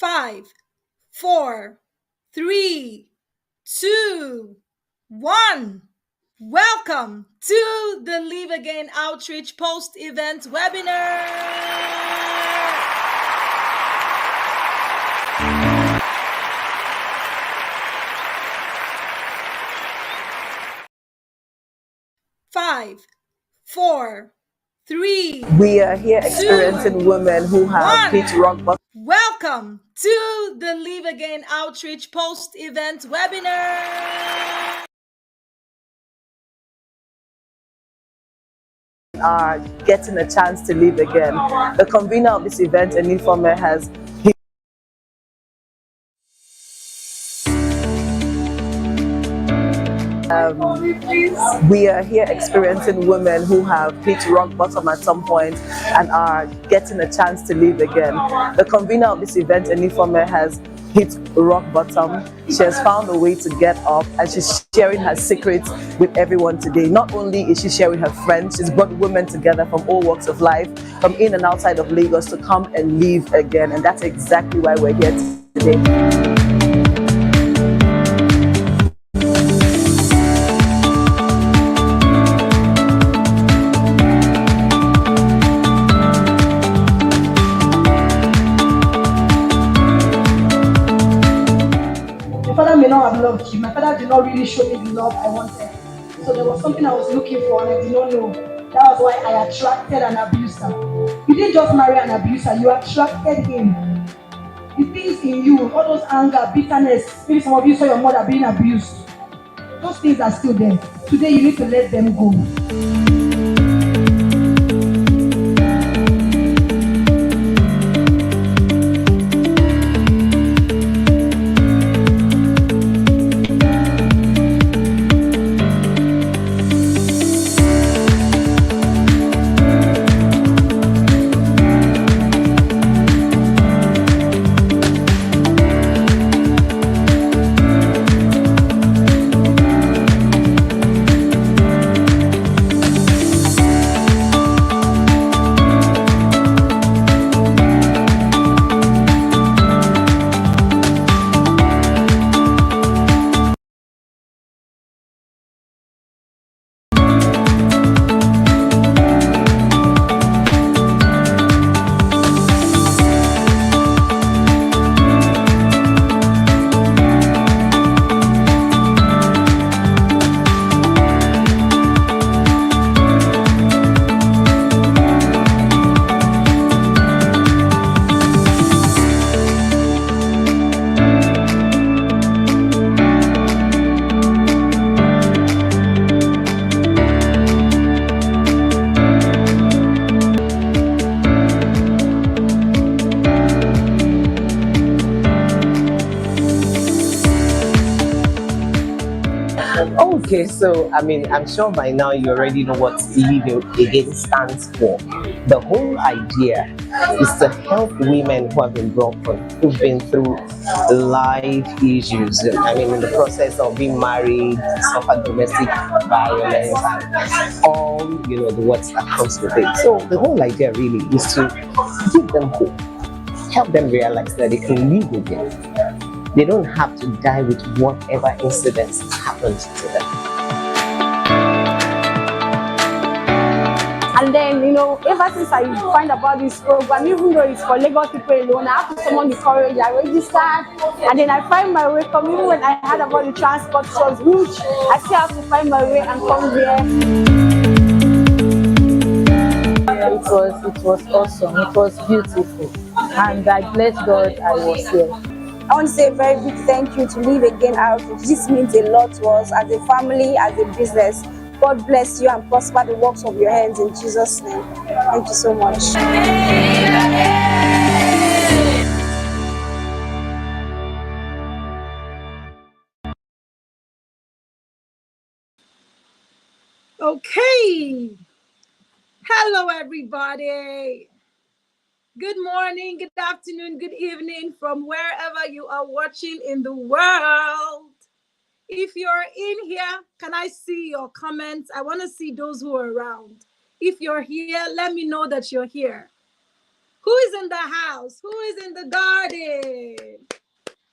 5, 4, 3, 2, 1. Welcome to the Live Again Outreach post-event webinar. 5, 4, 3. We are here experiencing women who have hit rock bottom. Welcome to the Live Again Outreach post-event webinar. Are getting a chance to live again. The convener of this event, Enifome, has we are here experiencing women who have hit rock bottom at some point and are getting a chance to live again. The convener of this event, Enifome, has hit rock bottom. She has found a way to get up, and she's sharing her secrets with everyone today. Not only is she sharing her friends, she's brought women together from all walks of life, from in and outside of Lagos, to come and live again. And that's exactly why we're here today. May not have loved you. My father did not really show me the love I wanted. So there was something I was looking for and I did not know. That was why I attracted an abuser. You didn't just marry an abuser, you attracted him. The things in you, all those anger, bitterness, maybe some of you saw your mother being abused. Those things are still there. Today you need to let them go. Okay, so I'm sure by now you already know what Live Again stands for. The whole idea is to help women who have been broken, who've been through life issues. In the process of being married, suffered domestic violence, and all the words that comes with it. So the whole idea really is to give them hope, help them realize that they can live again. They don't have to die with whatever incidents happened to them. And then, ever since I find about this program, even though it's for Lagos people alone, I have to summon the courage, I registered, and then I find my way come. Even when I heard about the transport was huge, I still have to find my way and come here. It was awesome, it was beautiful, and I bless God I was here. I want to say a very big thank you to Live Again Outreach. This means a lot to us as a family, as a business. God bless you and prosper the works of your hands in Jesus' name. Thank you so much. Okay. Hello, everybody. Good morning, good afternoon, good evening from wherever you are watching in the world. If you're in here, can I see your comments? I want to see those who are around. If you're here, let me know that you're here. Who is in the house? Who is in the garden?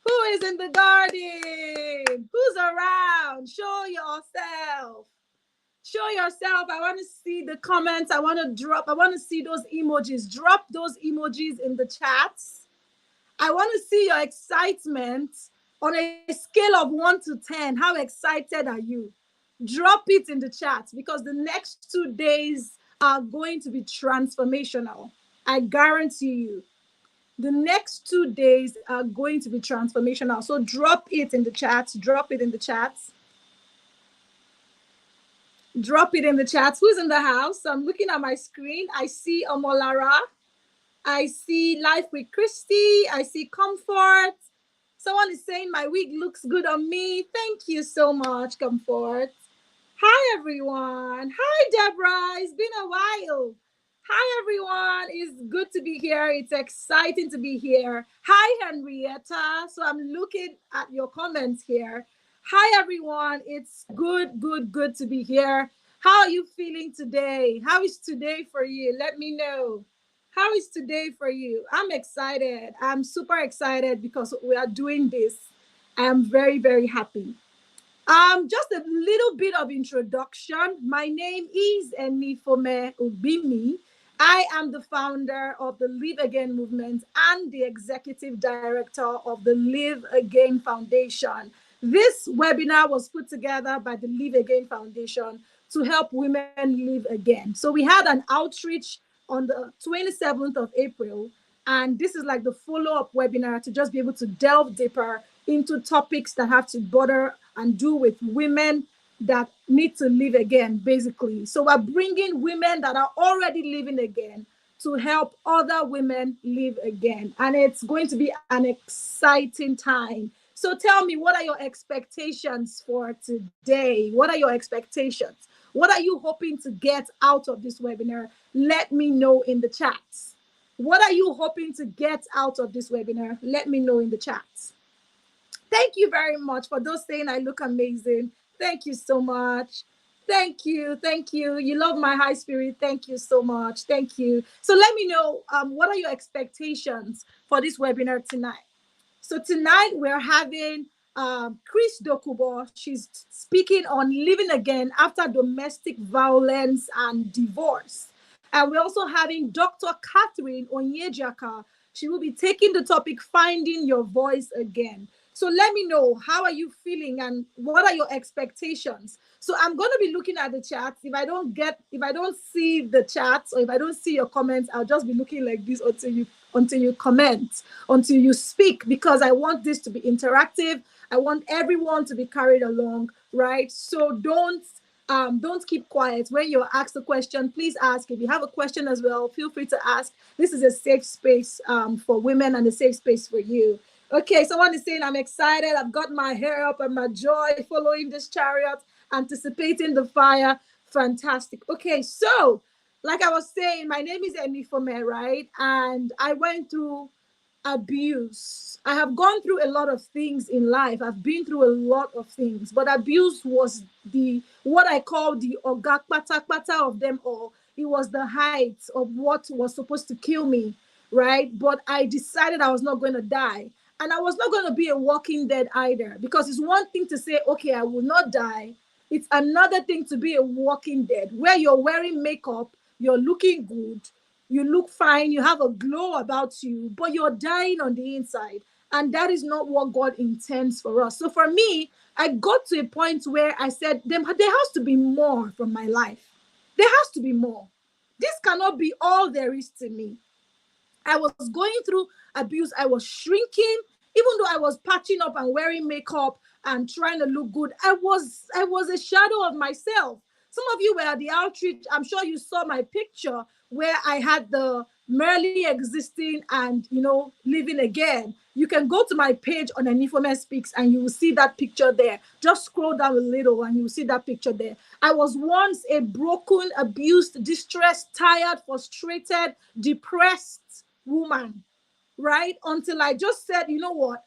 Who is in the garden? Who's around? Show yourself. Show yourself. I want to see the comments. I want to see those emojis. Drop those emojis in the chats. I want to see your excitement on a scale of 1 to 10. How excited are you? Drop it in the chat because the next 2 days are going to be transformational. I guarantee you. The next 2 days are going to be transformational. So drop it in the chat. Drop it in the chat. Drop it in the chat. Who's in the house? So I'm looking at my screen. I see Omolara. I see Life with Christy. I see Comfort. Someone is saying my wig looks good on me. Thank you so much, Comfort. Hi, everyone. Hi, Deborah. It's been a while. Hi, everyone. It's good to be here. It's exciting to be here. Hi, Henrietta. So I'm looking at your comments here. Hi, everyone. It's good to be here. How are you feeling today? How is today for you? Let me know. How is today for you? I'm excited. I'm super excited because we are doing this. I'm very happy. Just a little bit of introduction. My name is Enifome Ubimi. I am the founder of the Live Again movement and the executive director of the Live Again Foundation. This webinar was put together by the Live Again Foundation to help women live again. So we had an outreach on the 27th of April, and this is like the follow-up webinar to just be able to delve deeper into topics that have to bother and do with women that need to live again, basically. So we're bringing women that are already living again to help other women live again. And it's going to be an exciting time. So tell me, what are your expectations for today? What are your expectations? What are you hoping to get out of this webinar? Let me know in the chats. What are you hoping to get out of this webinar? Let me know in the chats. Thank you very much for those saying I look amazing. Thank you so much. Thank you. Thank you. You love my high spirit. Thank you so much. Thank you. So let me know what are your expectations for this webinar tonight? So tonight we're having Chris Dokubo. She's speaking on living again after domestic violence and divorce. And we're also having Dr. Catherine Onyejaka. She will be taking the topic, finding your voice again. So let me know, how are you feeling and what are your expectations? So I'm going to be looking at the chats. If I don't see the chats or if I don't see your comments, I'll just be looking like this until you comment, until you speak, because I want this to be interactive. I want everyone to be carried along, right? So don't keep quiet. When you're asked a question, please ask. If you have a question as well, feel free to ask. This is a safe space for women and a safe space for you. Okay, someone is saying, I'm excited. I've got my hair up and my joy following this chariot, anticipating the fire. Fantastic. Okay, so like I was saying, my name is Enifome, right? And I went through abuse. I have gone through a lot of things in life. I've been through a lot of things, but abuse was the what I call the ogak pata of them all. It was the height of what was supposed to kill me, right? But I decided I was not going to die. And I was not going to be a walking dead either, because it's one thing to say, okay, I will not die. It's another thing to be a walking dead, where you're wearing makeup, you're looking good, you look fine, you have a glow about you, but you're dying on the inside. And that is not what God intends for us. So for me, I got to a point where I said, there has to be more from my life. There has to be more. This cannot be all there is to me. I was going through abuse. I was shrinking, even though I was patching up and wearing makeup and trying to look good. I was a shadow of myself. Some of you were at the outreach. I'm sure you saw my picture where I had the merely existing and living again. You can go to my page on Enifome Speaks and you will see that picture there. Just scroll down a little and you will see that picture there. I was once a broken, abused, distressed, tired, frustrated, depressed woman, right? Until I just said, you know what?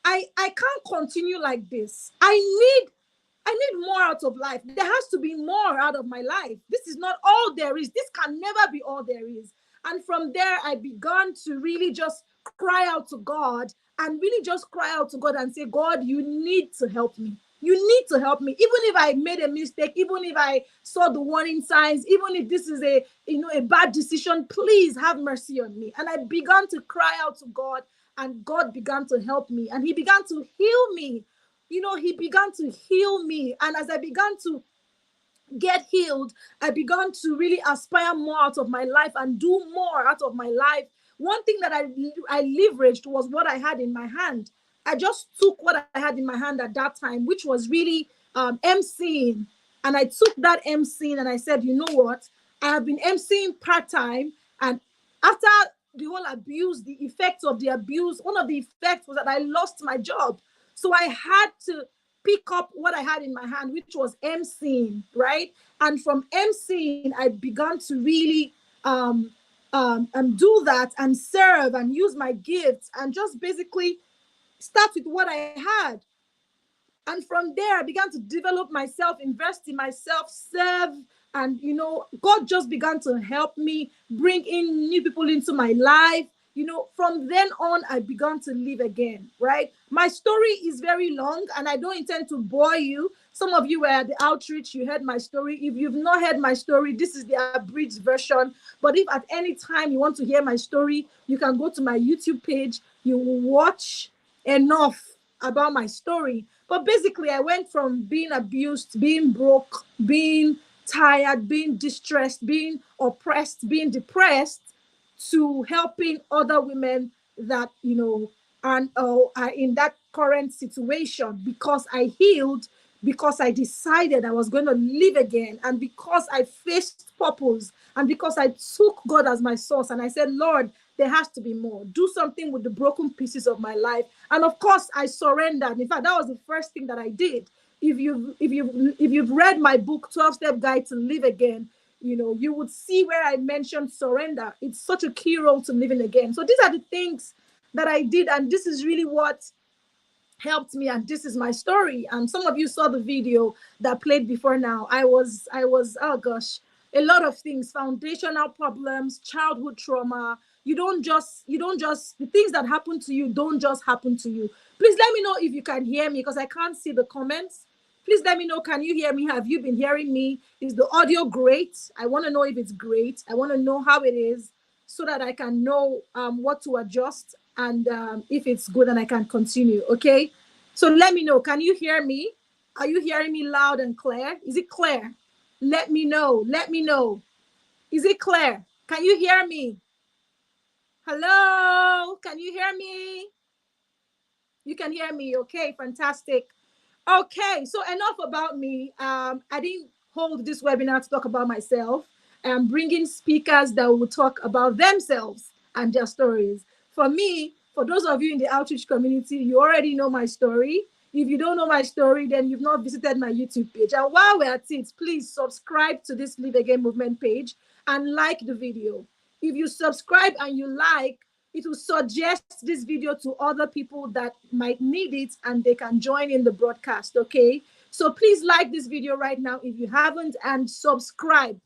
I can't continue like this. I need more out of life. There has to be more out of my life. This is not all there is. This can never be all there is. And from there, I began to really just cry out to God, and really just cry out to God and say, God, you need to help me. You need to help me. Even if I made a mistake, even if I saw the warning signs, even if this is a bad decision, please have mercy on me. And I began to cry out to God, and God began to help me, and He began to heal me. He began to heal me. And as I began to get healed, I began to really aspire more out of my life and do more out of my life. One thing that I leveraged was what I had in my hand. I just took what I had in my hand at that time, which was really emceeing. And I took that emceeing and I said, you know what? I have been emceeing part-time. And after the whole abuse, the effects of the abuse, one of the effects was that I lost my job. So I had to pick up what I had in my hand, which was emceeing, right? And from emceeing, I began to really do that and serve and use my gifts and just basically start with what I had. And from there, I began to develop myself, invest in myself, serve. And, God just began to help me bring in new people into my life. From then on, I began to live again, right? My story is very long and I don't intend to bore you. Some of you were at the outreach, you heard my story. If you've not heard my story, this is the abridged version. But if at any time you want to hear my story, you can go to my YouTube page. You will watch enough about my story. But basically, I went from being abused, being broke, being tired, being distressed, being oppressed, being depressed, to helping other women that are in that current situation, because I healed, because I decided I was going to live again, and because I faced purpose, and because I took God as my source, and I said, Lord, there has to be more. Do something with the broken pieces of my life. And of course, I surrendered. In fact, that was the first thing that I did. If you've read my book, 12-Step Guide to Live Again, you would see where I mentioned surrender. It's such a key role to living again. So these are the things that I did, and this is really what helped me, and this is my story. And some of you saw the video that played before now. I was oh gosh, a lot of things, foundational problems, childhood trauma. You don't just the things that happen to you don't just happen to you. Please let me know if you can hear me, because I can't see the comments. Please let me know, can you hear me? Have you been hearing me? Is the audio great? I want to know if it's great. I want to know how it is, so that I can know what to adjust, and if it's good, and I can continue. Okay. So let me know. Can you hear me? Are you hearing me loud and clear? Is it clear? Let me know. Let me know. Is it clear? Can you hear me? Hello? Can you hear me? You can hear me. Okay, fantastic. Okay, so enough about me. I didn't hold this webinar to talk about myself. I'm bringing speakers that will talk about themselves and their stories. For me, for those of you in the outreach community, you already know my story. If you don't know my story, then you've not visited my YouTube page. And while we're at it, please subscribe to this Live Again Movement page and like the video. If you subscribe and you like, it will suggest this video to other people that might need it, and they can join in the broadcast. Okay, so please like this video right now if you haven't, and subscribe.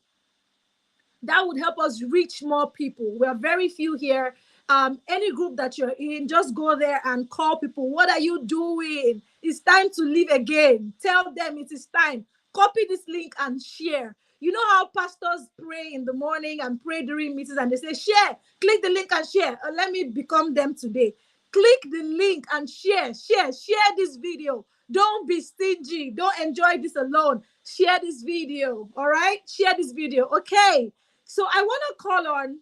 That would help us reach more people. We're very few here. Any group that you're in, just go there and call people. What are you doing? It's time to live again. Tell them it is time. Copy this link and share. You know how pastors pray in the morning and pray during meetings, and they say, share, click the link and share. Let me become them today. Click the link and share this video. Don't be stingy. Don't enjoy this alone. Share this video. All right, share this video. Okay, so I want to call on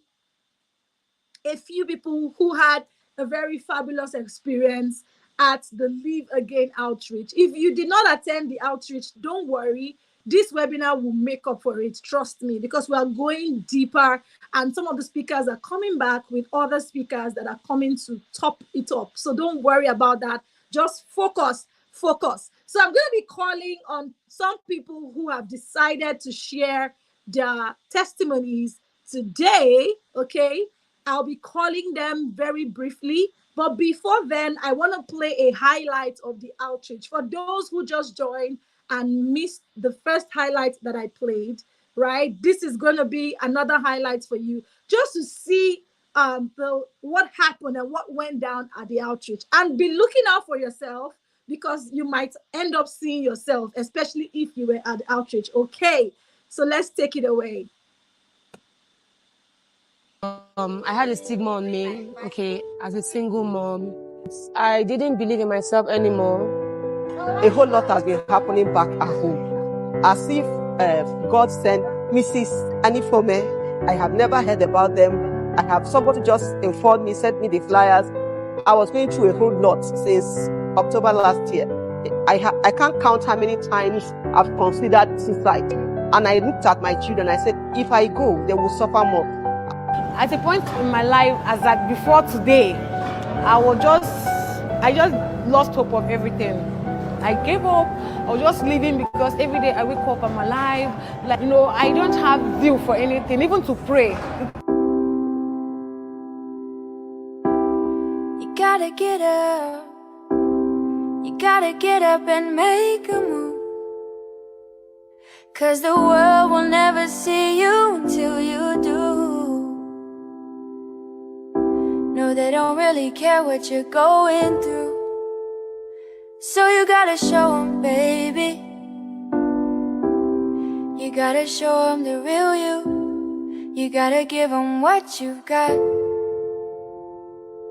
a few people who had a very fabulous experience at the Live Again outreach. If you did not attend the outreach, don't worry. This webinar will make up for it. Trust me, because we are going deeper, and some of the speakers are coming back with other speakers that are coming to top it up. So don't worry about that. Just focus. So I'm going to be calling on some people who have decided to share their testimonies today. Okay, I'll be calling them very briefly. But before then, I want to play a highlight of the outreach for those who just joined and missed the first highlight that I played. right? This is going to be another highlight for you, just to see the what happened and what went down at the outreach, and be looking out for yourself, because you might end up seeing yourself, especially if you were at the outreach. Okay, so let's take it away. I had a stigma on me, okay, as a single mom. I didn't believe in myself anymore. A whole lot has been happening back at home. As if God sent Mrs. Anifome. I have never heard about them. I have somebody just informed me, sent me the flyers. I was going through a whole lot since October last year. I can't count how many times I've considered suicide. And I looked at my children. I said, if I go, they will suffer more. At a point in my life, as that before today, I just lost hope of everything. I gave up. I was just living because every day I wake up, I'm alive. Like, I don't have zeal for anything, even to pray. You gotta get up. You gotta get up and make a move. 'Cause the world will never see you until you do. No, they don't really care what you're going through. So you gotta show them, baby. You gotta show them the real you. You gotta give them what you've got.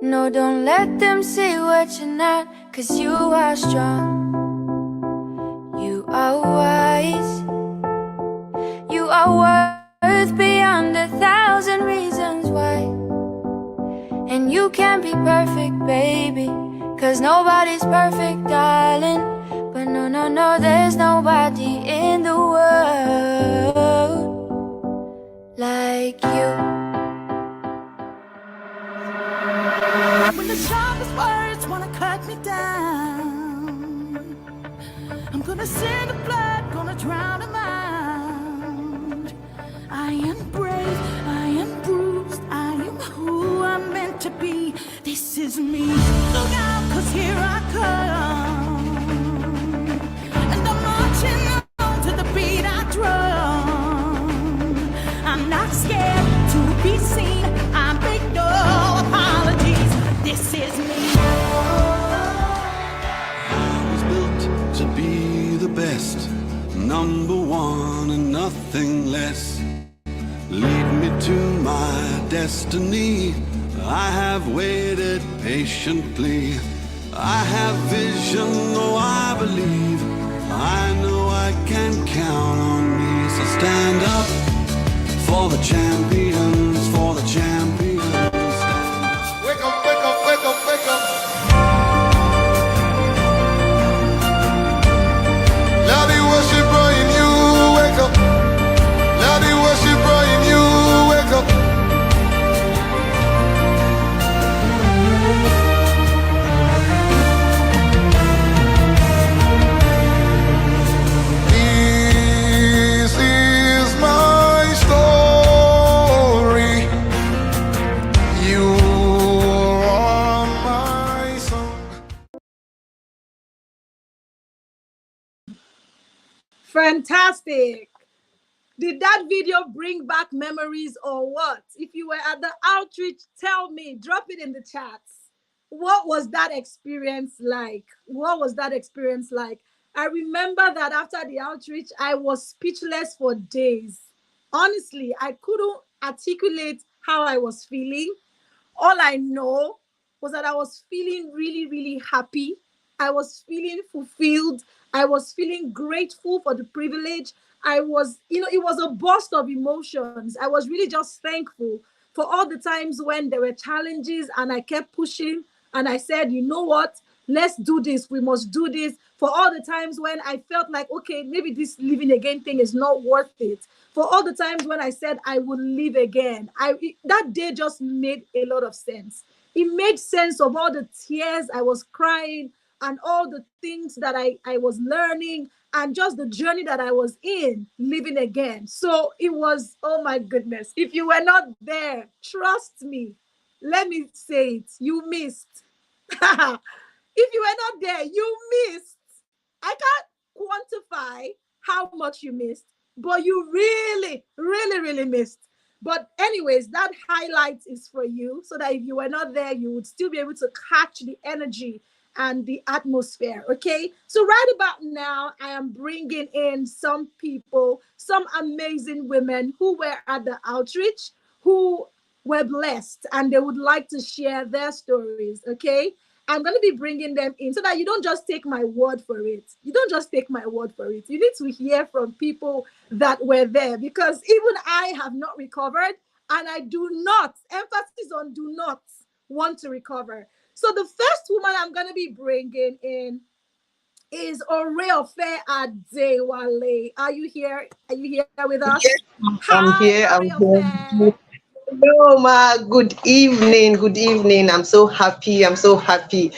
No, don't let them see what you're not. 'Cause you are strong. You are wise. You are worth beyond 1,000 reasons why. And you can't be perfect, baby, 'cause nobody's perfect, darling. But no, no, no, there's nobody in the world like you. When the sharpest words wanna cut me down, I'm gonna send the blood, gonna drown them out. I am brave, I am bruised, I am who I'm meant to be. This is me. Look out, 'cause here I come. And I'm marching on to the beat I drum. I'm not scared to be seen. I make no apologies. This is me. I was built to be the best, number one and nothing less. Lead me to my destiny. I have waited patiently. I have vision, oh I believe. I know I can count on me. So stand up for the champions, for the champions. Wake up, wake up, wake up, wake up. Love you, worship, in you, wake up. Love you, worship, in you, wake up. This is my story. You are my song. Fantastic. Did that video bring back memories or what? If you were at the outreach, tell me, drop it in the chats. What was that experience like? What was that experience like? I remember that after the outreach, I was speechless for days. Honestly, I couldn't articulate how I was feeling. All I know was that I was feeling really, really happy. I was feeling fulfilled. I was feeling grateful for the privilege. I was, it was a burst of emotions. I was really just thankful for all the times when there were challenges and I kept pushing and I said, you know what? Let's do this. We must do this. For all the times when I felt like, okay, maybe this living again thing is not worth it. For all the times when I said I would live again, that day just made a lot of sense. It made sense of all the tears I was crying and all the things that I was learning and just the journey that I was in living again. So it was, oh my goodness. If you were not there, trust me, let me say it, you missed. If you were not there, you missed. I can't quantify how much you missed, but you really, really, really missed. But anyways, that highlight is for you, so that if you were not there, you would still be able to catch the energy and the atmosphere. Okay. So right about now, I am bringing in some people, some amazing women who were at the outreach, who were blessed, and they would like to share their stories. Okay. I'm going to be bringing them in so that you don't just take my word for it. You don't just take my word for it. You need to hear from people that were there, because even I have not recovered, and I do not, emphasis on do not, want to recover. So the first woman I'm going to be bringing in is Oreofe Adewale. Are you here? Are you here with us? Yes, I'm Hi, here. I'm Oreofe. here. Hello, Ma. Good evening. Good evening. I'm so happy. I'm so happy.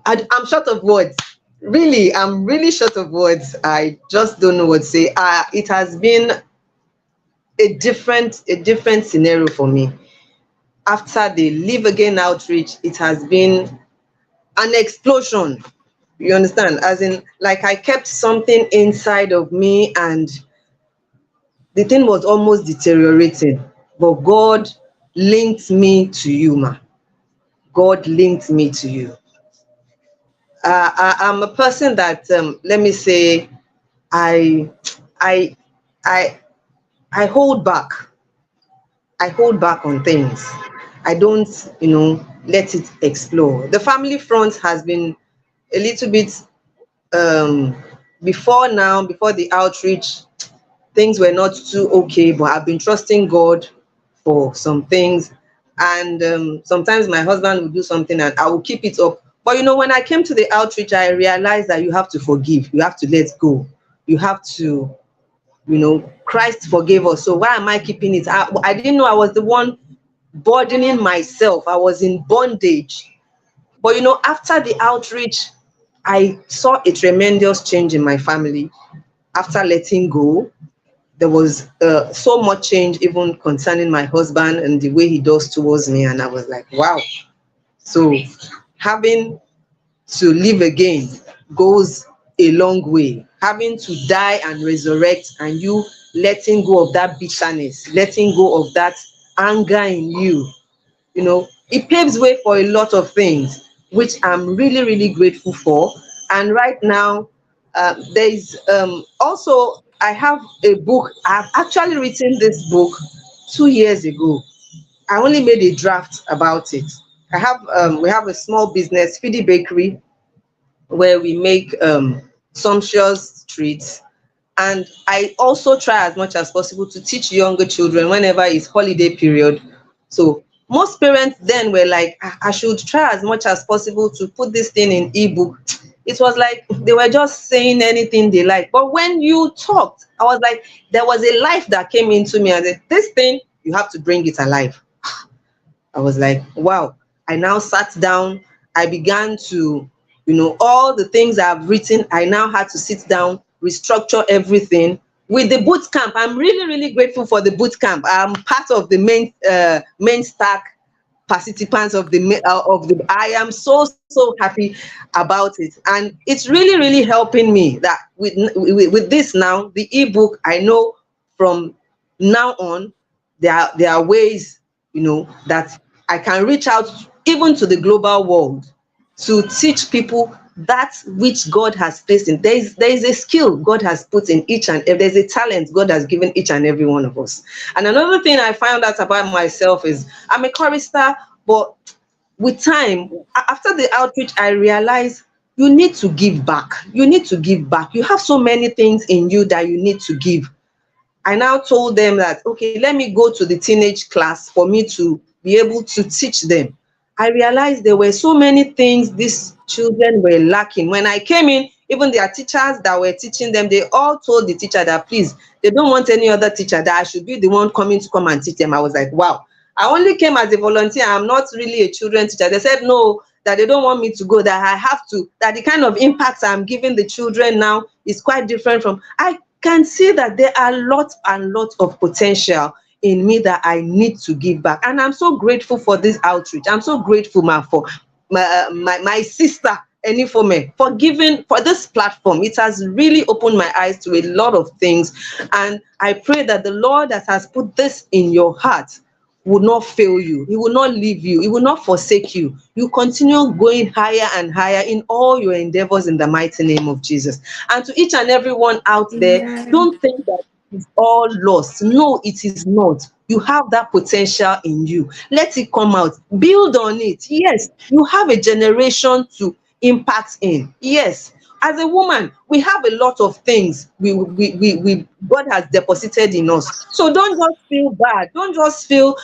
I'm short of words. Really, I'm really short of words. I just don't know what to say. It has been a different scenario for me. After the Live Again outreach, it has been an explosion. You understand? As in, like I kept something inside of me, and the thing was almost deteriorating. But God linked me to you, ma. God linked me to you. I'm a person that, let me say, I, I, I, I hold back. I hold back on things. I don't, let it explore. The family front has been a little bit, um, before the outreach, things were not too okay, but I've been trusting God for some things. And sometimes my husband will do something and I will keep it up. But when I came to the outreach, I realized that you have to forgive, you have to let go, you have to, Christ forgave us. So why am I keeping it? I didn't know I was the one burdening myself. I was in bondage. But after the outreach, I saw a tremendous change in my family after letting go. There was so much change even concerning my husband and the way he does towards me, and I was like, wow. So having to live again goes a long way. Having to die and resurrect, and you letting go of that bitterness, letting go of that anger in you, it paves way for a lot of things, which I'm really, really grateful for. And right now, there is also, I have a book. I've actually written this book 2 years ago. I only made a draft about it. We have a small business, Fidi Bakery, where we make sumptuous treats. And I also try as much as possible to teach younger children whenever it's holiday period. So most parents then were like, I should try as much as possible to put this thing in ebook. It was like they were just saying anything they like. But when you talked, I was like, there was a life that came into me. And said, this thing, you have to bring it alive. I was like, wow. I now sat down. I began to, all the things I've written, I now had to sit down, restructure everything. With the boot camp, I'm really, really grateful for the boot camp. I'm part of the main stack participants of the. I am so happy about it, and it's really, really helping me that with this now, the ebook. I know from now on, there are ways, that I can reach out even to the global world to teach people that which God has placed in. There is a skill God has put in each and every, there's a talent God has given each and every one of us. And another thing I found out about myself is I'm a chorister, but with time, after the outreach, I realized you need to give back. You need to give back. You have so many things in you that you need to give. I now told them that, okay, let me go to the teenage class for me to be able to teach them. I realized there were so many things these children were lacking. When I came in, even their teachers that were teaching them, they all told the teacher that please, they don't want any other teacher, that I should be the one coming to come and teach them. I was like, wow. I only came as a volunteer. I'm not really a children teacher. They said no, that they don't want me to go, that I have to, that the kind of impact I'm giving the children now is quite different from. I can see that there are lots and lots of potential in me that I need to give back. And I'm so grateful for this outreach. I'm so grateful, ma, for my sister Enifome, for giving for this platform. It has really opened my eyes to a lot of things. And I pray that the Lord that has put this in your heart will not fail you. He will not leave you. He will not forsake you. You continue going higher and higher in all your endeavors in the mighty name of Jesus. And to each and every one out there, Amen. don't think that it's all lost. No, it is not. You have that potential in you. Let it come out. Build on it. Yes, you have a generation to impact in. Yes, as a woman, we have a lot of things we God has deposited in us. So don't just feel bad. Don't just feel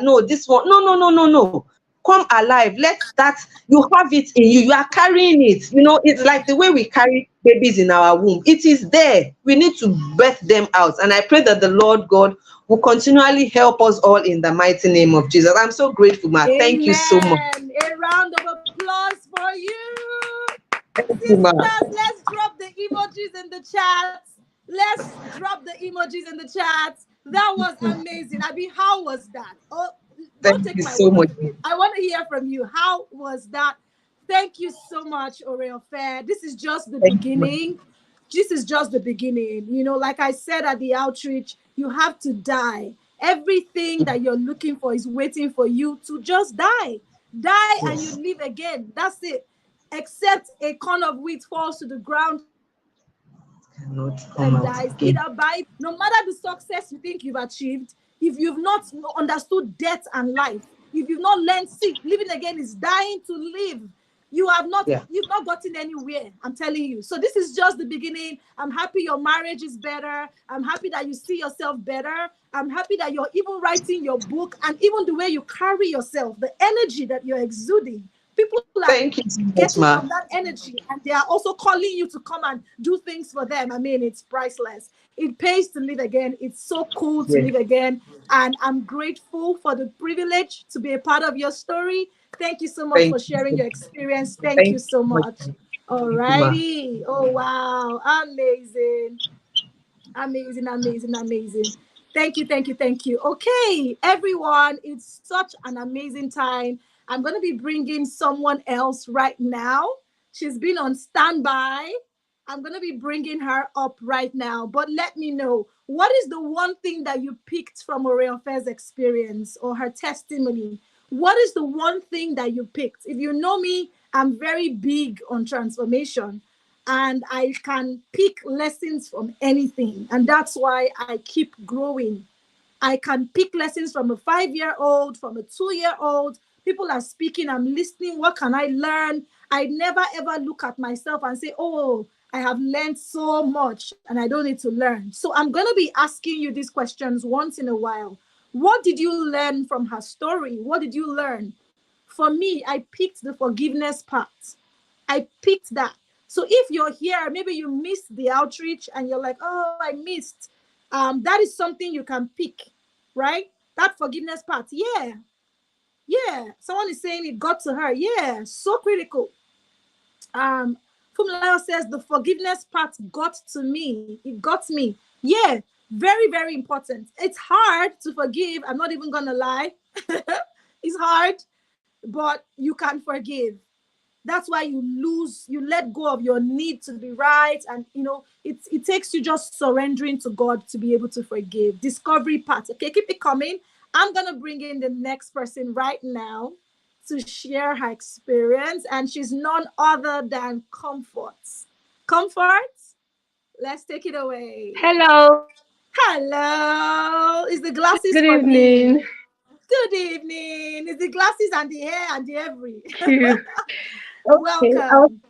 no, this one. No, no, no, no, no. Come alive. Let that, you have it in you. You are carrying it. It's like the way we carry babies in our womb. It is there. We need to birth them out. And I pray that the Lord God will continually help us all in the mighty name of Jesus. I'm so grateful, ma. Thank you so much. Amen. A round of applause for you. Thank you, ma. Sisters, let's drop the emojis in the chat. Let's drop the emojis in the chat. That was amazing. I mean, how was that? Oh, don't Thank take you my so word much. for it. I want to hear from you. How was that? Thank you so much, Oreo Fair. This is just the Thank you, ma. beginning. This is just the beginning. Like I said at the outreach, you have to die. Everything that you're looking for is waiting for you to just die. Die and you Yes. live again. That's it. Except a corn of wheat falls to the ground and dies, either by Cannot fire come or out by again. no matter the success you think you've achieved, if you've not understood death and life, if you've not learned, see, living again is dying to live. Yeah. You've not gotten anywhere. I'm telling you. So this is just the beginning. I'm happy your marriage is better. I'm happy that you see yourself better. I'm happy that you're even writing your book, and even the way you carry yourself, the energy that you're exuding. People are Thank you so getting from much, that ma. energy, and they are also calling you to come and do things for them. I mean, it's priceless. It pays to live again. It's so cool to Yeah. live again. And I'm grateful for the privilege to be a part of your story. Thank you so much Thank for you sharing so your much. experience. Thank Thank you you so so much, much. ma. All Thank you, ma. righty. Oh, wow. Amazing. Amazing, amazing, amazing. Thank you, thank you, thank you. Okay, everyone, it's such an amazing time. I'm going to be bringing someone else right now. She's been on standby. I'm going to be bringing her up right now. But let me know, what is the one thing that you picked from Oreofe's experience or her testimony? What is the one thing that you picked? If you know me, I'm very big on transformation, and I can pick lessons from anything. And that's why I keep growing. I can pick lessons from a 5-year old, from a 2-year old. People are speaking, I'm listening. What can I learn? I never ever look at myself and say, oh, I have learned so much and I don't need to learn. So I'm going to be asking you these questions once in a while. What did you learn from her story? What did you learn? For me, I picked the forgiveness part. I picked that. So if you're here, maybe you missed the outreach and you're like, oh, I missed. That is something you can pick, right? That forgiveness part. Yeah. Yeah. Someone is saying it got to her. Yeah. So critical. Um, Fumlayo says the forgiveness part got to me. It got me. Yeah. Very, very important. It's hard to forgive. I'm not even gonna lie. It's hard, but you can forgive. That's why you let go of your need to be right. And it takes you just surrendering to God to be able to forgive. Discovery part. Okay, keep it coming. I'm gonna bring in the next person right now to share her experience, and she's none other than Comfort. Comfort, let's take it away. Hello. Hello. Is the glasses Good for me? evening. Good evening. Is the glasses and the hair and the every? Phew. Okay. Welcome.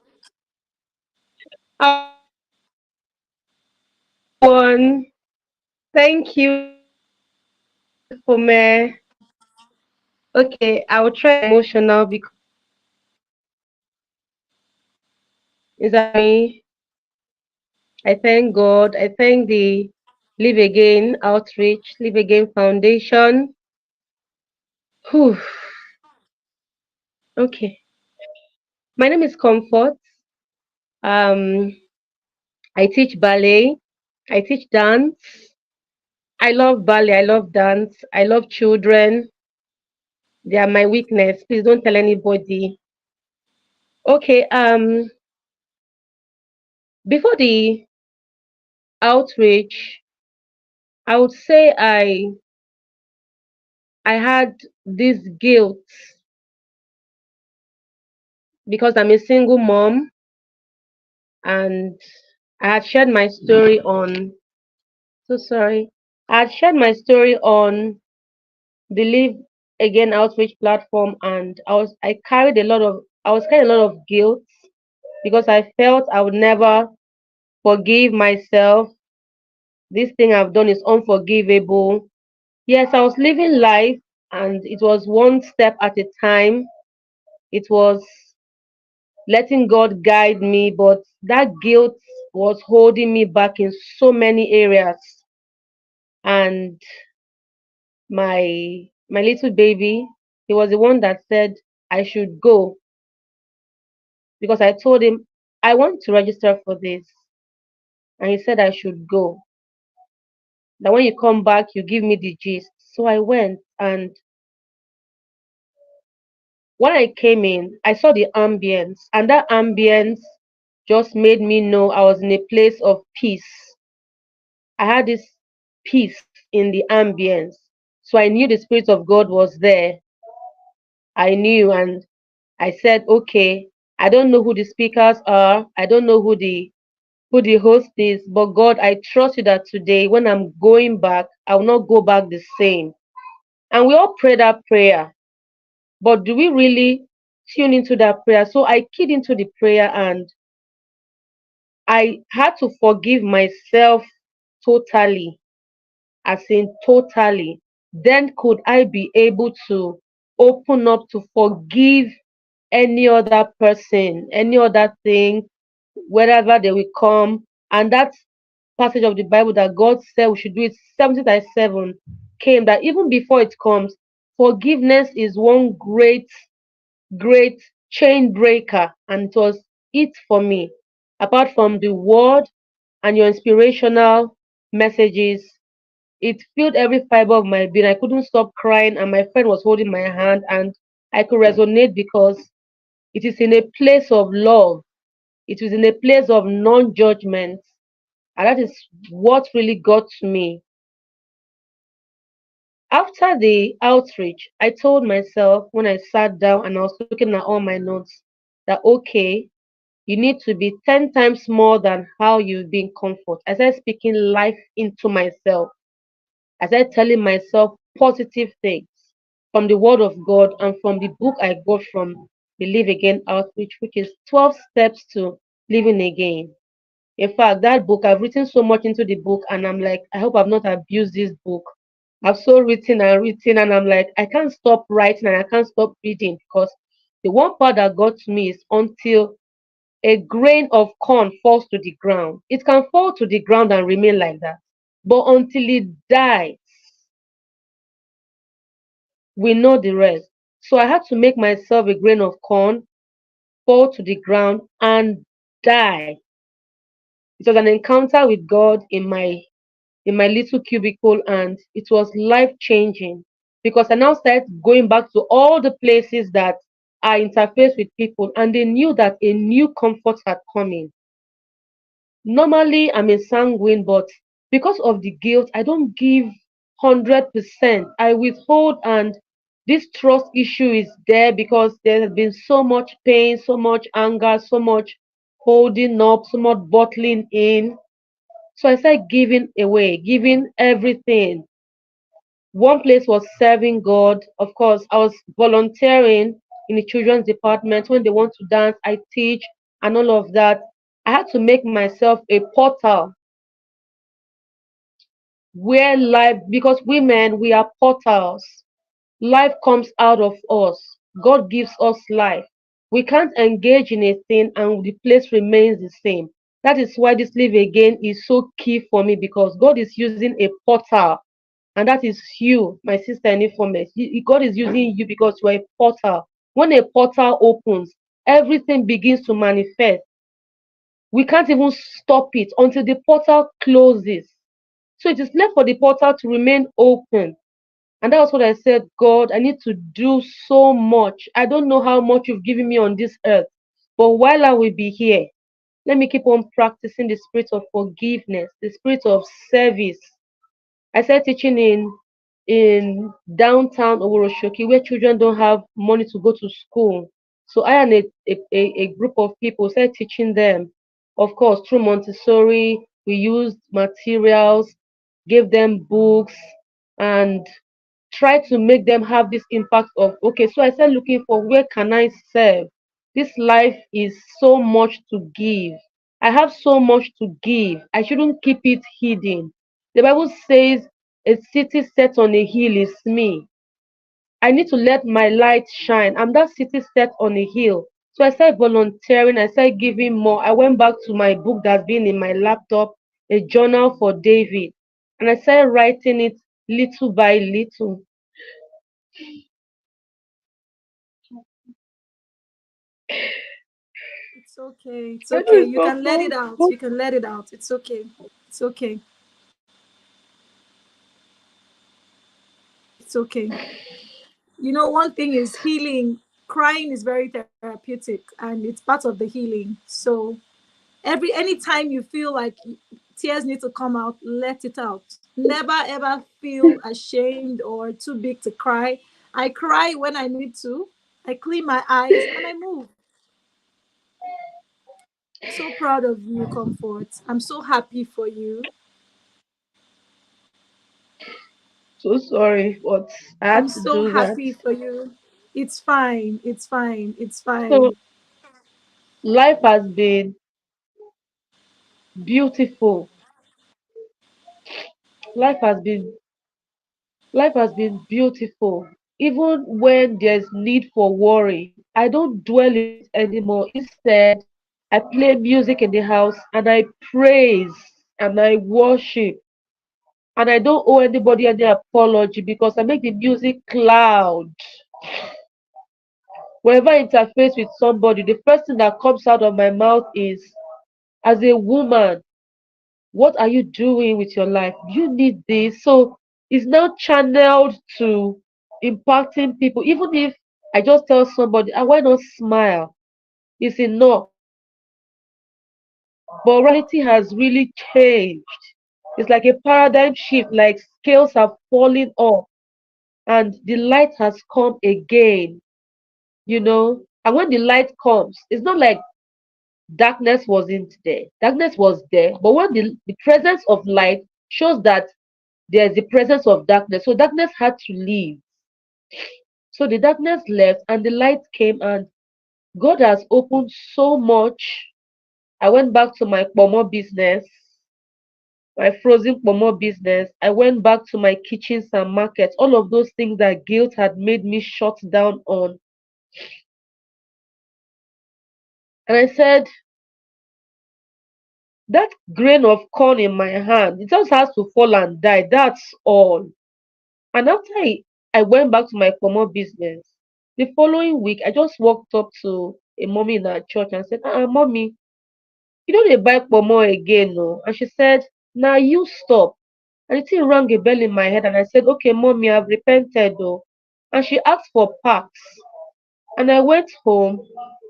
I want to say one. Thank you, beautiful man. Okay, I will try emotional because is that me? I thank God. I thank the Live Again Outreach, Live Again Foundation. Whew. Okay. My name is Comfort. Um, I teach ballet. I teach dance. I love ballet. I love dance. I love children. They are my weakness. Please don't tell anybody. Okay. Before the outreach, I would say I had this guilt because I'm a single mom, and I had shared my story on. So sorry. I had shared my story on the Live Again outreach platform, and I was carrying a lot of guilt because I felt I would never forgive myself. This thing I've done is unforgivable. Yes, I was living life, and it was one step at a time. It was letting God guide me, but that guilt was holding me back in so many areas. And my little baby, he was the one that said I should go because I told him I want to register for this, and he said I should go. That when you come back, you give me the gist. So I went, and when I came in, I saw the ambience, and that ambience just made me know I was in a place of peace. I had this peace in the ambience. So I knew the Spirit of God was there. I knew, and I said, okay, I don't know who the speakers are. I don't know who the host is, but God, I trust you that today when I'm going back, I will not go back the same. And we all pray that prayer. But do we really tune into that prayer? So I keyed into the prayer, and I had to forgive myself totally, as in totally. Then could I be able to open up to forgive any other person, any other thing, wherever they will come. And that passage of the Bible that God said we should do it 70 times 7 came, that even before it comes, forgiveness is one great chain breaker, and it was it for me. Apart from the word and your inspirational messages, it filled every fiber of my being. I couldn't stop crying, and my friend was holding my hand, and I could resonate because it is in a place of love, it is in a place of non judgment, and that is what really got to me. After the outreach, I told myself when I sat down and I was looking at all my notes that okay, you need to be 10 times more than how you've been comfort. I started speaking life into myself. I started telling myself positive things from the Word of God and from the book I got from the Live Again Outreach, which is 12 Steps to Living Again. In fact, that book, I've written so much into the book, and I'm like, I hope I've not abused this book. I've so written, and I'm like, I can't stop writing and I can't stop reading because the one part that got to me is until a grain of corn falls to the ground. It can fall to the ground and remain like that. But until it dies, we know the rest. So I had to make myself a grain of corn, fall to the ground, and die. It was an encounter with God in my little cubicle, and it was life changing because I now started going back to all the places that I interface with people, and they knew that a new comfort had come in. Normally, I'm a sanguine, but because of the guilt, I don't give 100%. I withhold, and this trust issue is there because there has been so much pain, so much anger, so much holding up, so much bottling in. So I started giving away, giving everything. One place was serving God. Of course, I was volunteering in the children's department. When they want to dance, I teach and all of that. I had to make myself a portal where life, because women, we are portals. Life comes out of us. God gives us life. We can't engage in a thing and the place remains the same. That is why this live again is so key for me, because God is using a portal, and that is you, my sister Enifomes. God is using you because you are a portal. When a portal opens, everything begins to manifest. We can't even stop it until the portal closes. So it is left for the portal to remain open. And that was what I said, God, I need to do so much. I don't know how much you've given me on this earth. But while I will be here, let me keep on practicing the spirit of forgiveness, the spirit of service. I started teaching in downtown Oworoshoki where children don't have money to go to school. So I and a group of people started teaching them. Of course, through Montessori, we used materials, gave them books, and try to make them have this impact of okay, so I started looking for where can I serve. This life is so much to give. I have so much to give. I shouldn't keep it hidden. The Bible says a city set on a hill is me. I need to let my light shine. I'm that city set on a hill. So I started volunteering. I started giving more. I went back to my book that's been in my laptop, a journal for David, and I started writing it little by little. It's okay. It's I know okay. it's You so can let it out. painful. You can let it out. It's okay. It's okay. It's okay. You know, one thing is healing. Crying is very therapeutic and it's part of the healing. So anytime you feel like tears need to come out, let it out. Never ever feel ashamed or too big to cry. I cry when I need to. I clean my eyes and I move. So proud of you, Comfort. I'm so happy for you. So sorry, but I I'm had to so do that. happy for you. It's fine. It's fine. It's So fine. life has been beautiful. Life has been life has been beautiful. Even when there's need for worry, I don't dwell in it anymore. Instead, I play music in the house and I praise and I worship. And I don't owe anybody any apology because I make the music loud. Whenever I interface with somebody, the first thing that comes out of my mouth is, as a woman, what are you doing with your life? Do you need this? So it's now channeled to impacting people. Even if I just tell somebody, why not smile? It's enough. But reality has really changed. It's like a paradigm shift, like scales are falling off and the light has come again, you know. And when the light comes, it's not like darkness wasn't there. Darkness was there, but when the presence of light shows that there's the presence of darkness, so darkness had to leave. So the darkness left and the light came, and God has opened so much. I went back to my pomo business, my frozen pomo business. I went back to my kitchens and markets, all of those things that guilt had made me shut down on. And I said, that grain of corn in my hand, it just has to fall and die. That's all. And after I went back to my former business, the following week, I just walked up to a mommy in our church and said, mommy, you don't dey buy pomo again, no? And she said, now you stop. And the thing rang a bell in my head, and I said, okay, mommy, I've repented, though. And she asked for packs. And I went home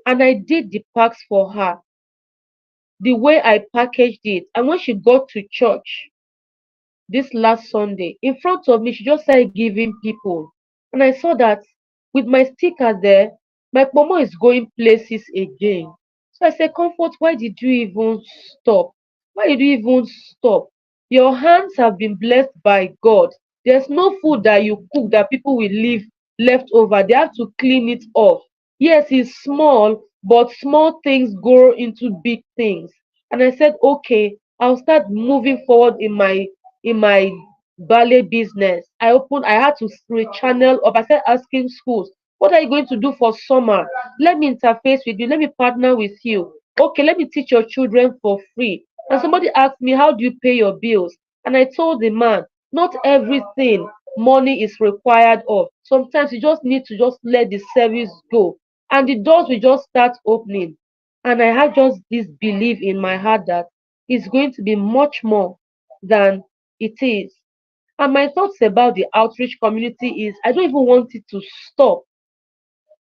and I did the packs for her the way I packaged it. And when she got to church, this last Sunday, in front of me, she just started giving people. And I saw that with my sticker there, my pomo is going places again. So I said, Comfort, why did you even stop? Why did you even stop? Your hands have been blessed by God. There's no food that you cook that people will leave left over. They have to clean it off. Yes, it's small, but small things grow into big things. And I said, okay, I'll start moving forward in my ballet business. I had to channel up. I started asking schools, what are you going to do for summer? Let me interface with you. Let me partner with you. Okay, let me teach your children for free. And somebody asked me, how do you pay your bills? And I told the man, not everything money is required of. Sometimes you just need to just let the service go. And the doors will just start opening. And I had just this belief in my heart that it's going to be much more than it is. And my thoughts about the outreach community is I don't even want it to stop.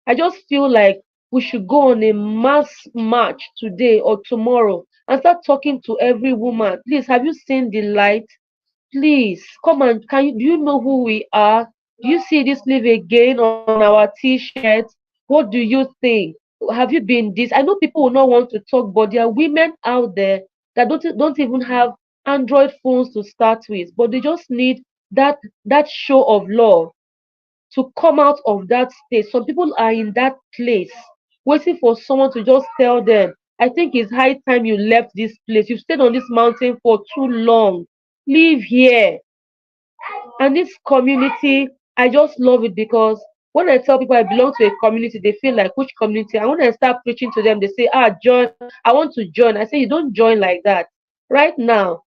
I just feel like we should go on a mass march today or tomorrow and start talking to every woman. Please, have you seen the light? Please come and do you know who we are? Do you see this live again on our t-shirts? What do you think? Have you been this? I know people will not want to talk, but there are women out there that don't even have Android phones to start with, but they just need that show of love to come out of that state. Some people are in that place waiting for someone to just tell them, I think it's high time you left this place. You've stayed on this mountain for too long. Live here. And this community, I just love it because when I tell people I belong to a community, they feel like, which community? And when I start preaching to them, they say, join. I want to join. I say, you don't join like that. Right now,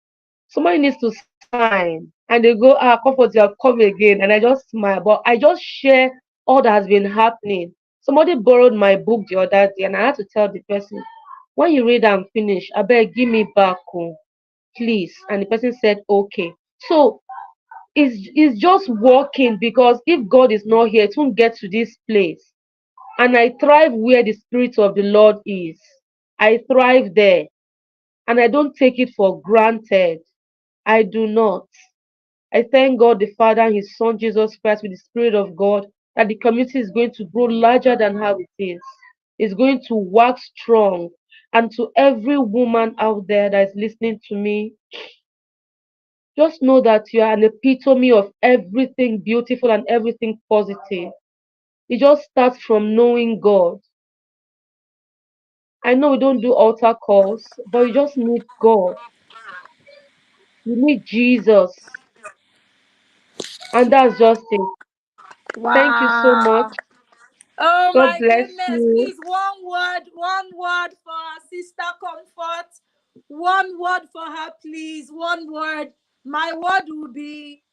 somebody needs to sign. And they go, comfort, you have come again. And I just smile. But I just share all that has been happening. Somebody borrowed my book the other day, and I had to tell the person, when you read and finish, I beg, give me back, please. And the person said, okay. So it's just working, because if God is not here, it won't get to this place. And I thrive where the Spirit of the Lord is. I thrive there. And I don't take it for granted. I do not. I thank God the Father and His Son Jesus Christ with the Spirit of God that the community is going to grow larger than how it is. It's going to work strong. And to every woman out there that is listening to me, just know that you are an epitome of everything beautiful and everything positive. It just starts from knowing God. I know we don't do altar calls, but you just need God. You need Jesus. And that's just it. Thank you so Wow. much. Oh God my bless goodness. you. Please, one word for our sister Comfort. One word for her, please. One word. My word will be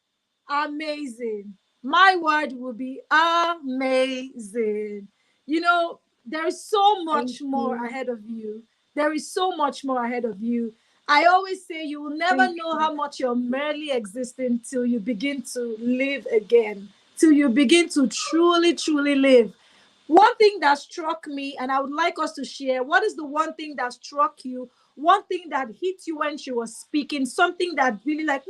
amazing. My word will be amazing. You know, there is so Thank much more you. ahead of you. There is so much more ahead of you. I always say you will never Thank know you. how much you're merely existing till you begin to live again, till you begin to truly, truly live. One thing that struck me, and I would like us to share, what is the one thing that struck you? One thing that hit you when she was speaking, something that really like,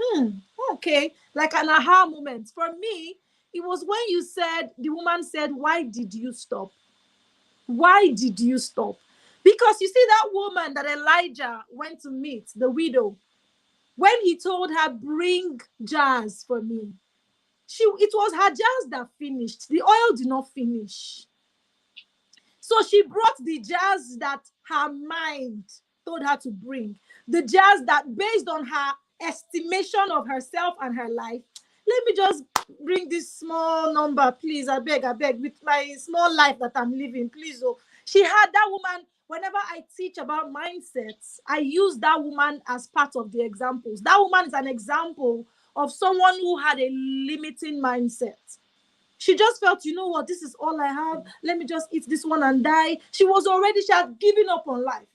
okay, like an aha moment. For me, it was when you said, the woman said, why did you stop? Why did you stop? Because you see, that woman that Elijah went to meet, the widow, when he told her, bring jars for me, it was her jars that finished. The oil did not finish. So she brought the jars that her mind told her to bring, the jars that, based on her estimation of herself and her life, let me just bring this small number, please. I beg, with my small life that I'm living, please. Oh, she had that woman. Whenever I teach about mindsets, I use that woman as part of the examples. That woman is an example of someone who had a limiting mindset. She just felt, you know what, this is all I have. Let me just eat this one and die. She had given up on life.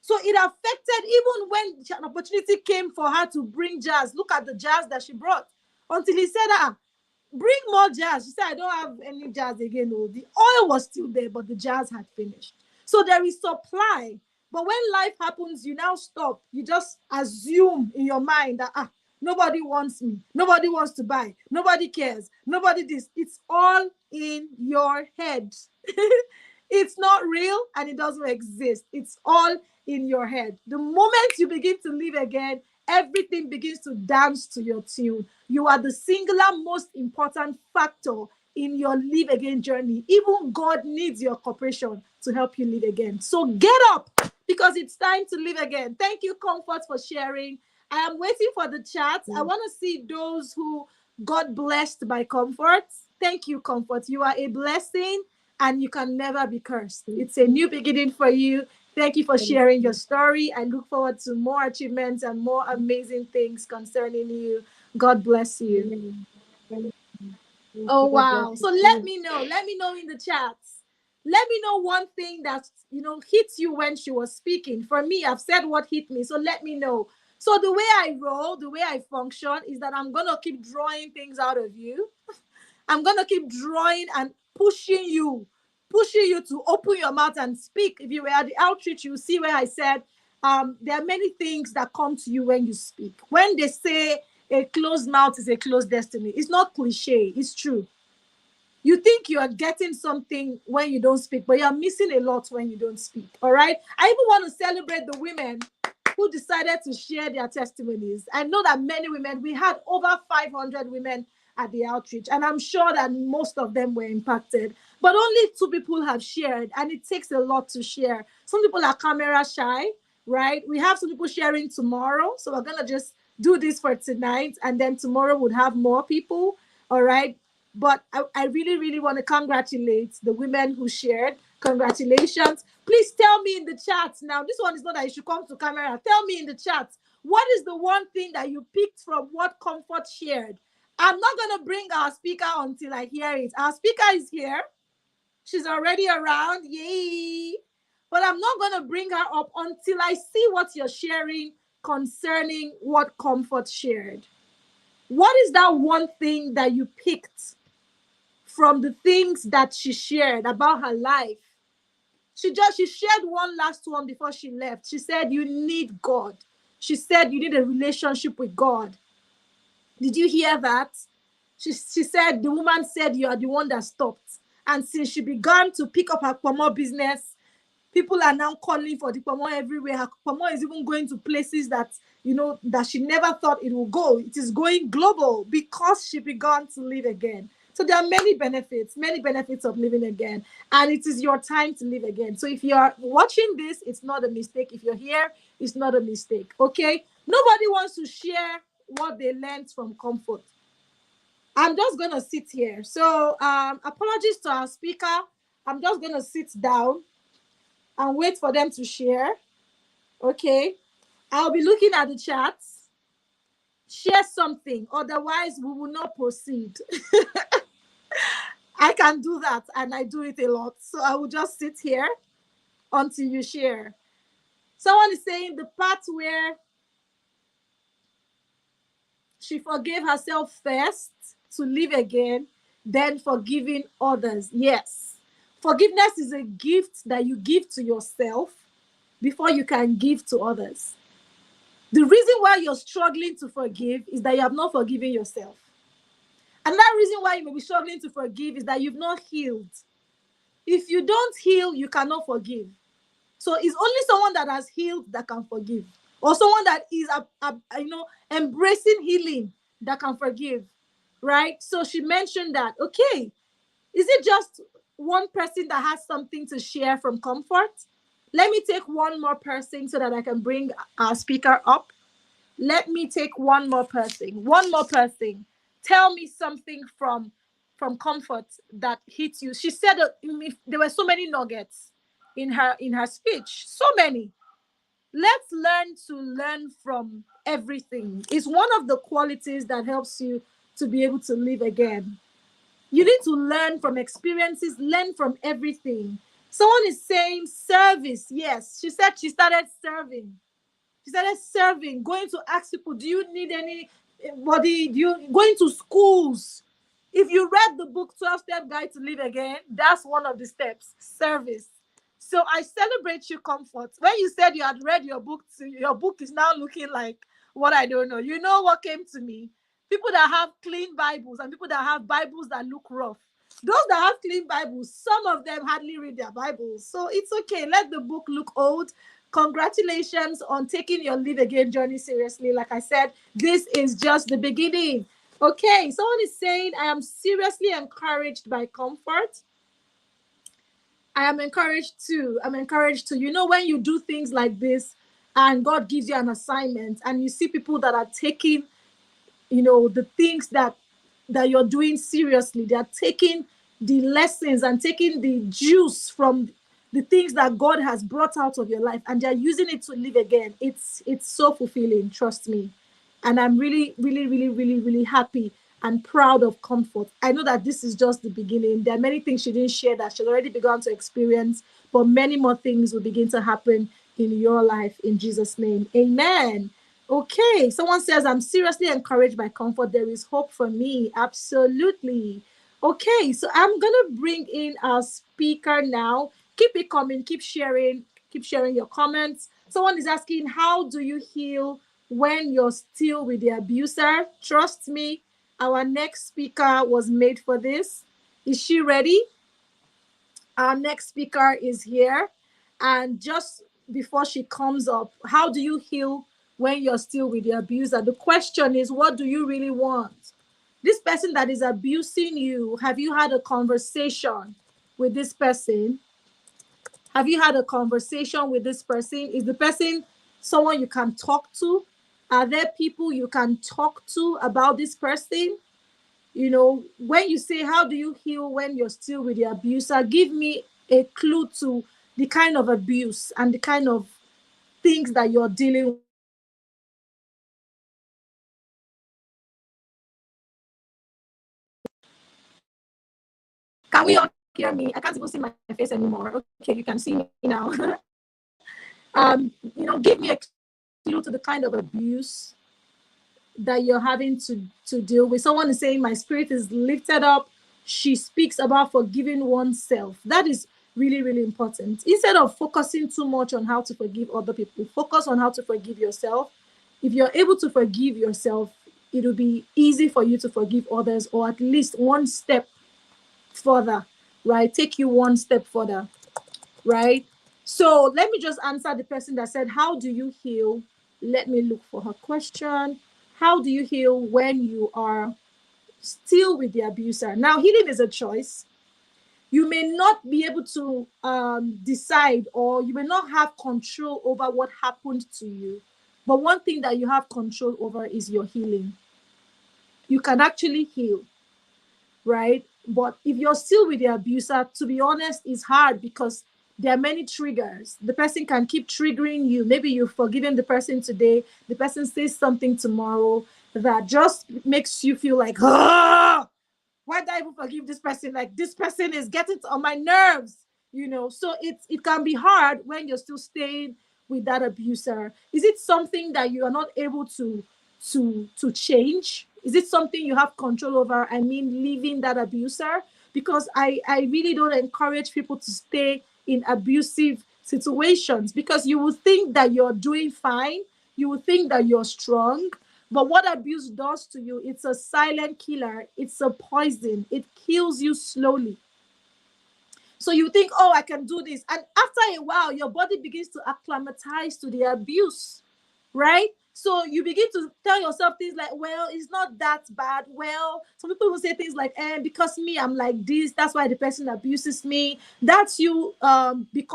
So it affected, even when an opportunity came for her to bring jars. Look at the jars that she brought. Until he said, bring more jars. She said, I don't have any jars again. Oh, the oil was still there, but the jars had finished. So there is supply. But when life happens, you now stop. You just assume in your mind that, nobody wants me. Nobody wants to buy. Nobody cares. Nobody this. It's all in your head. It's not real and it doesn't exist. It's all in your head. The moment you begin to live again, everything begins to dance to your tune. You are the singular most important factor in your live again journey. Even God needs your cooperation to help you live again. So get up, because it's time to live again. Thank you, Comfort, for sharing. I am waiting for the chat. I want to see those who got blessed by Comfort. Thank you, Comfort. You are a blessing and you can never be cursed. It's a new beginning for you. Thank you for Thank sharing your you. story. I look forward to more achievements and more amazing things concerning you. God bless you. Amen. Thank you. Thank Oh you. God bless wow. you So let too. me know. Let me know in the chats. Let me know one thing that hits you when she was speaking. For me, I've said what hit me. So let me know. So the way I roll, the way I function is that I'm gonna keep drawing things out of you. I'm gonna keep drawing and pushing you pushing you to open your mouth and speak. If you were at the outreach, you see where I said there are many things that come to you when you speak. When they say a closed mouth is a closed destiny, it's not cliche, it's true. You think you are getting something when you don't speak, but you're missing a lot when you don't speak. All right. I even want to celebrate the women who decided to share their testimonies. I know that many women, we had over 500 women at the outreach, and I'm sure that most of them were impacted. But only 2 people have shared, and it takes a lot to share. Some people are camera shy, right? We have some people sharing tomorrow, so we're gonna just do this for tonight, and then tomorrow we'll have more people. All right. But I really, really want to congratulate the women who shared. Congratulations. Please tell me in the chat. Now, this one is not that you should come to camera. Tell me in the chat, what is the one thing that you picked from what Comfort shared? I'm not going to bring our speaker until I hear it. Our speaker is here. She's already around. Yay. But I'm not going to bring her up until I see what you're sharing concerning what Comfort shared. What is that one thing that you picked from the things that she shared about her life? She shared one last one before she left. She said, you need God. She said, you need a relationship with God. Did you hear that? She said, the woman said, you are the one that stopped. And since she began to pick up her pomo business, people are now calling for the pomo everywhere. Her pomo is even going to places that, that she never thought it would go. It is going global because she began to live again. So there are many benefits of living again. And it is your time to live again. So if you are watching this, it's not a mistake. If you're here, it's not a mistake. Okay? Nobody wants to share what they learned from Comfort. I'm just going to sit here. So apologies to our speaker. I'm just going to sit down and wait for them to share. Okay? I'll be looking at the chats. Share something. Otherwise, we will not proceed. I can do that, and I do it a lot. So I will just sit here until you share. Someone is saying the part where she forgave herself first to live again, then forgiving others. Yes. Forgiveness is a gift that you give to yourself before you can give to others. The reason why you're struggling to forgive is that you have not forgiven yourself. Another reason why you may be struggling to forgive is that you've not healed. If you don't heal, you cannot forgive. So it's only someone that has healed that can forgive, or someone that is embracing healing that can forgive, right? So she mentioned that. Okay, is it just one person that has something to share from Comfort? Let me take one more person so that I can bring our speaker up. Let me take one more person. One more person. Tell me something from Comfort that hit you. She said there were so many nuggets in her speech. So many. Let's learn from everything. It's one of the qualities that helps you to be able to live again. You need to learn from experiences, learn from everything. Someone is saying service. Yes, she said she started serving. She started serving, going to ask people, do you need anybody? Going to schools? If you read the book 12-Step Guide to Live Again, that's one of the steps, service. So I celebrate you, Comfort. When you said you had read your book is now looking like what I don't know. You know what came to me? People that have clean Bibles and people that have Bibles that look rough. Those that have clean Bibles, some of them hardly read their Bibles. So it's okay. Let the book look old. Congratulations on taking your Live Again journey seriously. Like I said, this is just the beginning. Okay, someone is saying, I am seriously encouraged by Comfort. I am encouraged too. I'm encouraged too. You know, when you do things like this and God gives you an assignment and you see people that are taking, the things that you're doing seriously, they are taking the lessons and taking the juice from the things that God has brought out of your life and they're using it to live again. It's so fulfilling, trust me. And I'm really, really, really, really, really happy and proud of Comfort. I know that this is just the beginning. There are many things she didn't share that she's already begun to experience, but many more things will begin to happen in your life in Jesus' name. Amen. Okay, someone says, I'm seriously encouraged by Comfort. There is hope for me. Absolutely. Okay, so I'm going to bring in our speaker now. Keep it coming, keep sharing your comments. Someone is asking, how do you heal when you're still with the abuser? Trust me, our next speaker was made for this. Is she ready? Our next speaker is here. And just before she comes up, how do you heal when you're still with the abuser? The question is, what do you really want? This person that is abusing you, have you had a conversation with this person? Have you had a conversation with this person? Is the person someone you can talk to? Are there people you can talk to about this person? You know, when you say, how do you heal when you're still with the abuser? Give me a clue to the kind of abuse and the kind of things that you're dealing with. Can we all hear me? I can't even see my face anymore. Okay, you can see me now. Give me a clue to the kind of abuse that you're having to deal with. Someone is saying, my spirit is lifted up. She speaks about forgiving oneself. That is really, really important. Instead of focusing too much on how to forgive other people, focus on how to forgive yourself. If you're able to forgive yourself, it will be easy for you to forgive others, or at least one step further, right? Take you one step further, right? So let me just answer the person that said, how do you heal? Let me look for her question. How do you heal when you are still with the abuser? Now, healing is a choice. You may not be able to decide, or you may not have control over what happened to you. But one thing that you have control over is your healing. You can actually heal, right? But if you're still with the abuser, to be honest, it's hard because there are many triggers. The person can keep triggering you. Maybe you've forgiven the person today, the person says something tomorrow that just makes you feel like, ah, why did I even forgive this person? Like, this person is getting on my nerves, So it can be hard when you're still staying with that abuser. Is it something that you are not able to change? Is it something you have control over? I mean, leaving that abuser? Because I really don't encourage people to stay in abusive situations, because you will think that you're doing fine. You will think that you're strong. But what abuse does to you, it's a silent killer. It's a poison. It kills you slowly. So you think, oh, I can do this. And after a while, your body begins to acclimatize to the abuse, right? So you begin to tell yourself things like, well, it's not that bad. Well, some people will say things like, because me, I'm like this, that's why the person abuses me. That's you it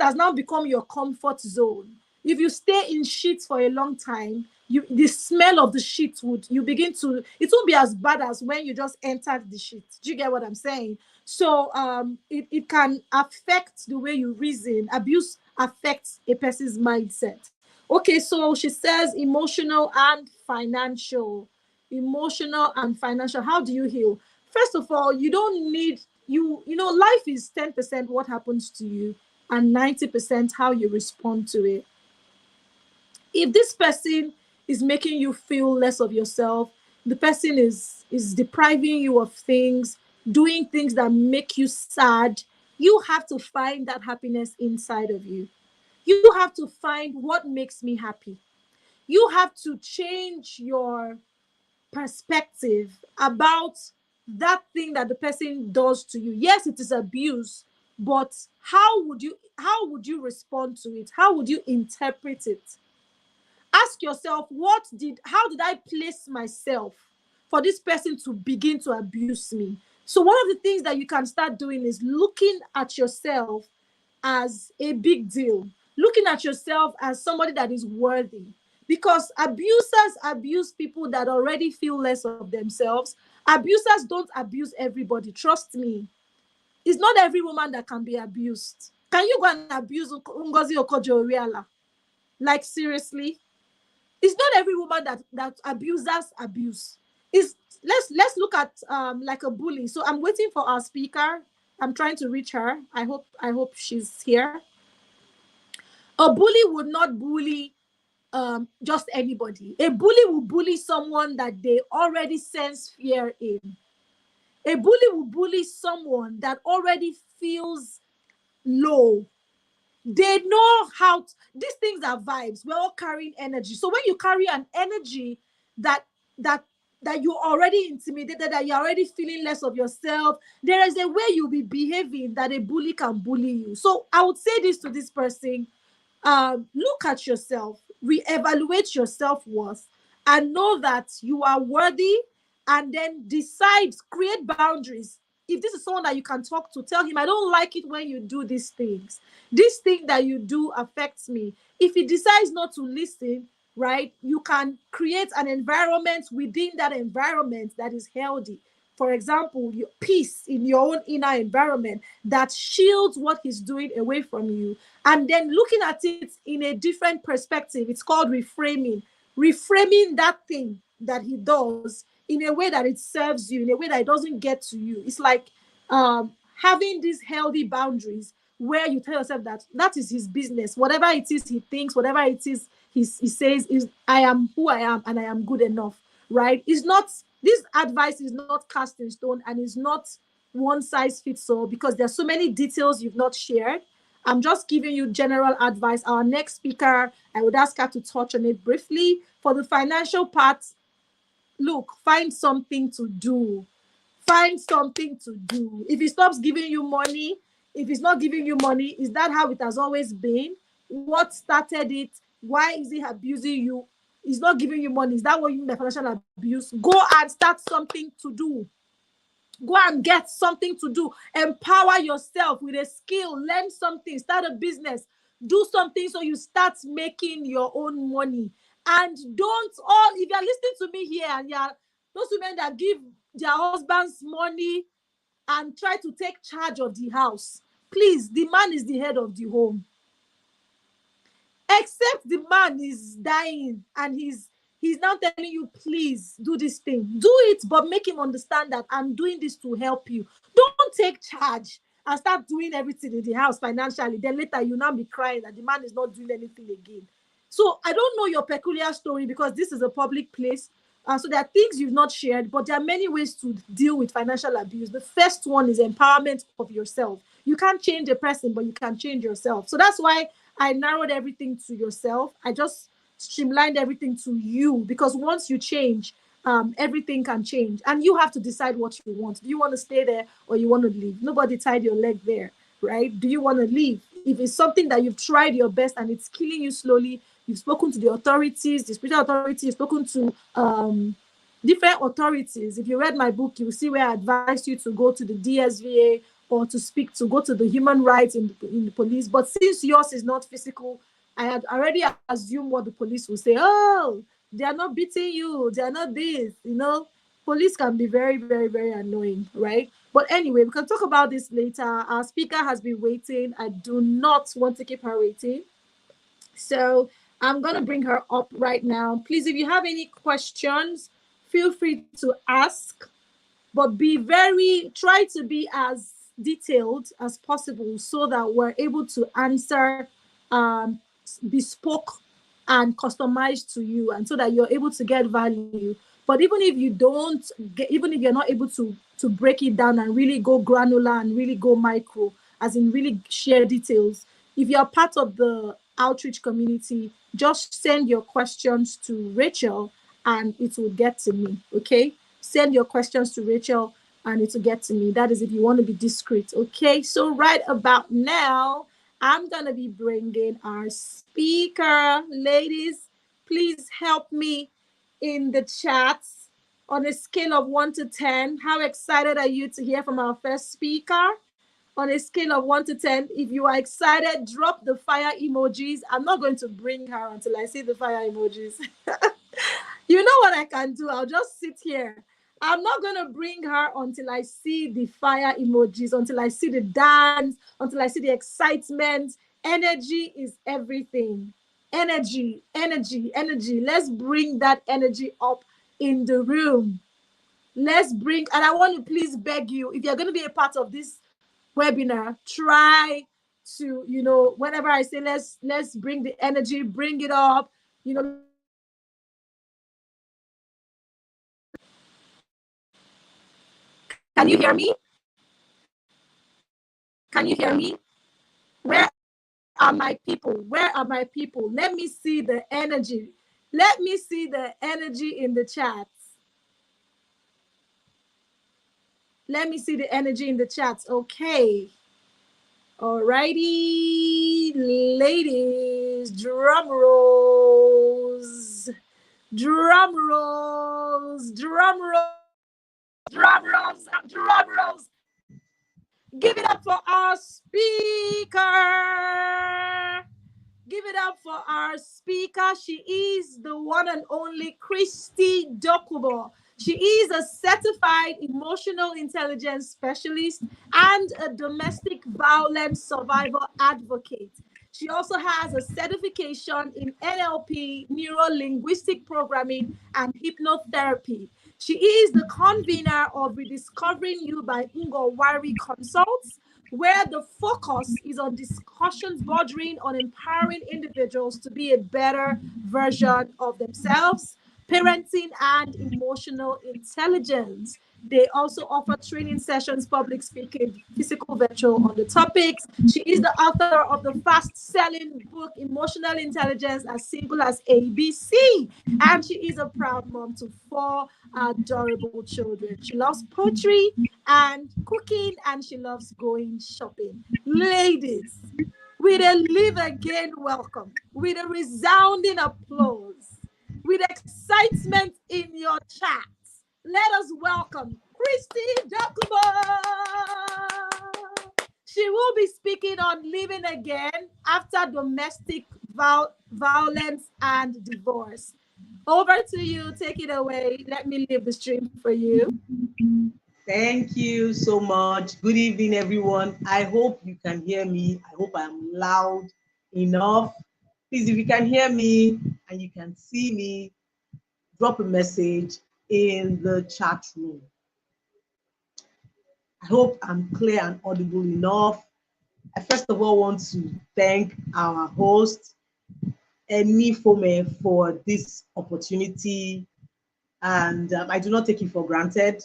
has now become your comfort zone. If you stay in shit for a long time, the smell of the shit it won't be as bad as when you just entered the shit. Do you get what I'm saying? So it can affect the way you reason. Abuse affects a person's mindset. Okay, so she says emotional and financial. Emotional and financial. How do you heal? First of all, you don't need life is 10% what happens to you and 90% how you respond to it. If this person is making you feel less of yourself, the person is depriving you of things, doing things that make you sad, you have to find that happiness inside of you. You have to find what makes me happy. You have to change your perspective about that thing that the person does to you. Yes, it is abuse, but how would you respond to it? How would you interpret it? Ask yourself, how did I place myself for this person to begin to abuse me? So one of the things that you can start doing is looking at yourself as a big deal, looking at yourself as somebody that is worthy, because abusers abuse people that already feel less of themselves. Abusers don't abuse everybody, trust me. It's not every woman that can be abused. Can you go and abuse Ngozi Okojo-Iweala? Like, seriously? It's not every woman that abusers abuse. Is let's look at like a bully. So I'm waiting for our speaker. I'm trying to reach her. I hope she's here. A bully would not bully just anybody. A bully will bully someone that they already sense fear in. A bully will bully someone that already feels low. They know how these things are vibes. We're all carrying energy. So when you carry an energy that that that you're already intimidated, that you're already feeling less of yourself, there is a way you'll be behaving that a bully can bully you. So I would say this to this person: look at yourself, reevaluate your self-worth, and know that you are worthy, and then decide, create boundaries. If this is someone that you can talk to, tell him, I don't like it when you do these things. This thing that you do affects me. If he decides not to listen, right, you can create an environment within that environment that is healthy. For example, your peace in your own inner environment that shields what he's doing away from you. And then looking at it in a different perspective, it's called reframing. Reframing that thing that he does in a way that it serves you, in a way that it doesn't get to you. It's like having these healthy boundaries where you tell yourself that that is his business. Whatever it is he thinks, whatever it is he says, is I am who I am and I am good enough, right? It's not, this advice is not cast in stone and is not one size fits all, because there's so many details you've not shared. I'm just giving you general advice. Our next speaker, I would ask her to touch on it briefly. For the financial part, look, find something to do. Find something to do. If he stops giving you money, if he's not giving you money, is that how it has always been? What started it? Why is he abusing you? He's not giving you money. Is that what you mean by financial abuse? Go and start something to do. Go and get something to do. Empower yourself with a skill. Learn something. Start a business. Do something so you start making your own money. And don't all, if you're listening to me here and you're those women that give their husbands money and try to take charge of the house, please, the man is the head of the home. Except the man is dying and he's now telling you, please do this thing. Do it, but make him understand that I'm doing this to help you. Don't take charge and start doing everything in the house financially. Then later you now be crying that the man is not doing anything again. So I don't know your peculiar story because this is a public place. So there are things you've not shared, but there are many ways to deal with financial abuse. The first one is empowerment of yourself. You can't change a person, but you can change yourself. So that's why I narrowed everything to yourself. I just streamlined everything to you, because once you change, everything can change. And you have to decide what you want. Do you want to stay there or you want to leave? Nobody tied your leg there, right? Do you want to leave? If it's something that you've tried your best and it's killing you slowly, you've spoken to the authorities, the spiritual authorities, you've spoken to different authorities. If you read my book, you'll see where I advise you to go to the DSVA or to speak to, go to the human rights in the police. But since yours is not physical, I had already assumed what the police will say. Oh, they are not beating you. They are not this, Police can be very, very, very annoying, right? But anyway, we can talk about this later. Our speaker has been waiting. I do not want to keep her waiting. So I'm going to bring her up right now. Please, if you have any questions, feel free to ask, but try to be as detailed as possible so that we're able to answer bespoke and customized to you, and so that you're able to get value. But even if you don't get, even if you're not able to break it down and really go granular and really go micro, as in really share details, if you're part of the outreach community, just send your questions to Rachel and it will get to me. Okay, send your questions to Rachel and it will get to me. That is if you want to be discreet. Okay, so right about now, I'm going to be bringing our speaker. Ladies, please help me in the chats on a scale of 1 to 10. How excited are you to hear from our first speaker? On a scale of 1 to 10, if you are excited, drop the fire emojis. I'm not going to bring her until I see the fire emojis. You know what I can do? I'll just sit here. I'm not going to bring her until I see the fire emojis, until I see the dance, until I see the excitement. Energy is everything. Energy, energy, energy. Let's bring that energy up in the room. Let's bring, and I want to please beg you, if you're going to be a part of this webinar, try to, whenever I say let's bring the energy, bring it up, let's bring the energy. Can you hear me? Can you hear me? Where are my people? Where are my people? Let me see the energy. Let me see the energy in the chat. Let me see the energy in the chats. Okay. Alrighty, ladies, drum rolls, drum rolls, drum rolls, drum rolls, drum rolls. Give it up for our speaker. Give it up for our speaker. She is the one and only Christy Dokubo. She is a certified emotional intelligence specialist and a domestic violence survivor advocate. She also has a certification in NLP, neuro linguistic programming, and hypnotherapy. She is the convener of Rediscovering You by Ngo Wari Consults, where the focus is on discussions bordering on empowering individuals to be a better version of themselves, parenting, and emotional intelligence. They also offer training sessions, public speaking, physical, virtual on the topics. She is the author of the fast-selling book Emotional Intelligence as Simple as ABC, and she is a proud mom to four adorable children. She loves poetry and cooking, and she loves going shopping. Ladies, with a live again welcome, with a resounding applause, with excitement in your chat, let us welcome Christy Jacobo. She will be speaking on living again after domestic violence and divorce. Over to you. Take it away. Let me leave the stream for you. Thank you so much. Good evening, everyone. I hope you can hear me. I hope I'm loud enough. Please, if you can hear me and you can see me, drop a message in the chat room. I hope I'm clear and audible enough. I first of all want to thank our host, Eni Fome, for this opportunity. And I do not take it for granted.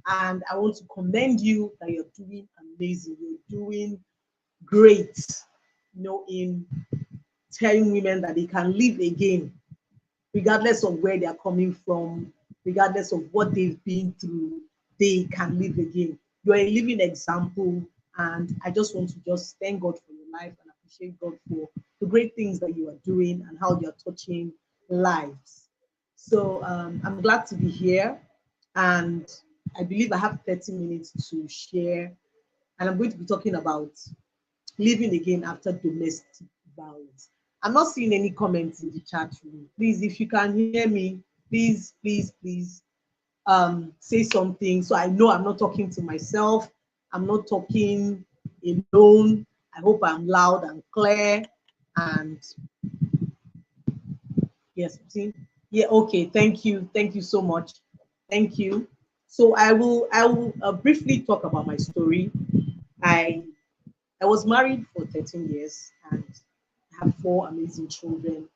And I want to commend you that you're doing amazing. You're doing great, in telling women that they can live again, regardless of where they are coming from, regardless of what they've been through, they can live again. You're a living example. And I just want to just thank God for your life and appreciate God for the great things that you are doing and how you're touching lives. So I'm glad to be here. And I believe I have 30 minutes to share. And I'm going to be talking about living again after domestic violence. I'm not seeing any comments in the chat room. Please, if you can hear me, please say something so I know I'm not talking to myself. I'm not talking alone. I hope I'm loud and clear. And yes, see? Yeah, okay. Thank you so much. Thank you. So I will briefly talk about my story. I I was married for 13 years and I have four amazing children.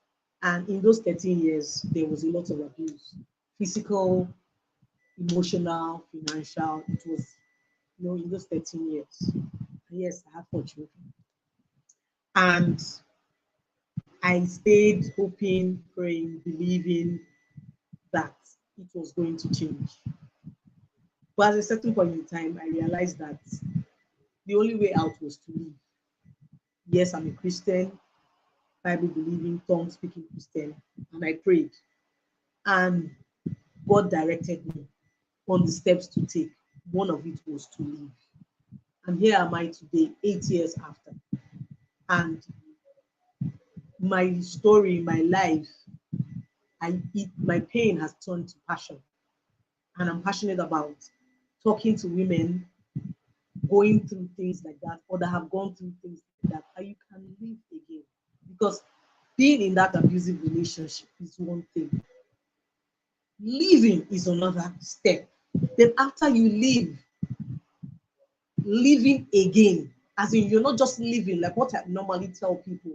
And in those 13 years, there was a lot of abuse, physical, emotional, financial. It was, in those 13 years. Yes, I have four children. And I stayed hoping, praying, believing that it was going to change. But at a certain point in time, I realized that the only way out was to leave. Yes, I'm a Christian, Bible believing, tongue speaking Christian, and I prayed. And God directed me on the steps to take. One of it was to leave. And here am I today, 8 years after. And my story, my life, my pain has turned to passion. And I'm passionate about talking to women going through things like that, or that have gone through things like that, how you can live again. Because being in that abusive relationship is one thing, leaving is another step. Then after you leave, living again, as in you're not just living, like what I normally tell people,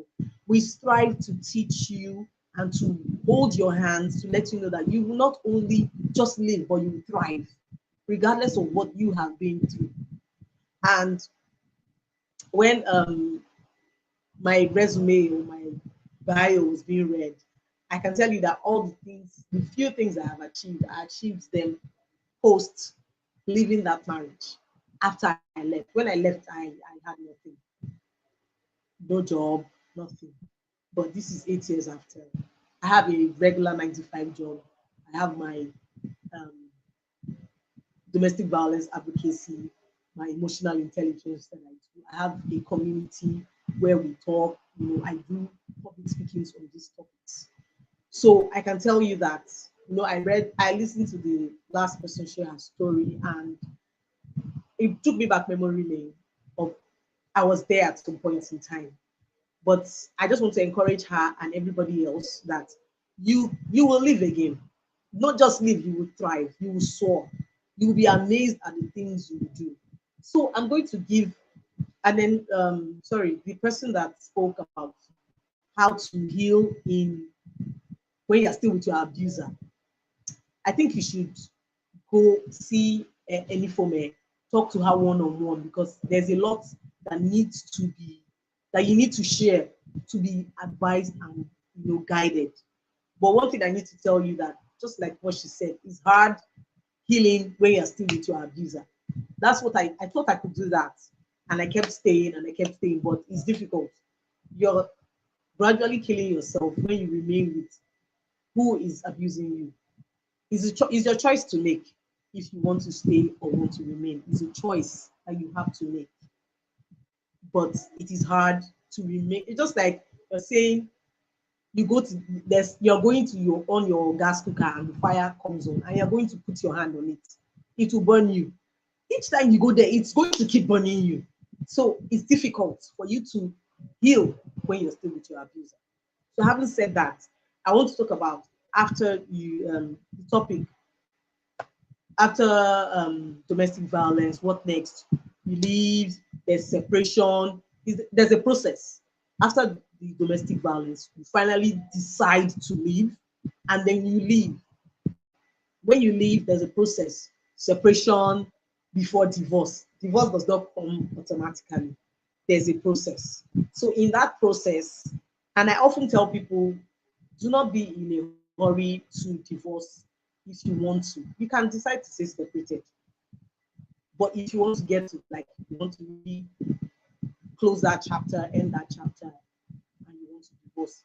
we strive to teach you and to hold your hands to let you know that you will not only just live, but you will thrive. regardless of what you have been through. And when my resume or my bio was being read, I can tell you that all the things, the few things I achieved them post leaving that marriage. After I left, when I left, I had nothing, no job, nothing. But this is 8 years after. I have a regular 9 to 5 job. I have my um, domestic violence advocacy, my emotional intelligence that I do. I have a community where we talk. I do public speakings on these topics. So I can tell you that, I listened to the last person share her story, and it took me back memory lane of I was there at some point in time. But I just want to encourage her and everybody else that you will live again. Not just live, you will thrive, you will soar, you will be amazed at the things you will do. So I'm going to give, and then sorry, the person that spoke about how to heal in when you're still with your abuser. I think you should go see any former, talk to her one on one, because there's a lot that needs to be that you need to share to be advised and guided. But one thing I need to tell you that, just like what she said, it's hard healing when you're still with your abuser. That's what I thought I could do that, and I kept staying and I kept staying, but it's difficult. You're gradually killing yourself when you remain with who is abusing you. It's your choice to make if you want to stay or want to remain. It's a choice that you have to make. But it is hard to remain. It's just like you're saying you go to you're going to your on your gas cooker and the fire comes on and you're going to put your hand on it. It will burn you. Each time you go there, it's going to keep burning you. So it's difficult for you to heal when you're still with your abuser. So having said that, I want to talk about after you the topic after domestic violence, what next? You leave, there's separation, there's a process. After the domestic violence, you finally decide to leave, and then you leave. When you leave, there's a process. Separation before divorce. Divorce does not come automatically. There's a process. So in that process, and I often tell people, do not be in a hurry to divorce if you want to. You can decide to stay separated. But if you want to get to, like, you want to really close that chapter, end that chapter, and you want to divorce,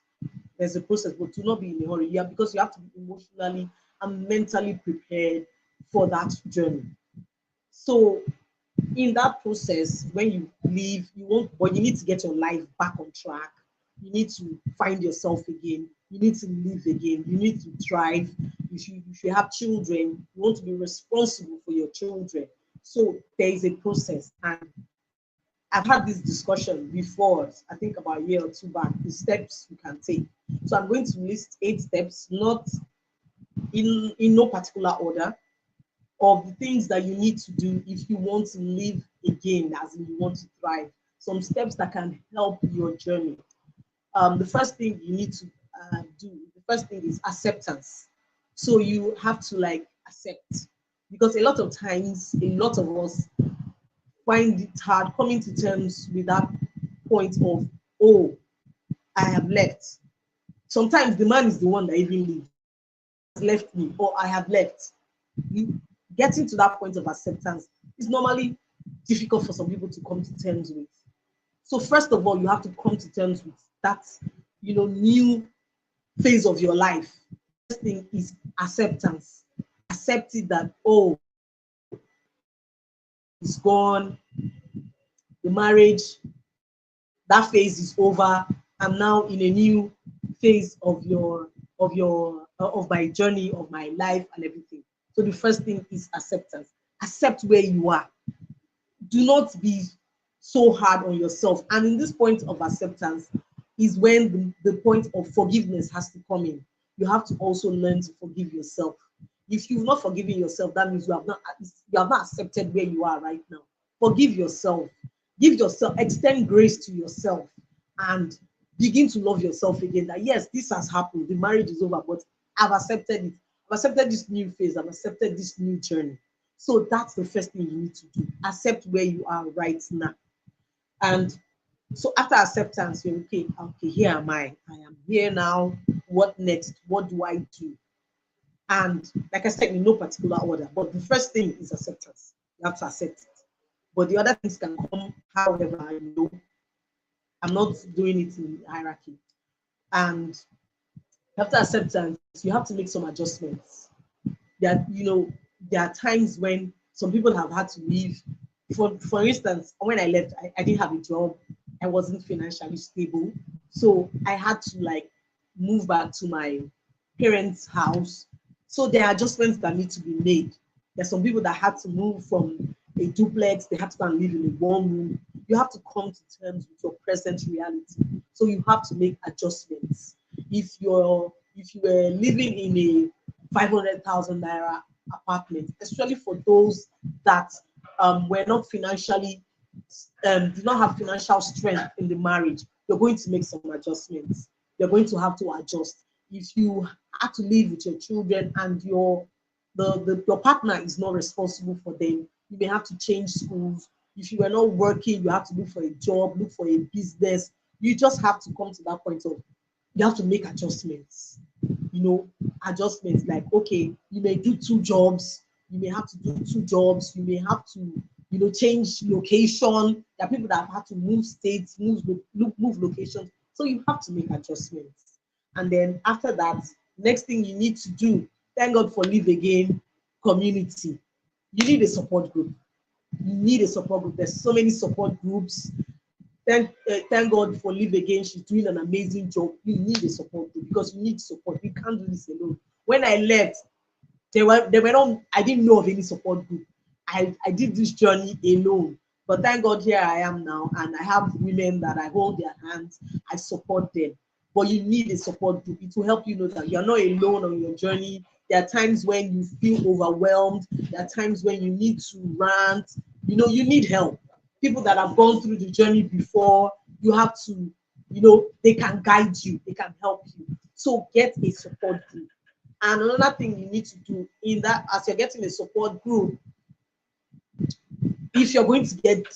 there's a process, but do not be in a hurry. Yeah, because you have to be emotionally and mentally prepared for that journey. So in that process, when you leave, you won't, but you need to get your life back on track. You need to find yourself again. You need to live again. You need to thrive. If you have children, you want to be responsible for your children. So there is a process. And I've had this discussion before, I think about a year or two back, the steps you can take. So I'm going to list 8 steps, not in no particular order, of the things that you need to do if you want to live again, as in you want to thrive. Some steps that can help your journey. The first thing you need to do, the first thing is acceptance. So you have to like accept, because a lot of times, a lot of us find it hard coming to terms with that point of, oh, I have left. Sometimes the man is the one that even leaves. Has left me, or I have left. Getting to that point of acceptance is normally difficult for some people to come to terms with. So first of all, you have to come to terms with that, new phase of your life. First thing is acceptance. Accept it that, oh, it's gone, the marriage, that phase is over. I'm now in a new phase of my journey, of my life and everything. So the first thing is acceptance. Accept where you are. Do not be so hard on yourself. And in this point of acceptance is when the point of forgiveness has to come in. You have to also learn to forgive yourself. If you've not forgiven yourself, that means you have not accepted where you are right now. Forgive yourself. Give yourself, extend grace to yourself, and begin to love yourself again. That yes, this has happened. The marriage is over, but I've accepted it. I've accepted this new phase. I've accepted this new journey. So that's the first thing you need to do. Accept where you are right now. And so after acceptance, you're okay, okay, here am I. I am here now. What next? What do I do? And like I said, in no particular order. But the first thing is acceptance. You have to accept it. But the other things can come however, I'm not doing it in hierarchy. And after acceptance, you have to make some adjustments. That there are times when some people have had to leave. For instance, when I left, I didn't have a job. I wasn't financially stable, so I had to like move back to my parents' house. So there are adjustments that need to be made. There's some people that had to move from a duplex, they had to go and live in a one room. You have to come to terms with your present reality. So you have to make adjustments. If you were living in a 500,000 naira apartment, especially for those that were not financially, did not have financial strength in the marriage, you're going to make some adjustments. You're going to have to adjust. If you had to live with your children and your partner is not responsible for them, you may have to change schools. If you were not working, you have to look for a job, look for a business. You just have to come to that point of you have to make adjustments. Adjustments like, okay, you may do two jobs, you may have to do two jobs, you may have to, change location. There are people that have had to move states, move locations. So you have to make adjustments. And then after that, next thing you need to do, thank God for Live Again community. You need a support group. You need a support group. There's so many support groups. Thank God for Live Again. She's doing an amazing job. You need a support group because you need support. You can't do this alone. When I left, they were not. I didn't know of any support group. I did this journey alone. But thank God here I am now, and I have women that I hold their hands. I support them. But you need a support group. It will help you know that you're not alone on your journey. There are times when you feel overwhelmed. There are times when you need to rant. You need help. People that have gone through the journey before, you have to, they can guide you, they can help you. So get a support group. And another thing you need to do in that, as you're getting a support group, if you're going to get,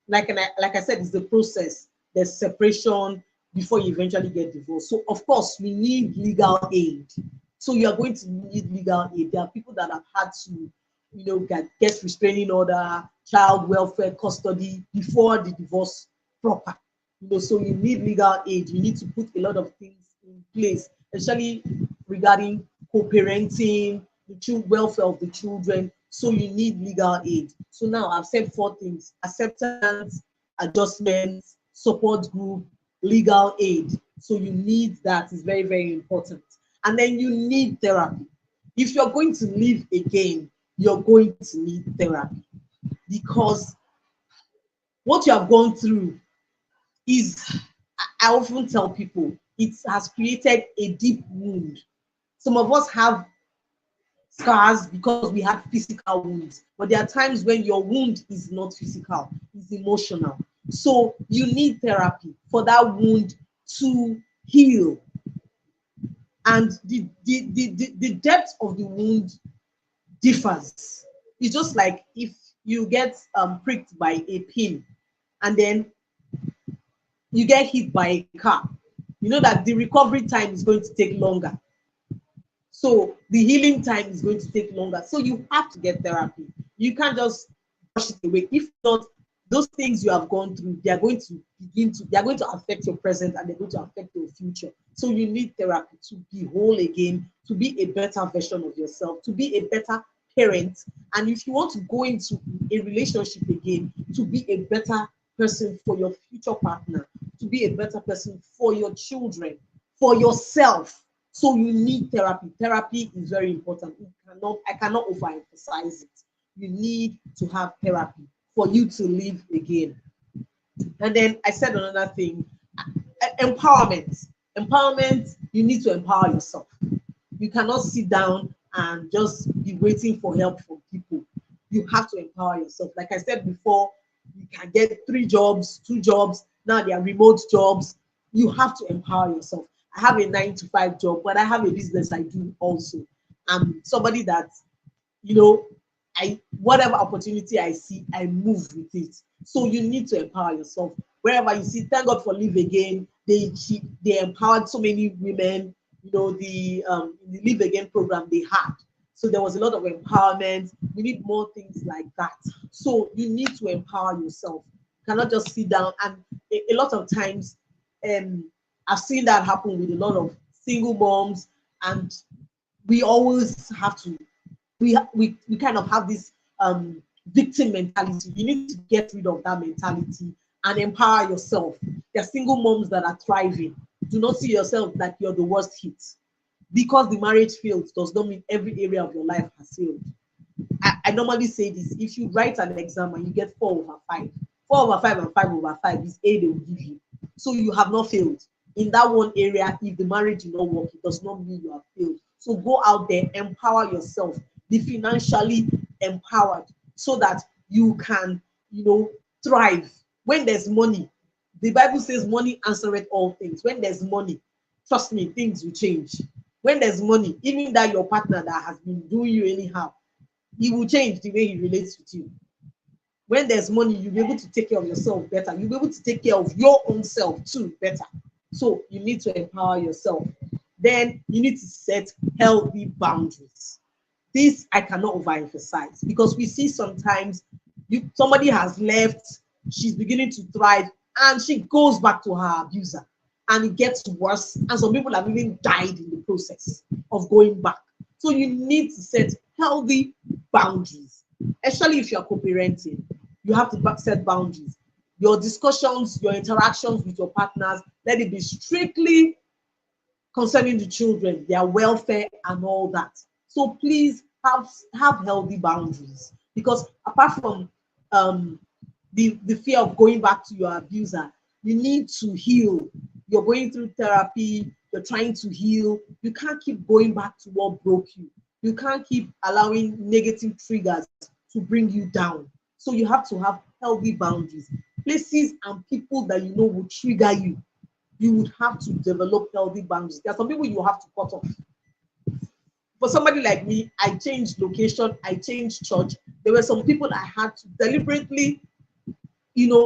like I said, it's the process. There's separation before you eventually get divorced. So of course, we need legal aid. So you're going to need legal aid. There are people that have had to, get restraining order, child welfare custody before the divorce proper. So you need legal aid. You need to put a lot of things in place, especially regarding co-parenting, the welfare of the children. So you need legal aid. So now I've said four things: acceptance, adjustments, support group, legal aid. So you need that. Is very, very important. And then you need therapy. If you're going to live again, you're going to need therapy, because what you have gone through is, I often tell people, it has created a deep wound. Some of us have scars because we had physical wounds, but there are times when your wound is not physical, it's emotional. So you need therapy for that wound to heal. And the depth of the wound differs. It's just like if you get pricked by a pin and then you get hit by a car, you know that the recovery time is going to take longer. So the healing time is going to take longer. So you have to get therapy. You can't just brush it away. If not, those things you have gone through, they are going to affect your present and they're going to affect your future. So you need therapy to be whole again, to be a better version of yourself, to be a better parent. And if you want to go into a relationship again, to be a better person for your future partner, to be a better person for your children, for yourself. So you need therapy. Therapy is very important. I cannot overemphasize it. You need to have therapy for you to live again. And then I said another thing, empowerment. Empowerment, you need to empower yourself. You cannot sit down and just be waiting for help from people. You have to empower yourself. Like I said before, you can get 3 jobs, 2 jobs. Now they are remote jobs. You have to empower yourself. I have a 9-to-5 job, but I have a business I do also. I'm somebody that, you know, I whatever opportunity I see, I move with it. So you need to empower yourself. Wherever you see, thank God for Live Again. They empowered so many women. You know, the Live Again program they had. So there was a lot of empowerment. We need more things like that. So you need to empower yourself. You cannot just sit down. And a lot of times, I've seen that happen with a lot of single moms, and we always have to we kind of have this victim mentality. You need to get rid of that mentality and empower yourself. There are single moms that are thriving. Do not see yourself like you're the worst hit. Because the marriage failed does not mean every area of your life has failed. I normally say this: if you write an exam and you get 4/5, 4/5 and 5/5 is A they will give you. So you have not failed in that one area. If the marriage did not work, it does not mean you have failed. So go out there, empower yourself, be financially empowered so that you can, thrive. When there's money, the Bible says money answereth all things. When there's money, trust me, things will change. When there's money, even that your partner that has been doing you anyhow, he will change the way he relates with you. When there's money, you'll be able to take care of yourself better. You'll be able to take care of your own self too better. So you need to empower yourself. Then you need to set healthy boundaries. This I cannot overemphasize, because we see sometimes somebody has left, she's beginning to thrive, and she goes back to her abuser, and it gets worse. And some people have even died in the process of going back. So you need to set healthy boundaries, especially if you're co-parenting. You have to set boundaries. Your discussions, your interactions with your partners, let it be strictly concerning the children, their welfare, and all that. So please have healthy boundaries, because apart from the fear of going back to your abuser, you need to heal. You're going through therapy, you're trying to heal. You can't keep going back to what broke you. You can't keep allowing negative triggers to bring you down. So you have to have healthy boundaries. Places and people that you know will trigger you, you would have to develop healthy boundaries. There are some people you have to cut off. For somebody like me, I changed location, I changed church. There were some people I had to deliberately,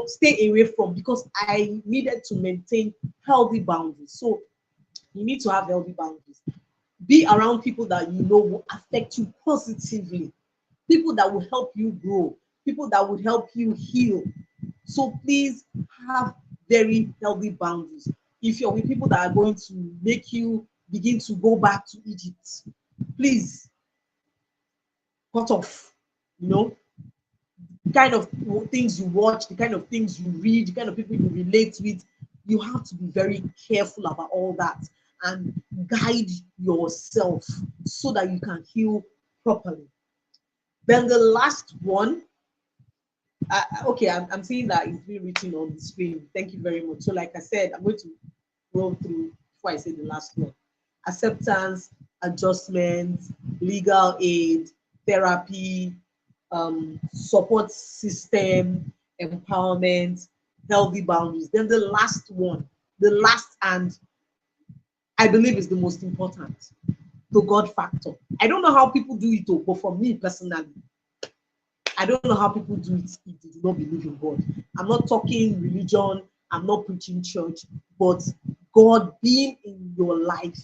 stay away from, because I needed to maintain healthy boundaries. So you need to have healthy boundaries. Be around people that you know will affect you positively, people that will help you grow, people that would help you heal. So please have very healthy boundaries. If you're with people that are going to make you begin to go back to Egypt, please cut off. The kind of things you watch, the kind of things you read, the kind of people you relate with, you have to be very careful about all that and guide yourself so that you can heal properly. Then the last one, okay, I'm seeing that it's been written on the screen. Thank you very much. So, like I said, I'm going to roll through before I say the last one: acceptance, adjustment, legal aid, therapy, support system, empowerment, healthy boundaries. Then the last one, the last, and I believe is the most important, the God factor. I don't know how people do it, but for me personally, I don't know how people do it if they do not believe in God. I'm not talking religion, I'm not preaching church, but God being in your life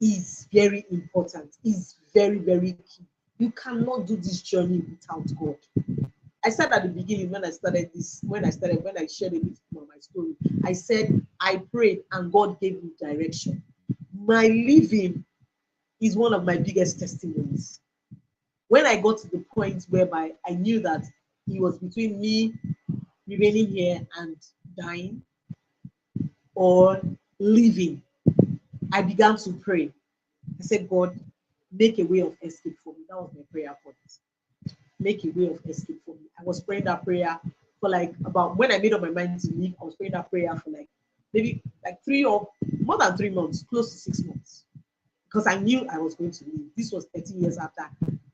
is very important, is very, very key. You cannot do this journey without God. I said at the beginning, when I shared a bit of my story, I said I prayed and God gave me direction. My living is one of my biggest testimonies. When I got to the point whereby I knew that He was between me remaining here and dying or leaving, I began to pray. I said, God, make a way of escape for me. That was my prayer point. Make a way of escape for me. I was praying that prayer for when I made up my mind to leave, I was praying that prayer for maybe 3 or more than 3 months, close to 6 months, because I knew I was going to leave. This was 13 years after,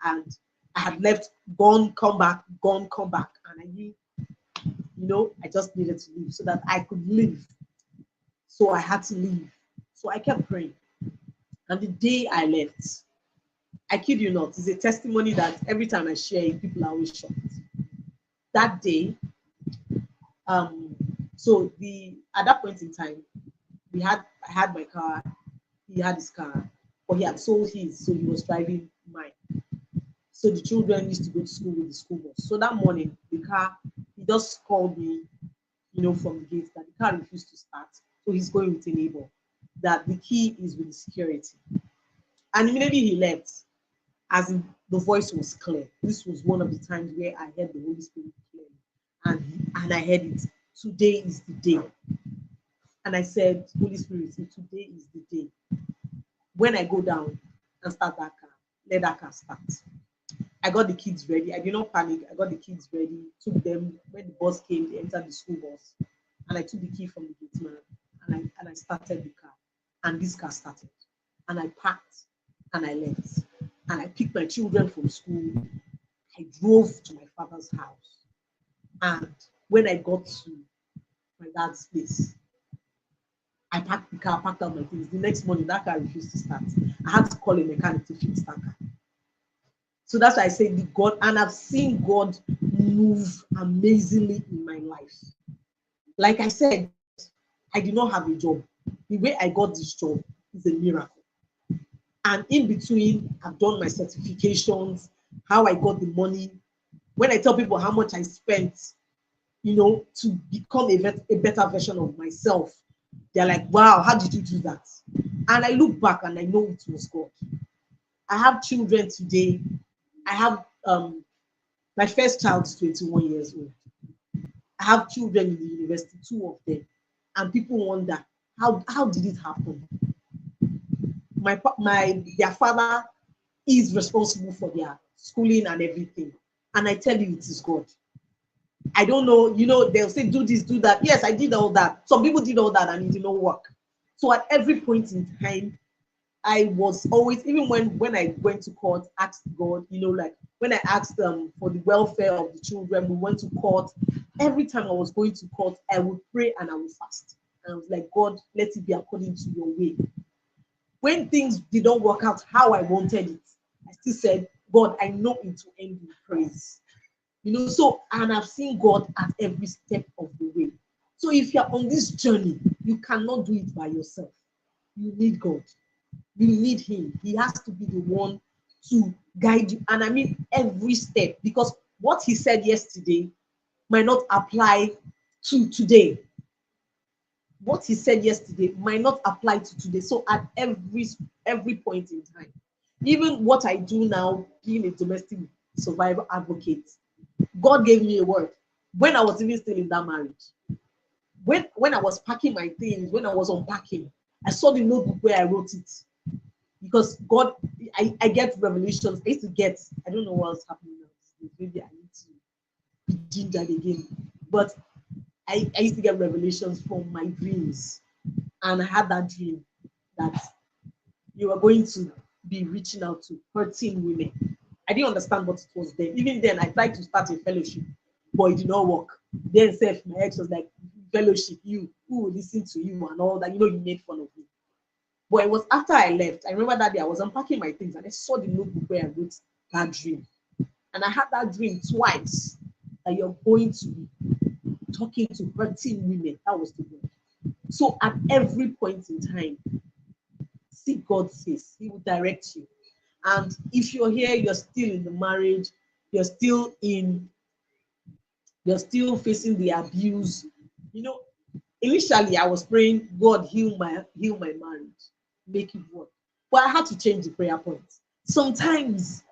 and I had left, gone, come back, and I knew, I just needed to leave so that I could live. So I had to leave. So I kept praying. And the day I left, I kid you not, it's a testimony that every time I share it, people are always shocked. That day, um, so the at that point in time, I had my car, he had his car, but he had sold his, so he was driving mine. So the children used to go to school with the school bus. So that morning, the car, he just called me, from the gate that the car refused to start. So he's going with a neighbor, that the key is with the security. And immediately he left, as in the voice was clear. This was one of the times where I heard the Holy Spirit clearly. And I heard it. Today is the day. And I said, Holy Spirit, today is the day. When I go down and start that car, let that car start. I got the kids ready. I did not panic. I got the kids ready, took them. When the bus came, they entered the school bus. And I took the key from the gate man and I started the car. And this car started. And I packed and I left. And I picked my children from school. I drove to my father's house. And when I got to my dad's place, I packed the car, packed out my things. The next morning, that car refused to start. I had to call a mechanic to fix that car. So that's why I say the God, and I've seen God move amazingly in my life. Like I said, I did not have a job. The way I got this job is a miracle. And in between, I've done my certifications, how I got the money. When I tell people how much I spent, to become a better version of myself, they're like, wow, how did you do that? And I look back and I know it was God. I have children today. I have my first child is 21 years old. I have children in the university, two of them, and people wonder how did it happen? Their father is responsible for their schooling and everything, and I tell you, it is God. I don't know, they'll say do this, do that. Yes, I did all that. Some people did all that and it did not work. So at every point in time, I was always, even when I went to court, asked God, like when I asked for the welfare of the children, we went to court. Every time I was going to court, I would pray and I would fast. And I was like, God, let it be according to your way. When things did not work out how I wanted it, I still said, God, I know it will end in praise. So, and I've seen God at every step of the way. So if you're on this journey, you cannot do it by yourself. You need God. You need him. He has to be the one to guide you. And I mean every step, because what he said yesterday might not apply to today. What he said yesterday might not apply to today. So at every point in time, even what I do now, being a domestic survivor advocate, God gave me a word when I was even still in that marriage. When I was packing my things, when I was unpacking, I saw the notebook where I wrote it. Because God, I get revelations. I used to get, I don't know what's happening now. Maybe I need to be gingered again. But I used to get revelations from my dreams. And I had that dream that you were going to be reaching out to 13 women. I didn't understand what it was then. Even then, I tried to start a fellowship, but it did not work. Then, my ex was like, fellowship, you, who will listen to you and all that? You made fun of me. But it was after I left. I remember that day I was unpacking my things and I saw the notebook where I wrote that dream. And I had that dream twice that you're going to be talking to 13 women. That was the dream. So at every point in time, seek God's face. He will direct you. And if you're here, you're still in the marriage, you're still facing the abuse. Initially I was praying, God, heal my marriage, make it work. But I had to change the prayer point. Sometimes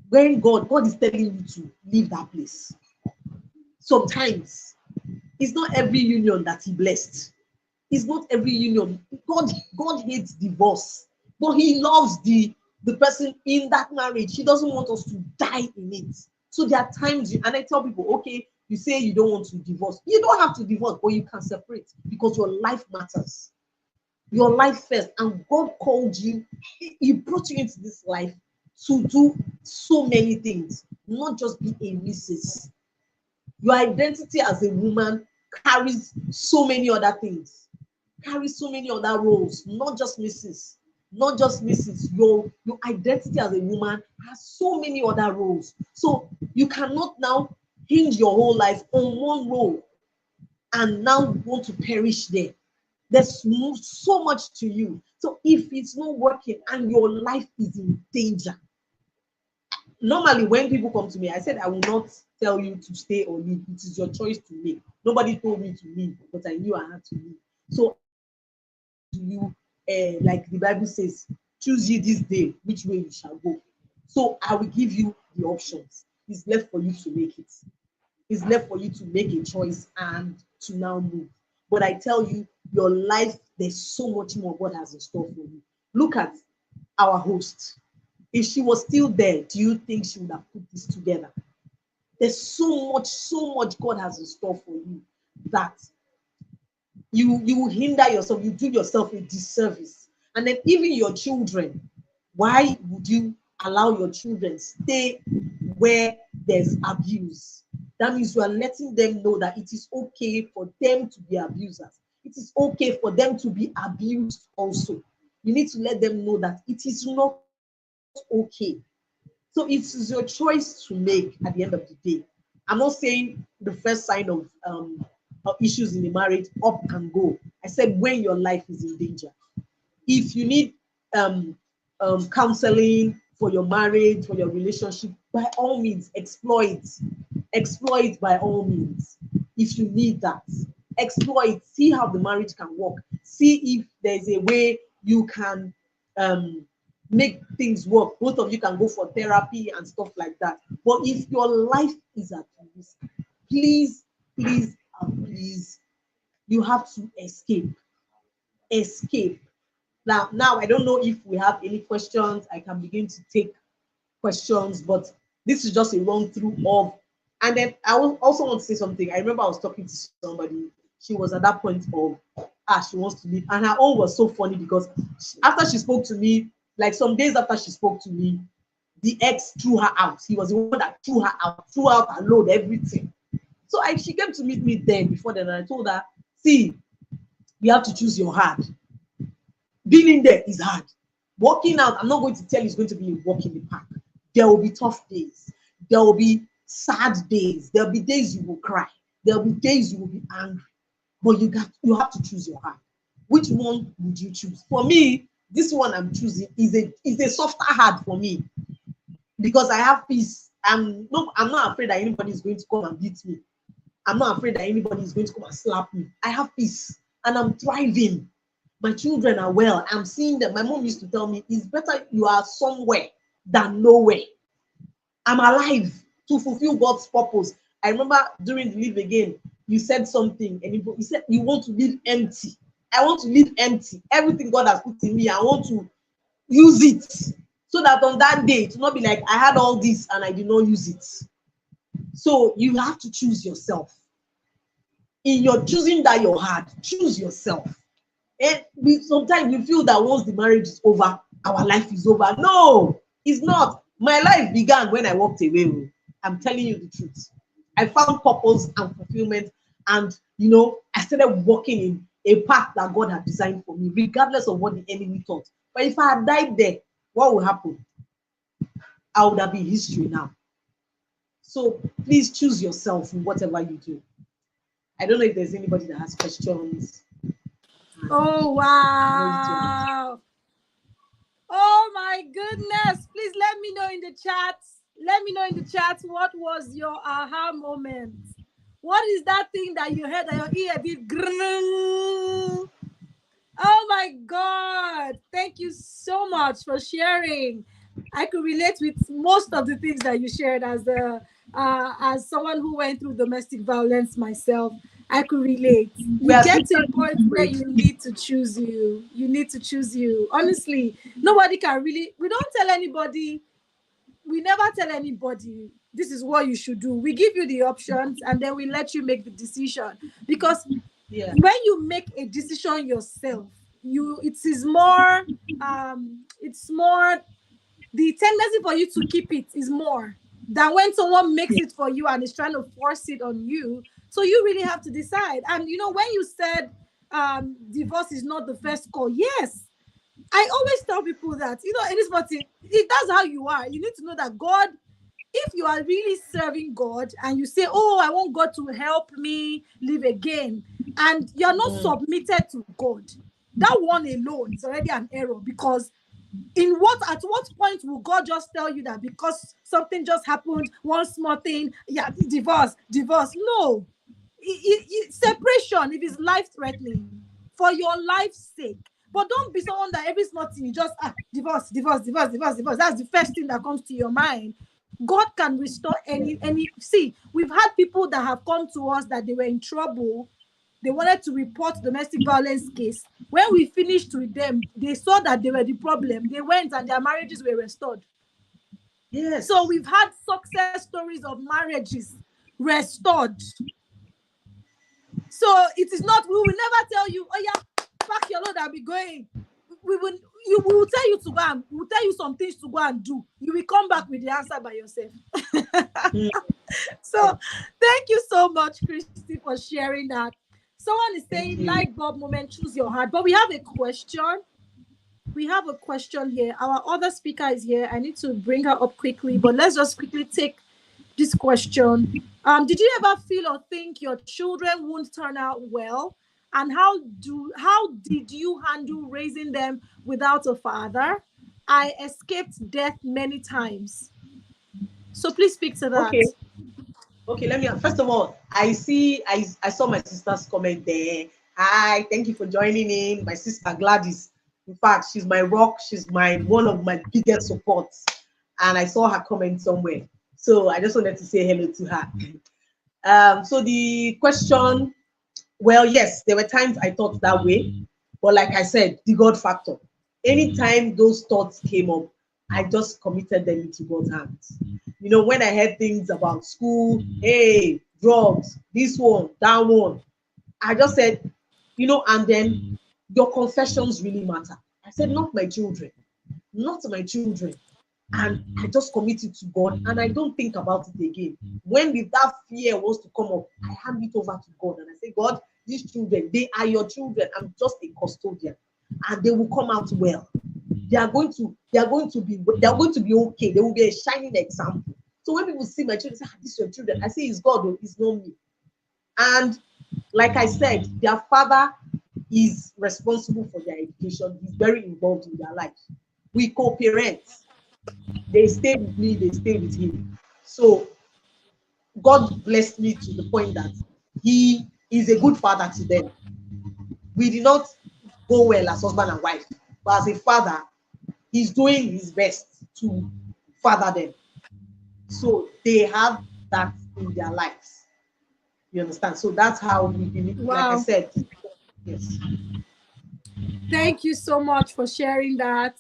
when God is telling you to leave that place, sometimes it's not every union that he blessed. It's not every union. God hates divorce, but he loves the person in that marriage. He doesn't want us to die in it. So there are times, and I tell people, okay, you say you don't want to divorce. You don't have to divorce, but you can separate because your life matters. Your life first. And God called you, he brought you into this life to do so many things, not just be a missus. Your identity as a woman carries so many other things, carries so many other roles, not just missus. not just Mrs. Your identity as a woman has so many other roles. So you cannot now hinge your whole life on one role and now want to perish there. There's so much to you. So if it's not working and your life is in danger, normally when people come to me, I said I will not tell you to stay or leave. It is your choice to leave. Nobody told me to leave, but I knew I had to leave. So I will not say to you, like the Bible says, choose ye this day which way you shall go. So I will give you the options. It's left for you to make it. It's left for you to make a choice and to now move. But I tell you, your life, there's so much more God has in store for you. Look at our host. If she was still there, do you think she would have put this together? There's so much God has in store for you that you hinder yourself, you do yourself a disservice. And then even your children, why would you allow your children stay where there's abuse? That means you are letting them know that it is okay for them to be abusers. It is okay for them to be abused also. You need to let them know that it is not okay. So it is your choice to make at the end of the day. I'm not saying the first sign of issues in the marriage, up and go. I said when your life is in danger. If you need um, counseling for your marriage, for your relationship, by all means, explore it. Explore it by all means. If you need that, explore it. See how the marriage can work. See if there's a way you can um, make things work. Both of you can go for therapy and stuff like that. But if your life is at risk, please, please, and please, you have to escape. Escape. Now I don't know if we have any questions. I can begin to take questions, but this is just a run through of. And then I also want to say something. I remember I was talking to somebody. She was at that point of she wants to leave, and her own was so funny because after she spoke to me, like some days after she spoke to me, the ex threw her out. He was the one that threw out her load, everything. So she came to meet me then before then, and I told her, see, you have to choose your heart. Being in there is hard. Walking out, I'm not going to tell you it's going to be a walk in the park. There will be tough days. There will be sad days. There will be days you will cry. There will be days you will be angry. But you have to choose your heart. Which one would you choose? For me, this one I'm choosing is a softer heart for me because I have peace. I'm not afraid that anybody is going to come and beat me. I'm not afraid that anybody is going to come and slap me. I have peace and I'm thriving. My children are well. I'm seeing them. My mom used to tell me, it's better you are somewhere than nowhere. I'm alive to fulfill God's purpose. I remember during the Live Again, you said something and you said you want to live empty. I want to live empty. Everything God has put in me, I want to use it. So that on that day, it will not be like I had all this and I did not use it. So you have to choose yourself. In your choosing that your heart, choose yourself. And sometimes we feel that once the marriage is over, our life is over. No, it's not. My life began when I walked away. I'm telling you the truth. I found purpose and fulfillment, and I started walking in a path that God had designed for me, regardless of what the enemy thought. But if I had died there, what would happen? I would have been history now. So please choose yourself in whatever you do. I don't know if there's anybody that has questions. Oh, I know it's your answer. wow. Oh my goodness. Please let me know in the chat. Let me know in the chat what was your aha moment. What is that thing that you heard that your ear did grrrr? Oh my God. Thank you so much for sharing. I could relate with most of the things that you shared as someone who went through domestic violence myself. I could relate. We You are get to a spiritually point where great. you need to choose you. You need to choose you. Honestly, nobody can really, we don't tell anybody, we never tell anybody this is what you should do. We give you the options and then we let you make the decision. Because Yeah. when you make a decision yourself, it's more, the tendency for you to keep it is more than when someone makes it for you and is trying to force it on you. So you really have to decide. And when you said divorce is not the first call, yes, I always tell people that, in this party, if that's how you are, you need to know that God, if you are really serving God and you say, oh, I want God to help me live again, and you're not submitted to God, that one alone is already an error. Because at what point will God just tell you that because something just happened, one small thing, yeah, divorce? No. Separation, if it's life threatening, for your life's sake. But don't be someone that every small thing you just divorce. That's the first thing that comes to your mind. God can restore any. See, we've had people that have come to us that they were in trouble. They wanted to report domestic violence case. When we finished with them, they saw that they were the problem. They went and their marriages were restored. So Yes. we've had success stories of marriages restored. So it is not, we will never tell you, oh yeah, pack your load and be going. We will tell you to go and we will tell you some things to go and do. You will come back with the answer by yourself. Mm. So thank you so much, Christy, for sharing that. Someone is saying Thank you. light bulb moment, choose your heart. But we have a question. We have a question here. Our other speaker is here. I need to bring her up quickly, but let's just quickly take this question. Did you ever feel or think your children won't turn out well? And how did you handle raising them without a father? I escaped death many times. So please speak to that. Okay. Okay, let me first of all, I saw my sister's comment there. Hi, thank you for joining in. My sister Gladys. In fact, she's my rock, she's my one of my biggest supports. And I saw her comment somewhere. So I just wanted to say hello to her. So the question, well, yes, there were times I thought that way, but like I said, the God factor. Anytime those thoughts came up, I just committed them into God's hands. When I heard things about school, hey, drugs, this one, that one, I just said, and then your confessions really matter. I said, not my children, not my children. And I just commit it to God and I don't think about it again. When if that fear was to come up, I hand it over to God and I say, God, these children, they are your children. I'm just a custodian and they will come out well. They are going to be okay. They will be a shining example. So when people see my children say, this is your children, I say it's God, it's not me. And like I said, their father is responsible for their education. He's very involved in their life. We co-parent. They stay with me, they stay with him. So God blessed me to the point that he is a good father to them. We did not go well as husband and wife, but as a father, he's doing his best to father them. So they have that in their lives. You understand? So that's how we believe, like I Wow. said, yes. Thank you so much for sharing that.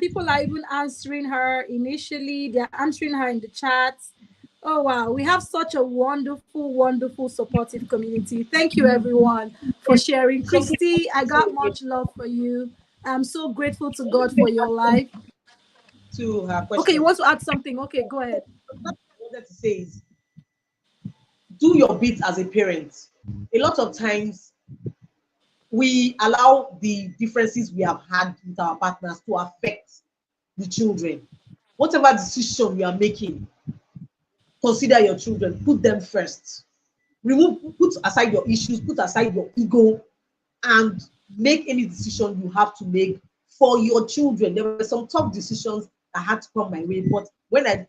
People are even answering her initially. They're answering her in the chat. Oh, wow. We have such a wonderful, wonderful, supportive community. Thank you, everyone, for sharing. Something I Christy, I wanted got to say much love for you. I'm so grateful to God for your life. to her Okay, you question. want to add something? Okay, go ahead. What I wanted to say is do your bit as a parent. A lot of times we allow the differences we have had with our partners to affect the children. Whatever decision you are making, consider your children, put them first. Put aside your issues, put aside your ego, and make any decision you have to make for your children. There were some tough decisions that had to come my way, but when I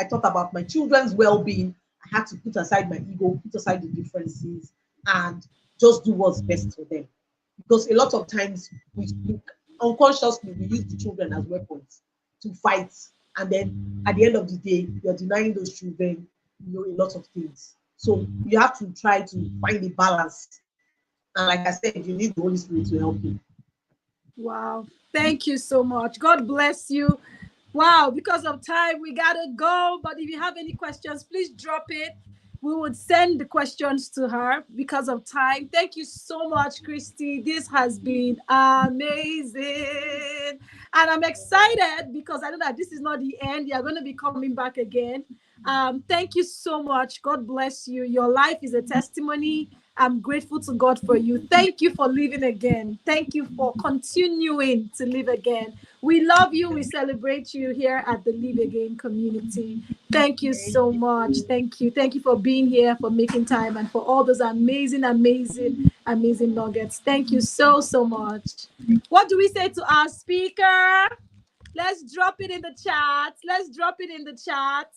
thought about my children's well-being, I had to put aside my ego, put aside the differences, and just do what's best for them. Because a lot of times we unconsciously we use the children as weapons to fight, and then at the end of the day, you're denying those children, a lot of things. So you have to try to find a balance. And like I said, you need the Holy Spirit to help you. Wow. Thank you so much. God bless you. Wow. Because of time, we got to go. But if you have any questions, please drop it. We would send the questions to her because of time. Thank you so much, Christy. This has been amazing. And I'm excited because I know that this is not the end. You're going to be coming back again. Thank you so much. God bless you. Your life is a testimony. I'm grateful to God for you. Thank you for living again. Thank you for continuing to live again. We love you. We celebrate you here at the Live Again community. Thank you so much. Thank you. Thank you for being here, for making time, and for all those amazing, amazing, amazing nuggets. Thank you so, so much. What do we say to our speaker? Let's drop it in the chat. Let's drop it in the chat.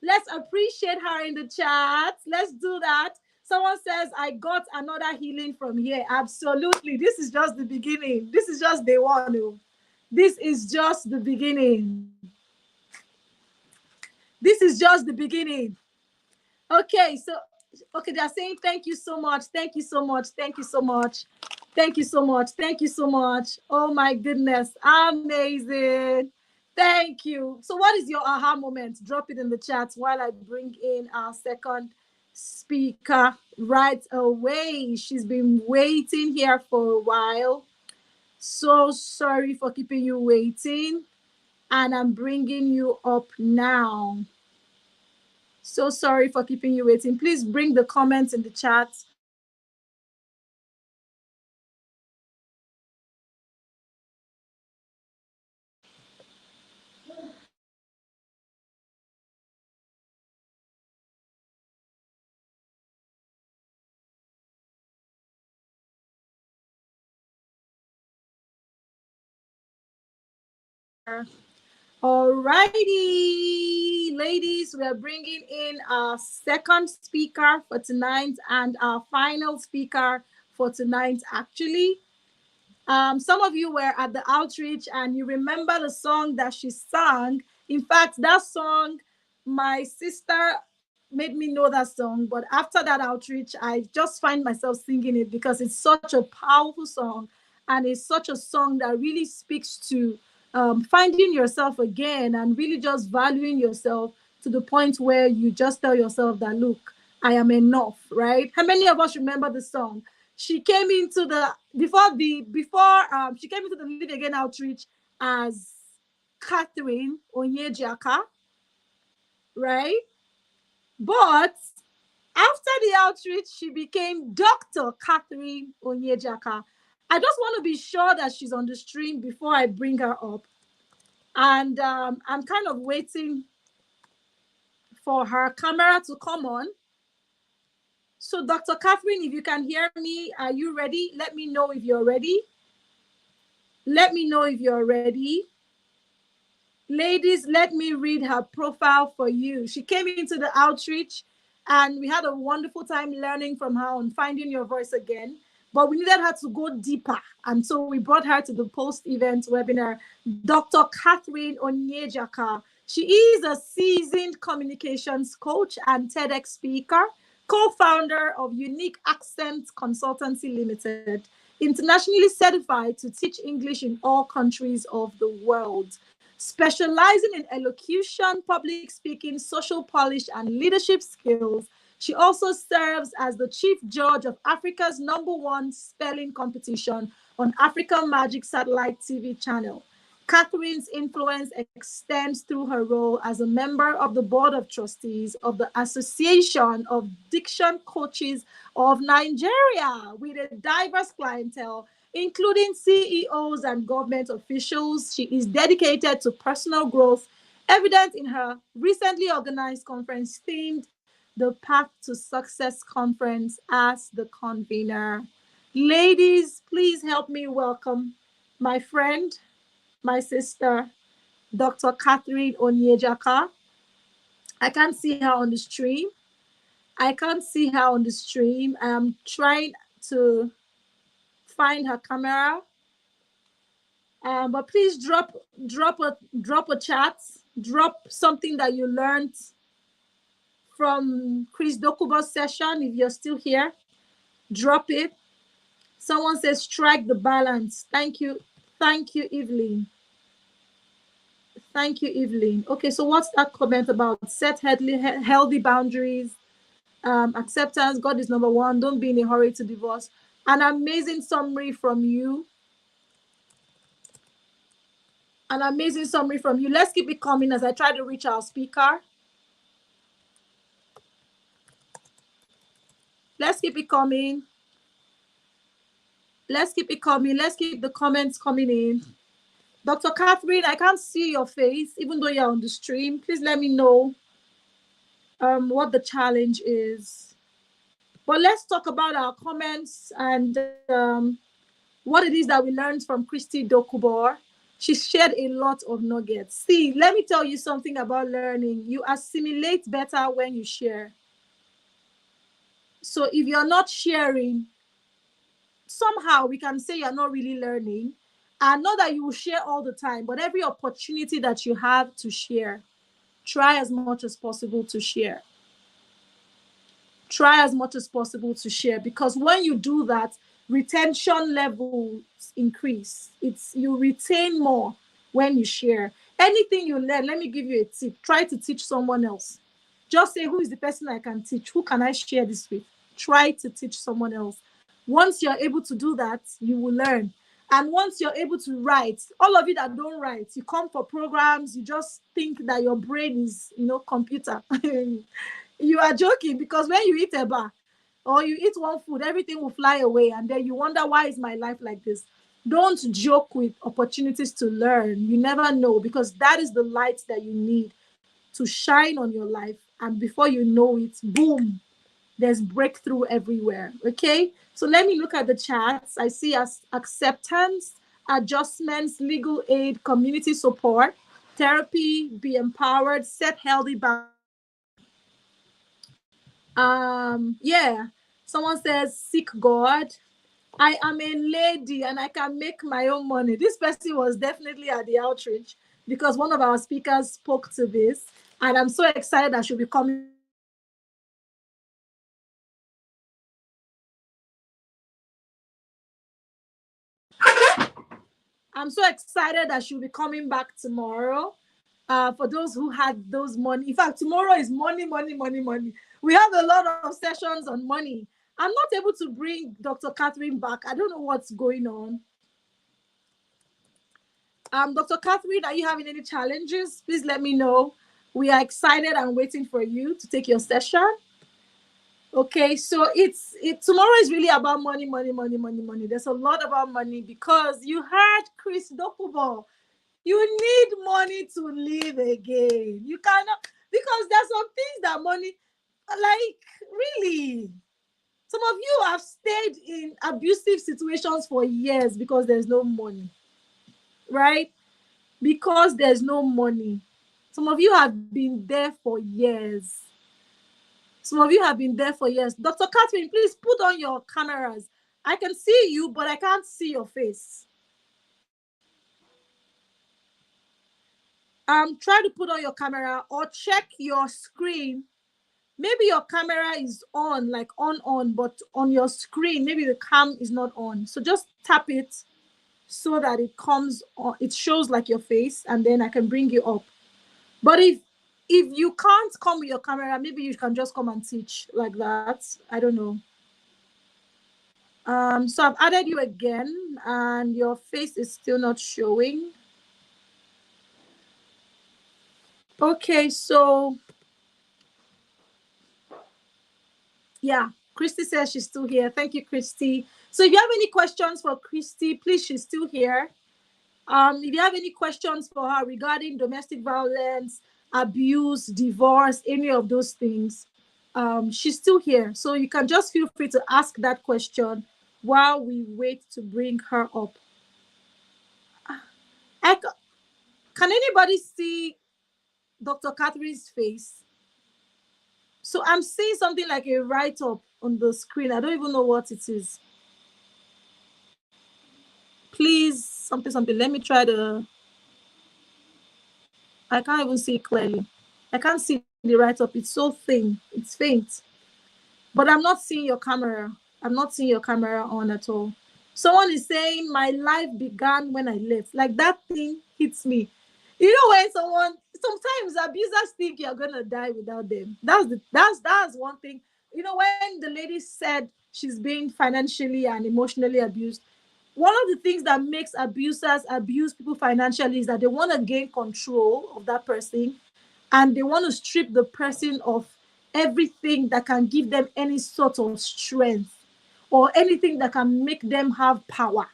Let's appreciate her in the chat. Let's do that. Someone says, I got another healing from here. Absolutely. This is just the beginning. This is just day one. Oh. This is just the beginning. This is just the beginning. Okay, so okay, they're saying thank you so much. Thank you so much. Thank you so much. Thank you so much. Thank you so much. Oh my goodness. Amazing. Thank you. So what is your aha moment? Drop it in the chat while I bring in our second speaker right away. She's been waiting here for a while. So sorry for keeping you waiting. And I'm bringing you up now. So sorry for keeping you waiting. Please bring the comments in the chat. Alrighty, ladies, we are bringing in our second speaker for tonight and our final speaker for tonight, actually. Some of you were at the outreach and you remember the song that she sang. In fact, that song, my sister made me know that song. But after that outreach, I just find myself singing it because it's such a powerful song. And it's such a song that really speaks to finding yourself again and really just valuing yourself to the point where you just tell yourself that, look, I am enough, right? How many of us remember the song? She came into the she came into the Live Again outreach as Catherine Onyejaka, right? But after the outreach, she became Dr. Catherine Onyejaka. I just want to be sure that she's on the stream before I bring her up. And I'm kind of waiting for her camera to come on. So, Dr. Catherine, if you can hear me, are you ready? Let me know if you're ready. Let me know if you're ready. Ladies, let me read her profile for you. She came into the outreach and we had a wonderful time learning from her on finding your voice again. But we needed her to go deeper. And so we brought her to the post-event webinar, Dr. Catherine Onyejaka. She is a seasoned communications coach and TEDx speaker, co-founder of Unique Accent Consultancy Limited, internationally certified to teach English in all countries of the world. Specializing in elocution, public speaking, social polish, and leadership skills, she also serves as the chief judge of Africa's #1 spelling competition on African Magic Satellite TV channel. Catherine's influence extends through her role as a member of the board of trustees of the Association of Diction Coaches of Nigeria, with a diverse clientele including CEOs and government officials. She is dedicated to personal growth, evident in her recently organized conference themed The Path to Success Conference as the convener. Ladies, please help me welcome my friend, my sister, Dr. Catherine Onyejaka. I can't see her on the stream. I can't see her on the stream. I'm trying to find her camera. But please drop a chat, drop something that you learned from Chris Dokubo's session. If you're still here, drop it. Someone says strike the balance. Thank you, Evelyn. Thank you, Evelyn. Okay, so what's that comment about? Set healthy boundaries, acceptance. God is number one. Don't be in a hurry to divorce. An amazing summary from you. An amazing summary from you. Let's keep it coming as I try to reach our speaker. Let's keep it coming. Let's keep it coming. Let's keep the comments coming in. Dr. Catherine, I can't see your face, even though you're on the stream. Please let me know what the challenge is. But let's talk about our comments and what it is that we learned from Christy Dokubor. She shared a lot of nuggets. See, let me tell you something about learning. You assimilate better when you share. So if you're not sharing, somehow we can say you're not really learning. And not that you will share all the time, but every opportunity that you have to share, try as much as possible to share. Try as much as possible to share, because when you do that, retention levels increase. It's you retain more when you share. Anything you learn, let me give you a tip. Try to teach someone else. Just say, who is the person I can teach? Who can I share this with? Try to teach someone else. Once you're able to do that, you will learn. And once you're able to write, all of you that don't write, you come for programs, you just think that your brain is, computer. You are joking, because when you eat a bar or you eat one food, everything will fly away, and then you wonder, why is my life like this? Don't joke with opportunities to learn. You never know, because that is the light that you need to shine on your life. And before you know it, boom, there's breakthrough everywhere. Okay, so let me look at the chats. I see acceptance, adjustments, legal aid, community support, therapy, be empowered, set healthy boundaries. Yeah, someone says seek God. I am a lady and I can make my own money. This person was definitely at the outreach, because one of our speakers spoke to this, and I'm so excited that she'll be coming back tomorrow. I'm so excited that she'll be coming back tomorrow. For those who had those money. In fact, tomorrow is money, money, money, money. We have a lot of sessions on money. I'm not able to bring Dr. Catherine back. I don't know what's going on. Dr. Catherine, are you having any challenges? Please let me know. We are excited and waiting for you to take your session. Okay, so tomorrow is really about money, money, money, money, money. There's a lot about money, because you heard Chris Dokubo. You need money to live again. You cannot, because there's some things that money, like, really. Some of you have stayed in abusive situations for years because there's no money, right? Because there's no money. Some of you have been there for years. Some of you have been there for years. Dr. Catherine, please put on your cameras. I can see you, but I can't see your face. Try to put on your camera or check your screen. Maybe your camera is on, like on, but on your screen, maybe the cam is not on. So just tap it so that it comes on, it shows like your face, and then I can bring you up. But if you can't come with your camera, maybe you can just come and teach like that. I don't know. So I've added you again, and your face is still not showing. Okay, so yeah, Christy says she's still here. Thank you, Christy. So if you have any questions for Christy, please, she's still here. If you have any questions for her regarding domestic violence, abuse, divorce, any of those things, she's still here. So you can just feel free to ask that question while we wait to bring her up. Can anybody see Dr. Catherine's face? So I'm seeing something like a write-up on the screen. I don't even know what it is. Please, something, something. Let me try to... I can't even see it clearly. I can't see the write-up. It's so thin. It's faint. But I'm not seeing your camera. I'm not seeing your camera on at all. Someone is saying, my life began when I left. Like, that thing hits me. You know, when sometimes abusers think you're gonna die without them. That's one thing. You know, when the lady said she's being financially and emotionally abused, one of the things that makes abusers abuse people financially is that they want to gain control of that person, and they want to strip the person of everything that can give them any sort of strength or anything that can make them have power.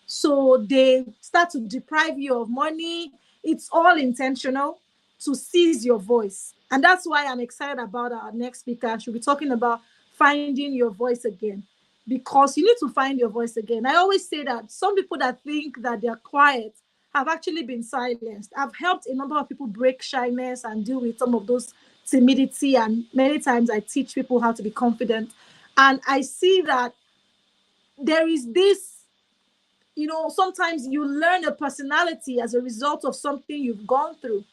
So they start to deprive you of money. It's all intentional to seize your voice. And that's why I'm excited about our next speaker. She'll be talking about finding your voice again, because you need to find your voice again. I always say that some people that think that they're quiet have actually been silenced. I've helped a number of people break shyness and deal with some of those timidity. And many times I teach people how to be confident. And I see that there is this, sometimes you learn a personality as a result of something you've gone through.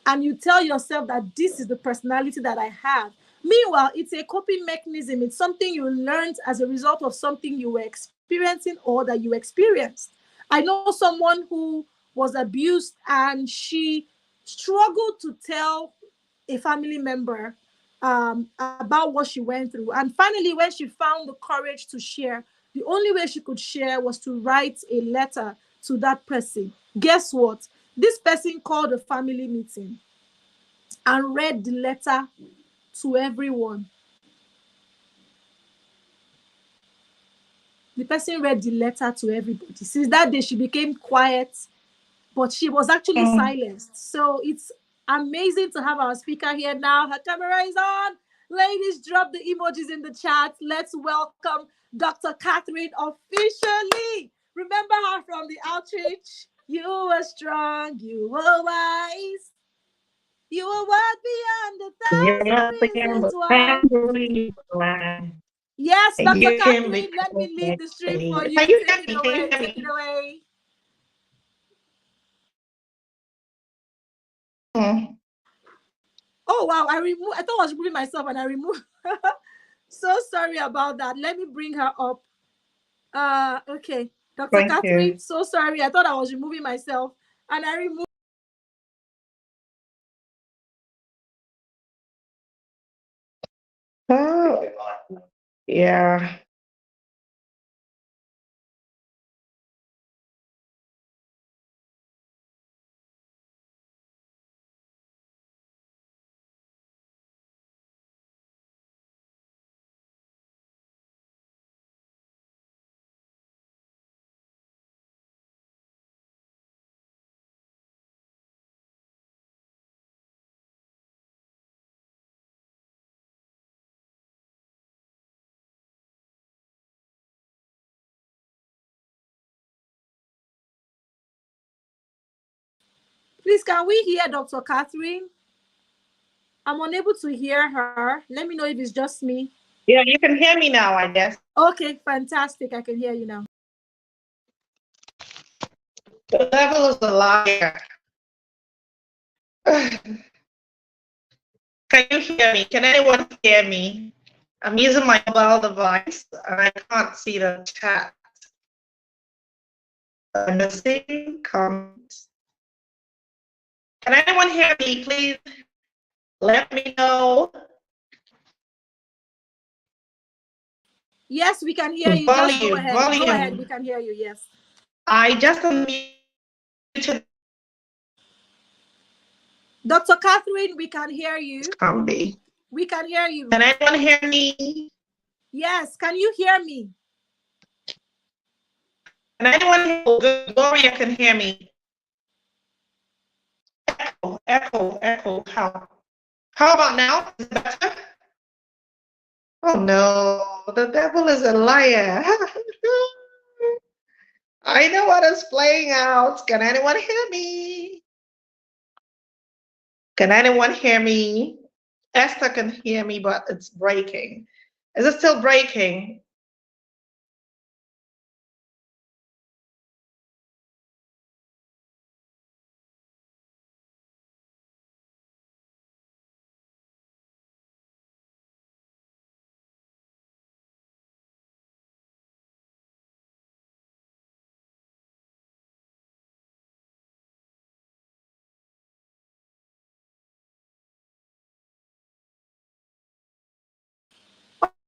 And you tell yourself that this is the personality that I have. Meanwhile, it's a coping mechanism. It's something you learned as a result of something you were experiencing or that you experienced. I know someone who was abused and she struggled to tell a family member about what she went through. And finally, when she found the courage to share, the only way she could share was to write a letter to that person. Guess what? This person called a family meeting and read the letter to everyone. The person read the letter to everybody. Since that day, she became quiet, but she was actually silenced. So it's amazing to have our speaker here now. Her camera is on. Ladies, drop the emojis in the chat. Let's welcome Dr. Catherine officially. Remember her from the outreach? You were strong, you were wise, you were what beyond a thousand reasons why. Yes, Dr. Catherine, let me leave the stream for you. Take it away. Take it away. Oh wow, I thought I was removing myself and I removed. So sorry about that. Let me bring her up. Okay. Dr. Catherine, so sorry. I thought I was removing myself and I removed. Oh, yeah. Please, can we hear Dr. Catherine? I'm unable to hear her. Let me know if it's just me. Yeah, you can hear me now, I guess. Okay, fantastic. I can hear you now. The devil is a liar. Can you hear me? Can anyone hear me? I'm using my mobile device and I can't see the chat. Missing comments. Can anyone hear me? Please let me know. Yes, we can hear you. Just go ahead. Go ahead. We can hear you. Yes. I just unmuted. Dr. Catherine, we can hear you. We can hear you. Can anyone hear me? Yes. Can you hear me? Can anyone hear me? Good. Gloria can hear me. Echo, echo, echo. How about now? Is it better? Oh no, the devil is a liar. I know what is playing out. Can anyone hear me? Can anyone hear me? Esther can hear me, but it's breaking. Is it still breaking?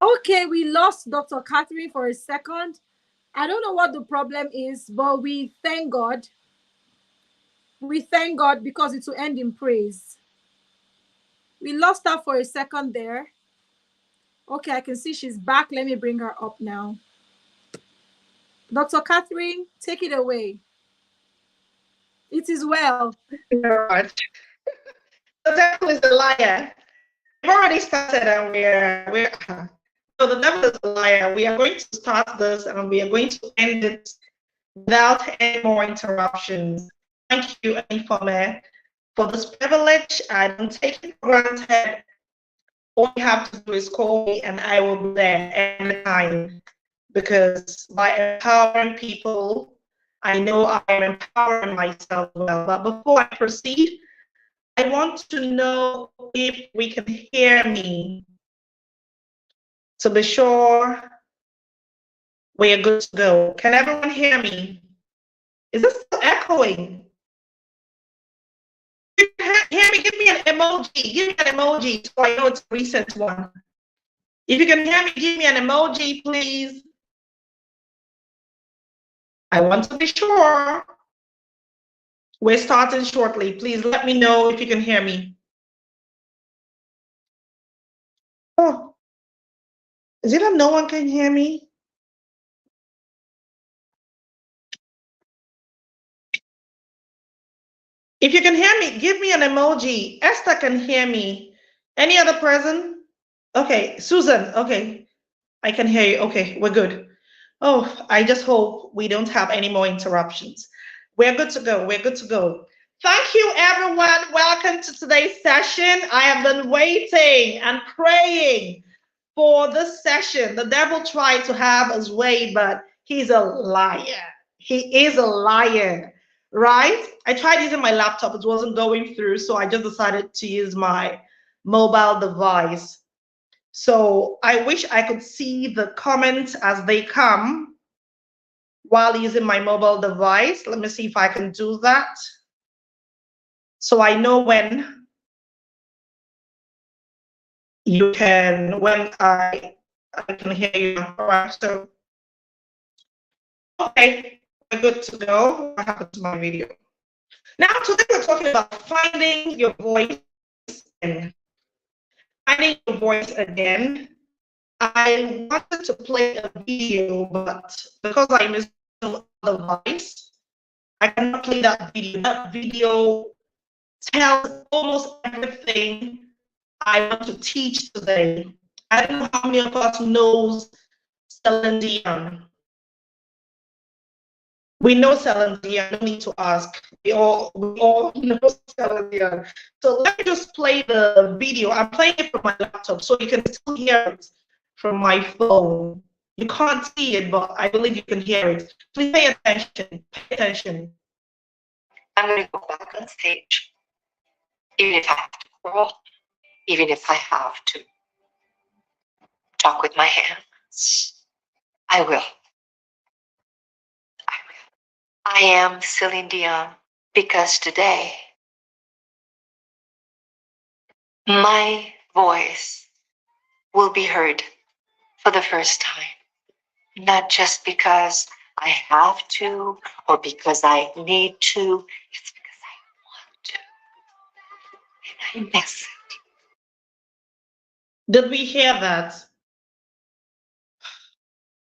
Okay, we lost Dr. Catherine for a second. I don't know what the problem is, but we thank God. We thank God because it will end in praise. We lost her for a second there. Okay, I can see she's back. Let me bring her up now. Dr. Catherine, take it away. It is well. God. The devil is a liar. We've already started and we're so the devil is a liar. We are going to start this and we are going to end it without any more interruptions. Thank you, Anifome, for this privilege. I don't take it for granted. All you have to do is call me and I will be there anytime. Because by empowering people, I know I am empowering myself well. But before I proceed, I want to know if we can hear me. To be sure we are good to go. Can everyone hear me? Is this still echoing? If you can hear me, give me an emoji. Give me an emoji so I know it's a recent one. If you can hear me, give me an emoji, please. I want to be sure. We're starting shortly. Please let me know if you can hear me. Oh, is it that no one can hear me? If you can hear me, give me an emoji. Esther can hear me. Any other person? Okay, Susan, okay. I can hear you. Okay, we're good. Oh, I just hope we don't have any more interruptions. We're good to go. We're good to go. Thank you, everyone. Welcome to today's session. I have been waiting and praying for this session. The devil tried to have his way, but he's a liar. He is a liar, right? I tried using my laptop. It wasn't going through, so I just decided to use my mobile device. So I wish I could see the comments as they come while using my mobile device. Let me see if I can do that. So I know when I can hear you. All right, so, okay, we're good to go. What happened to my video? Now, today we're talking about finding your voice and finding your voice again. I wanted to play a video, but because I'm using the device, I cannot play that video. That video tells almost everything I want to teach today. I don't know how many of us knows Celine Dion. We know Celine Dion, no need to ask. We all know Celine Dion. So let me just play the video. I'm playing it from my laptop, so you can still hear it from my phone. You can't see it, but I believe you can hear it. Please pay attention. Pay attention. I'm going to go back on stage, even if I have to crawl, even if I have to talk with my hands. I will. I am Celine Dion because today my voice will be heard for the first time. Not just because I have to or because I need to, it's because I want to. And I miss it. Did we hear that?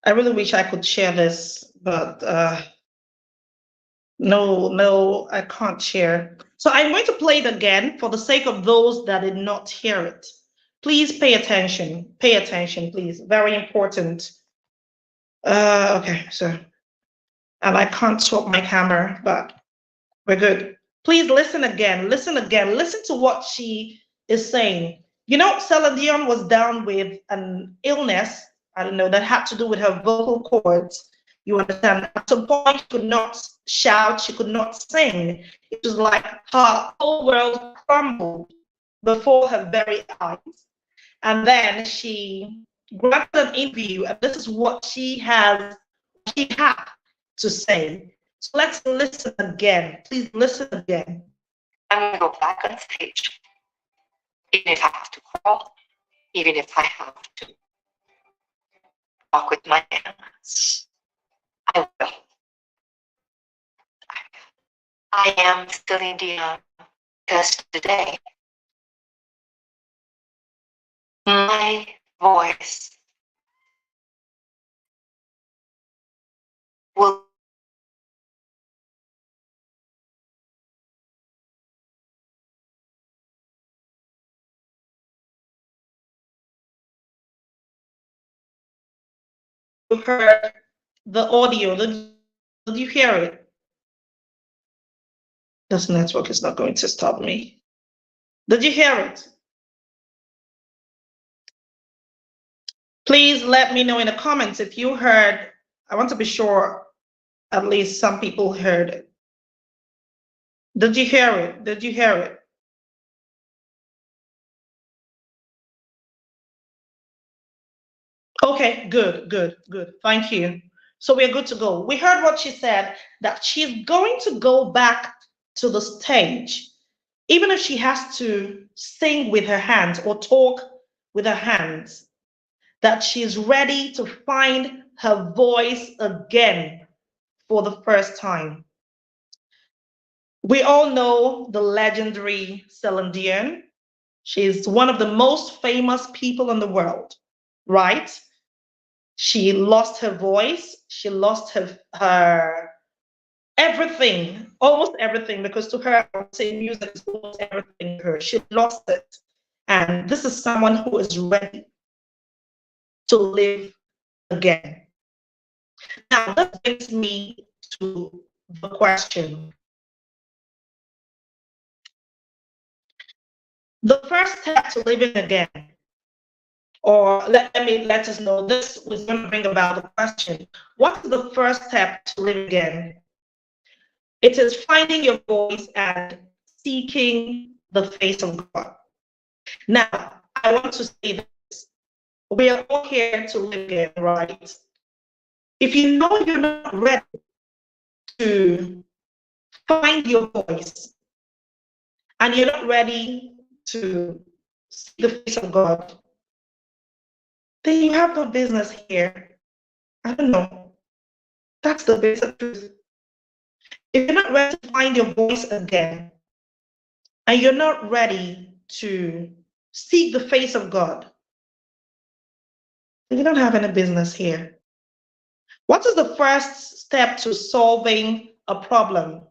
I really wish I could share this, but no, I can't share. So I'm going to play it again for the sake of those that did not hear it. Please pay attention. Pay attention, please. Very important. Okay, so, and I can't swap my camera, but we're good. Please listen again. Listen again. Listen to what she is saying. You know, Celine Dion was down with an illness, I don't know, that had to do with her vocal cords. You understand? At some point, she could not shout, she could not sing. It was like her whole world crumbled before her very eyes. And then she grabbed an interview, and this is what she had to say. So let's listen again. Please listen again. I'm going to go back on stage, even if I have to crawl, even if I have to walk with my hands. I will. I am Celine Dion because today My voice will you heard the audio. Did you hear it? This network is not going to stop me. Did you hear it? Please let me know in the comments if you heard. I want to be sure at least some people heard it. Did you hear it? Did you hear it? Okay, good, good, good. Thank you. So we're good to go. We heard what she said, that she's going to go back to the stage, even if she has to sing with her hands or talk with her hands, that she's ready to find her voice again for the first time. We all know the legendary Celine Dion. She's one of the most famous people in the world, right? She lost her voice. She lost her everything, almost everything, because to her, I would say music is almost everything to her. She lost it. And this is someone who is ready to live again. Now, that brings me to the question. The first step to living again, or let us know, this was going to bring about the question. What is the first step to live again? It is finding your voice and seeking the face of God. Now, I want to say this. We are all here to live again, right? If you know you're not ready to find your voice and you're not ready to see the face of God, then you have no business here. I don't know. That's the basic truth. If you're not ready to find your voice again, and you're not ready to seek the face of God, you don't have any business here. What is the first step to solving a problem?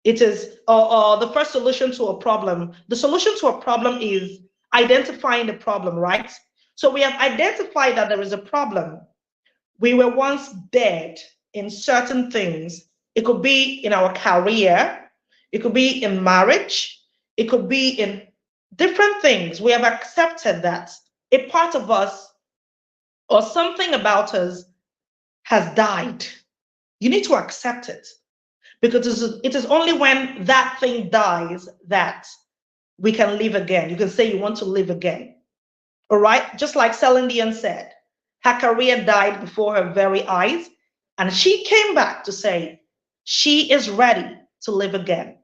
It is, or the first solution to a problem. The solution to a problem is identifying the problem, right? So we have identified that there is a problem. We were once dead in certain things. It could be in our career, it could be in marriage, it could be in different things. We have accepted that a part of us or something about us has died. You need to accept it, because it is only when that thing dies that we can live again. You can say you want to live again. All right? Just like Celine Dion said, her career died before her very eyes, and she came back to say she is ready to live again.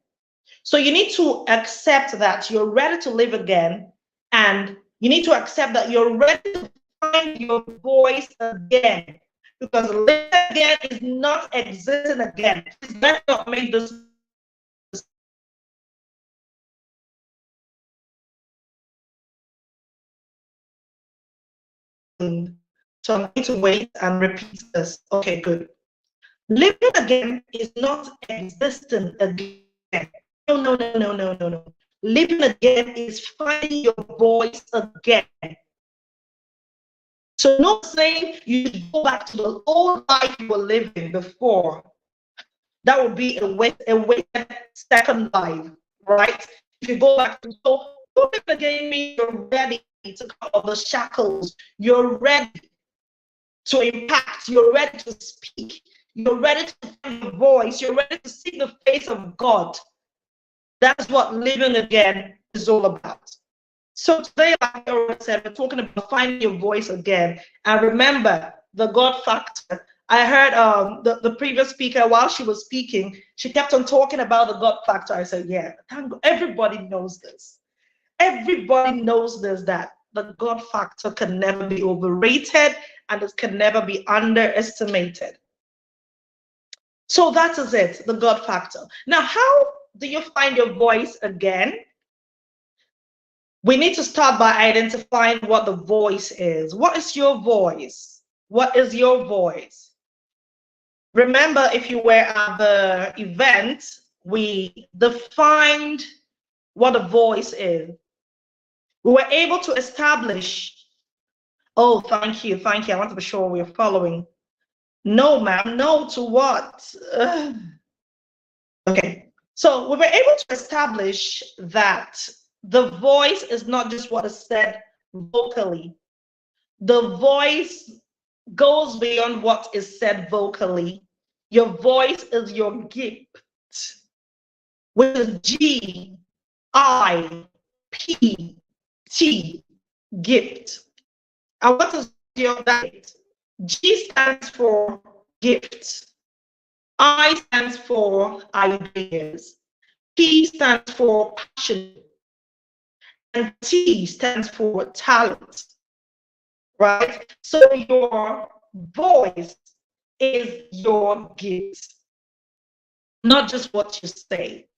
So you need to accept that you're ready to live again, and you need to accept that you're ready to find your voice again. Because living again is not existing again. Let's not make this. So I'm going to wait and repeat this. Okay, good. Living again is not existing again. No, no, no, no, no, no, no. Living again is finding your voice again. So not saying you should go back to the old life you were living before. That would be a wasted second life, right? If you go back to, so living again means you're ready to come out of the shackles. You're ready to impact. You're ready to speak. You're ready to find your voice. You're ready to see the face of God. That's what living again is all about. So today, like I already said, we're talking about finding your voice again. And remember the God factor. I heard the previous speaker, while she was speaking, she kept on talking about the God factor. I said, yeah, everybody knows this. Everybody knows this, that the God factor can never be overrated and it can never be underestimated. So that is it, the God factor. Now, how do you find your voice again? We need to start by identifying what the voice is. What is your voice? What is your voice? Remember, if you were at the event, we defined what a voice is. We were able to establish, oh, thank you, thank you. I want to be sure we're following. No, ma'am, no to what? Okay, so we were able to establish that the voice is not just what is said vocally. The voice goes beyond what is said vocally. Your voice is your gift, which is GIPT, gift. And what is your gift? G stands for gift. I stands for ideas. P stands for passion. And T stands for talent. Right? So your voice is your gift, not just what you say.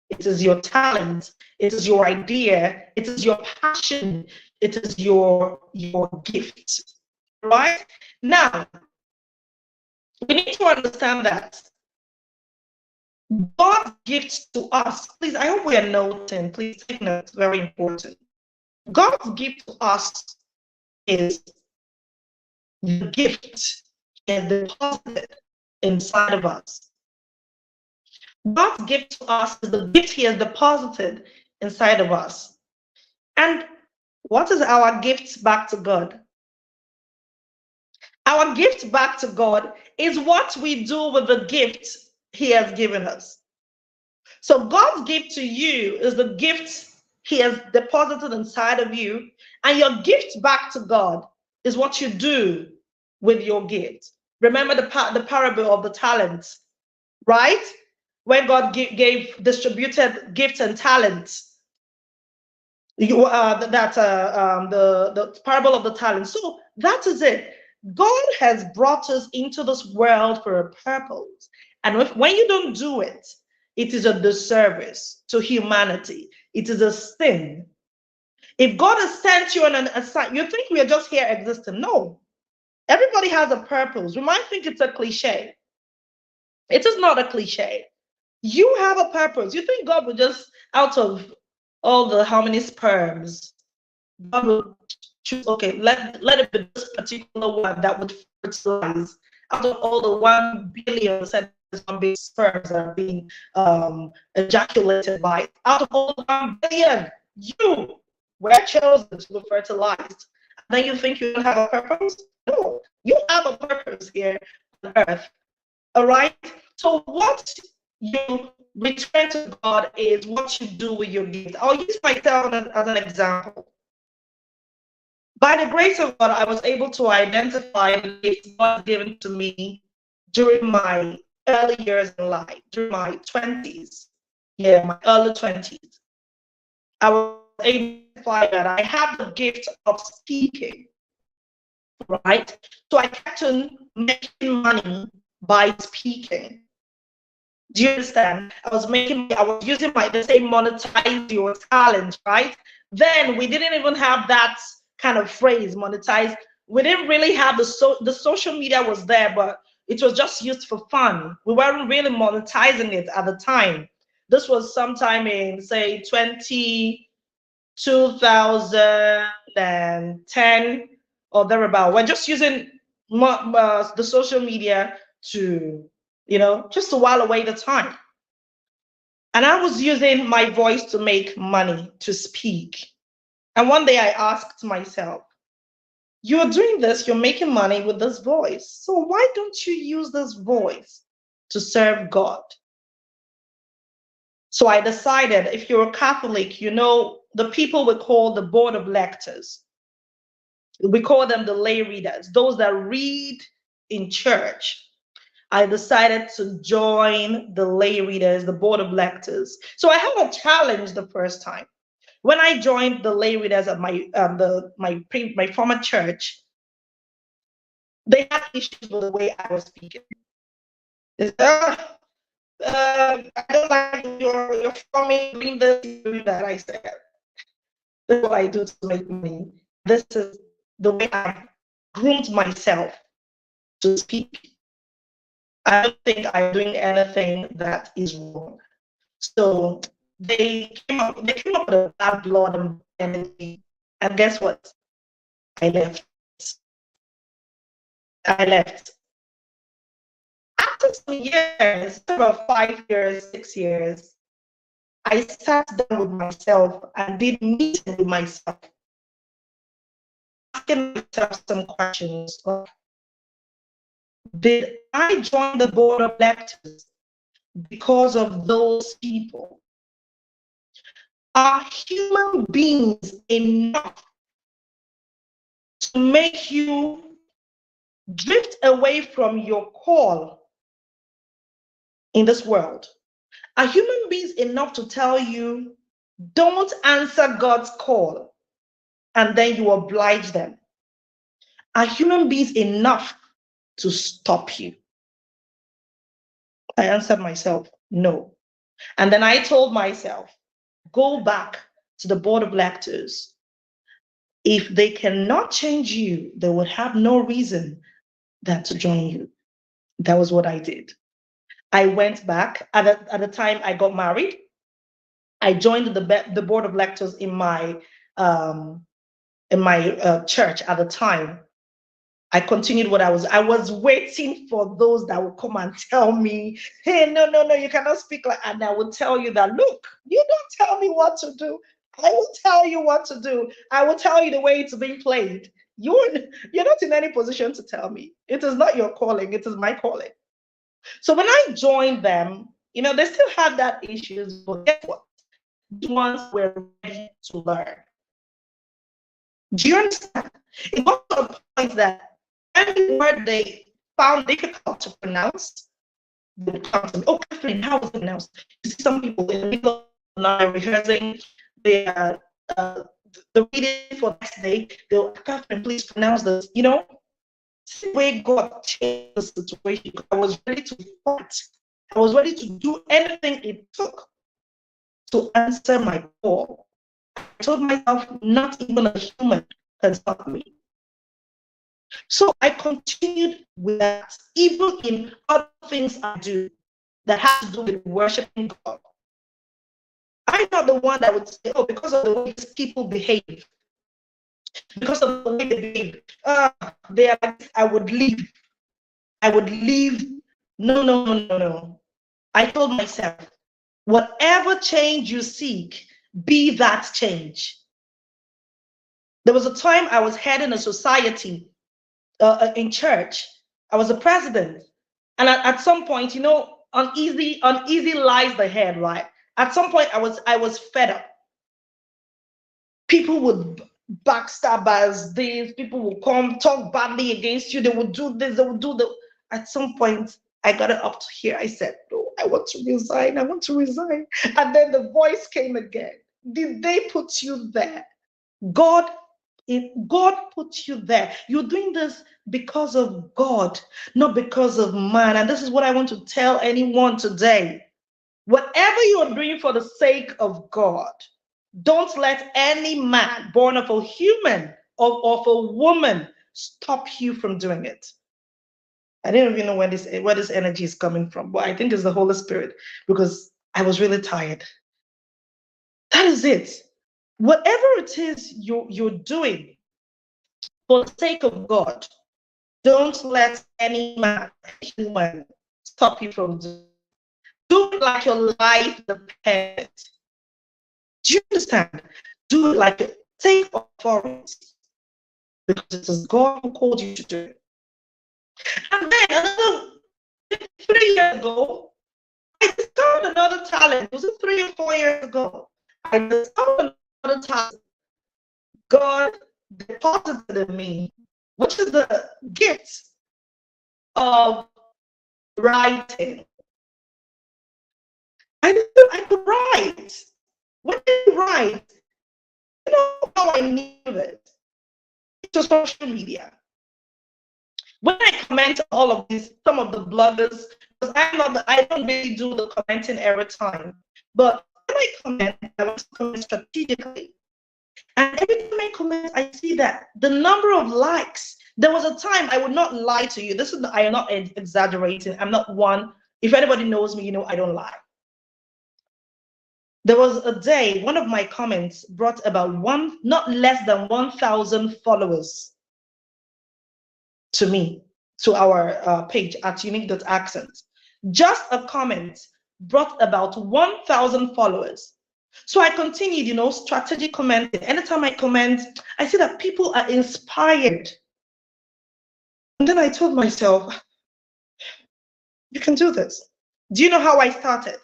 It is your talent, it is your idea, it is your passion, it is your gift. Right? Now, we need to understand that God's gift to us, please, I hope we are noting, please take note, it's very important. God's gift to us is the gift He has deposited inside of us. God's gift to us is the gift He has deposited inside of us. And what is our gift back to God? Our gift back to God is what we do with the gift He has given us. So God's gift to you is the gift He has deposited inside of you, and your gift back to God is what you do with your gift. Remember the parable of the talents, right? When God distributed gifts and talents. The parable of the talents. So that is it. God has brought us into this world for a purpose. And when you don't do it, it is a disservice to humanity. It is a sin. If God has sent you on an assignment, you think we are just here existing. No. Everybody has a purpose. We might think it's a cliche. It is not a cliche. You have a purpose. You think God will just, out of all the how many sperms, God will choose, okay, let it be this particular one that would fertilize out of all the 1 billion sperms that are being ejaculated by. Out of all the 1 billion, you were chosen to be fertilized. And then you think you don't have a purpose? No, you have a purpose here on earth. All right? So what you return to God is what you do with your gift. I'll use myself as an example. By the grace of God, I was able to identify the gift God given to me during my early years in life, during my 20s. Yeah, my early 20s. I was able to identify that I have the gift of speaking, right? So I kept on making money by speaking. Do you understand? I was using they say monetize your talent, right? Then we didn't even have that kind of phrase, monetize. We didn't really have the social media was there, but it was just used for fun. We weren't really monetizing it at the time. This was sometime in, say, 2010 or thereabout. We're just using the social media to, just to while away the time. And I was using my voice to make money, to speak. And one day I asked myself, you're doing this, you're making money with this voice. So why don't you use this voice to serve God? So I decided, if you're a Catholic, the people we call the board of lectors. We call them the lay readers, those that read in church. I decided to join the lay readers, the board of lectors. So I had a challenge the first time. When I joined the lay readers at my former church, they had issues with the way I was speaking. I don't like your forming doing this, doing that, I said. This is what I do to make money. This is the way I groomed myself to speak. I don't think I'm doing anything that is wrong. So they came up with a bad blood and energy. And guess what? I left. I left. After some years, about 5 years, 6 years, I sat down with myself and did meeting with myself, asking myself some questions. Did I join the board of directors because of those people? Are human beings enough to make you drift away from your call in this world? Are human beings enough to tell you, don't answer God's call, and then you oblige them? Are human beings enough to stop you? I answered myself, no. And then I told myself, go back to the board of electors. If they cannot change you, they would have no reason than to join you. That was what I did. I went back. At the time I got married, I joined the board of electors in my church at the time. I continued what I was waiting for those that would come and tell me, hey, no, you cannot speak like, and I would tell you that, look, you don't tell me what to do. I will tell you what to do. I will tell you the way it's being played. You're not in any position to tell me. It is not your calling, it is my calling. So when I joined them, they still had that issues, but guess what? These ones were ready to learn. Do you understand? It got to a point that any word they found difficult to pronounce, they would come to me, oh, Catherine, how is it pronounced? You see some people in the middle of the rehearsing, the reading for the next day, they'll, Catherine, please pronounce this. The way God changed the situation, I was ready to fight. I was ready to do anything it took to answer my call. I told myself, not even a human can stop me. So I continued with that, even in other things I do that have to do with worshiping God. I'm not the one that would say, oh, because of the way these people behave, because of the way they behave, they are like, I would leave. I would leave. No. I told myself, whatever change you seek, be that change. There was a time I was heading a society in church. I was a president. And at some point, uneasy lies the head, right? At some point, I was fed up. People would backstab us, people would come talk badly against you. They would do this, they would do that. At some point, I got it up to here. I said, no, I want to resign. I want to resign. And then the voice came again. Did they put you there? God put you there. You're doing this because of God, not because of man. And this is what I want to tell anyone today. Whatever you are doing for the sake of God, don't let any man born of a human or of a woman stop you from doing it. I didn't even know where this energy is coming from, but I think it's the Holy Spirit, because I was really tired. That is it. Whatever it is you're doing for the sake of God, don't let any man, human, stop you from doing it. Do it like your life depends. Do you understand? Do it like it. Take authority, because it is God who called you to do it. And then another 3 years ago, I discovered another talent. Was it 3 or 4 years ago? I discovered another talent God deposited in me, which is the gift of writing. I could write. When I write, how I knew it? It's social media. When I comment all of this, some of the bloggers, because I don't really do the commenting every time, but when I comment, I want to comment strategically. And every time I comment, I see that the number of likes. There was a time, I would not lie to you. I am not exaggerating. I'm not one. If anybody knows me, you know I don't lie. There was a day, one of my comments brought about not less than 1,000 followers to me, to our page at unique.accent. Just a comment brought about 1,000 followers. So I continued, strategic commenting. Anytime I comment, I see that people are inspired. And then I told myself, you can do this. Do you know how I started?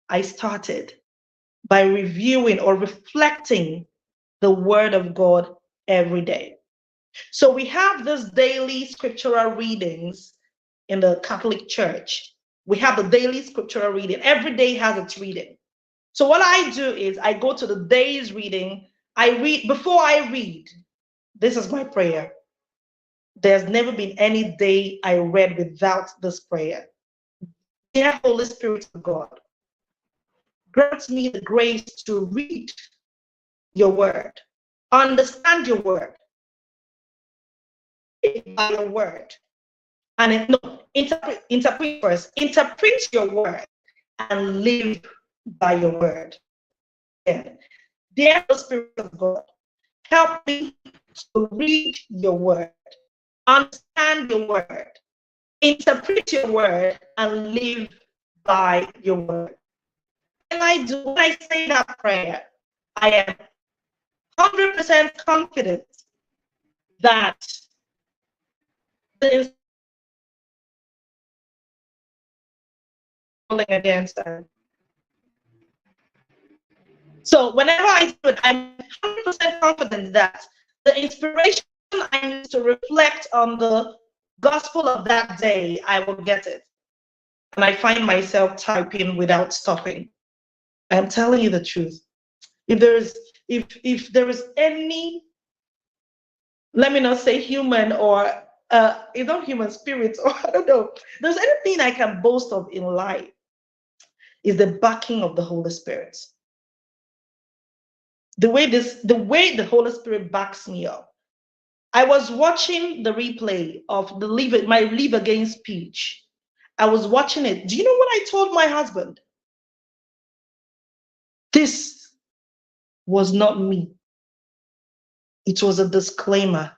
I started by reviewing or reflecting the word of God every day. So we have this daily scriptural readings in the Catholic Church. We have the daily scriptural reading. Every day has its reading. So what I do is I go to the day's reading. I read, before I read, this is my prayer. There's never been any day I read without this prayer. Dear Holy Spirit of God, grant me the grace to read your word, understand your word, by your word, and interpret first. Interpret your word and live by your word. Yeah. Dear Spirit of God, help me to read your word, understand your word, interpret your word, and live by your word. When I say that prayer, I am 100% confident that the against them. So whenever I do it, I'm 100% confident that the inspiration I need to reflect on the gospel of that day, I will get it. And I find myself typing without stopping. I'm telling you the truth. If there is any, let me not say human or not human spirit, or I don't know, there's anything I can boast of in life, is the backing of the Holy Spirit. The way the Holy Spirit backs me up. I was watching the replay of my Live Again speech. I was watching it. Do you know what I told my husband? This was not me. It was a disclaimer.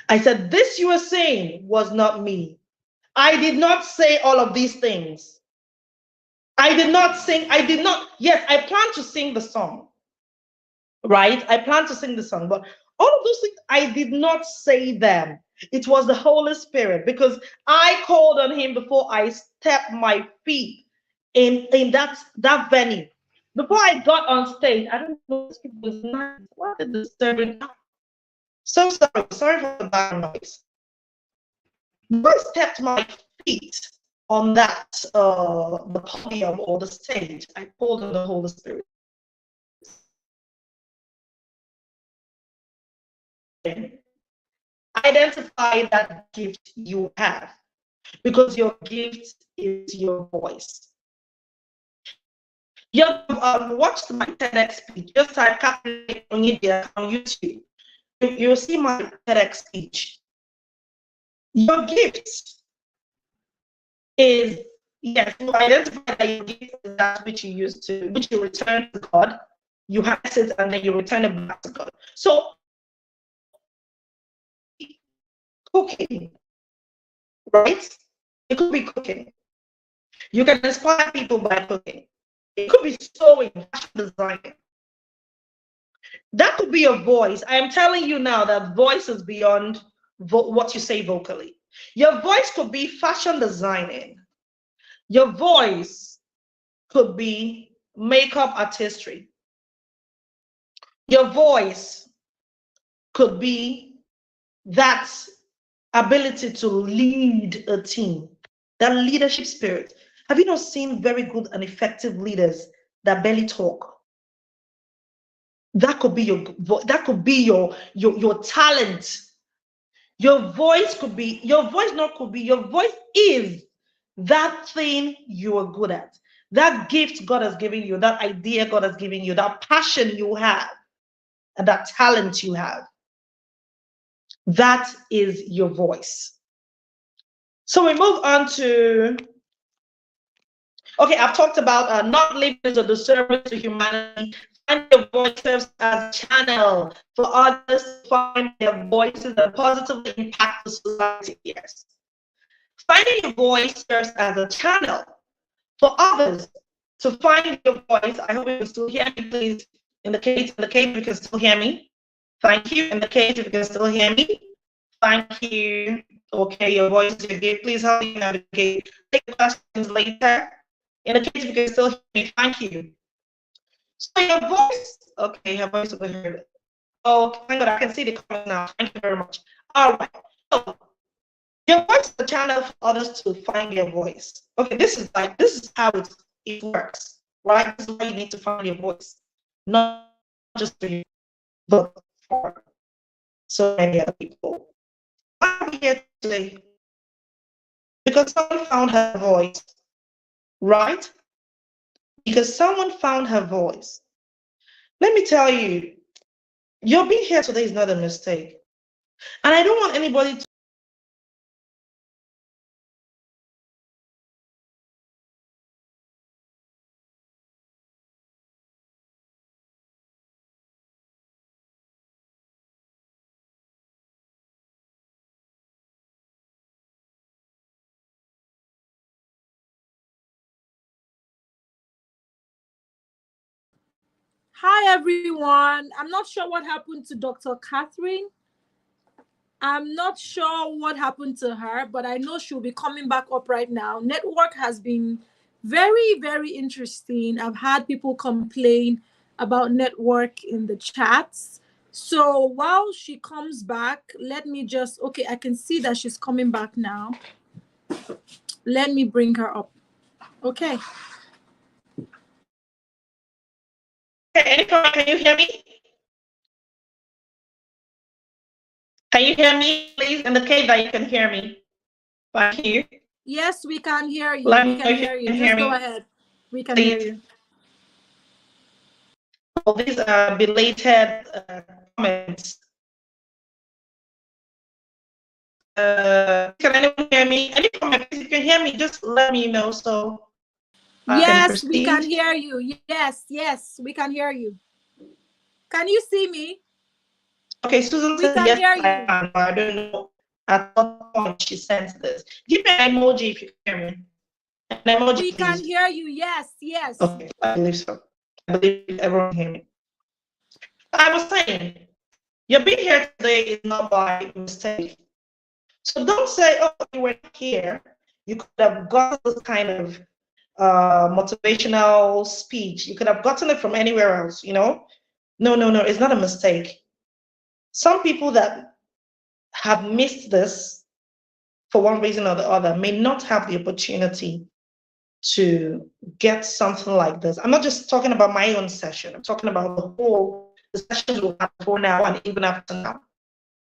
I said, this you are saying was not me. I did not say all of these things. I did not sing. Yes, I plan to sing the song. Right? I plan to sing the song, but all of those things, I did not say them. It was the Holy Spirit, because I called on him before I stepped my feet in that venue. Before I got on stage, I don't know, this people was nice. What a disturbing. So sorry for the background noise. Before I stepped my feet on that the podium or the stage, I called on the Holy Spirit. Identify that gift you have, because your gift is your voice. You watched my TEDx speech. Just type on YouTube. You'll see my TEDx speech. Your gift is, yes, you identify that your gift is that which you return to God. You have it and then you return it back to God. So cooking, right? It could be cooking. You can inspire people by cooking. It could be sewing, fashion designing. That could be your voice. I am telling you now that voice is beyond what you say vocally. Your voice could be fashion designing. Your voice could be makeup artistry. Your voice could be that ability to lead a team, that leadership spirit. Have you not seen very good and effective leaders that barely talk? That could be your talent. Your voice is that thing you are good at. That gift God has given you, that idea God has given you, that passion you have. and that talent you have. That is your voice. So we move on to, okay, I've talked about not leaving as a disservice to humanity. Find your voice serves as a channel for others to find their voices and positively impact the society. Yes. Finding your voice serves as a channel for others to find your voice. I hope you can still hear me, please. Indicate if you can still hear me. Thank you. Indicate if you can still hear me. Thank you. Okay, your voice is good. Please help me navigate. Take questions later. Indicate if you can still hear me. Thank you. So your voice, okay, your voice will be heard. Oh, thank God, I can see the comments now. Thank you very much. All right. So your voice is the channel for others to find their voice. Okay, this is how it works, right? This is why you need to find your voice, not just for you, but for so many other people. Why are we here today? Because someone found her voice, right? Because someone found her voice. Let me tell you, your being here today is not a mistake. And I don't want anybody to Hi, everyone. I'm not sure what happened to Dr. Catherine. I'm not sure what happened to her, but I know she'll be coming back up right now. Network has been very, very interesting. I've had people complain about network in the chats. So while she comes back, let me just, okay, I can see that she's coming back now. Let me bring her up. Okay. Okay, can you hear me? Can you hear me? Please indicate that you can hear me. Thank you. Yes, we can hear you. Let We me know can if you hear you. can Just hear go me. ahead. We can hear Please. you. All these belated comments. Can anyone hear me? Any comment? If you can hear me, just let me know so I can Yes, we can proceed. hear you. Yes, we can hear you. Can you see me? Okay, Susan We said can yes, hear I you. can, but I don't know at what point she sends this. Give me an emoji if you can hear me. An emoji, We can please. hear you. Yes. Okay, I believe so. I believe everyone can hear me. I was saying, your being here today is not by mistake. So don't say, oh, you were here. You could have gotten this kind of motivational speech. You could have gotten it from anywhere else, you know? No, it's not a mistake. Some people that have missed this for one reason or the other may not have the opportunity to get something like this. I'm not just talking about my own session. I'm talking about the sessions we'll have before now and even after now.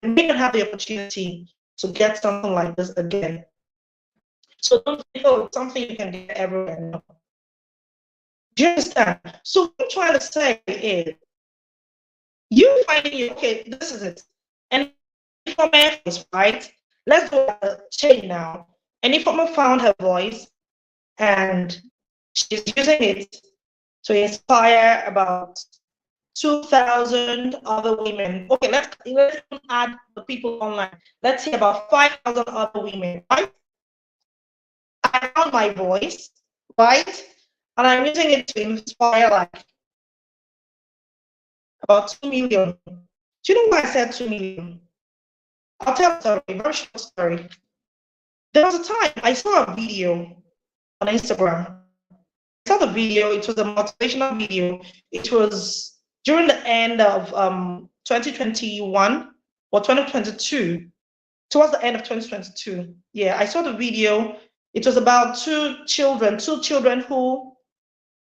And may not have the opportunity to get something like this again. So don't think, oh, it's something you can get everywhere. No. Do you understand? So what I'm trying to say is, you finding you, okay, this is it. And Informer voice, right? Let's go at the chain now. And Informer found her voice and she's using it to inspire about 2,000 other women. Okay, let's add the people online. Let's say about 5,000 other women, right? I found my voice, right? And I'm using it to inspire like about 2 million. Do you know why I said 2 million? I'll tell a story, a very short story. There was a time I saw a video on Instagram. I saw the video, it was a motivational video. It was during the end of 2021 or 2022, towards the end of 2022. Yeah, I saw the video. It was about two children who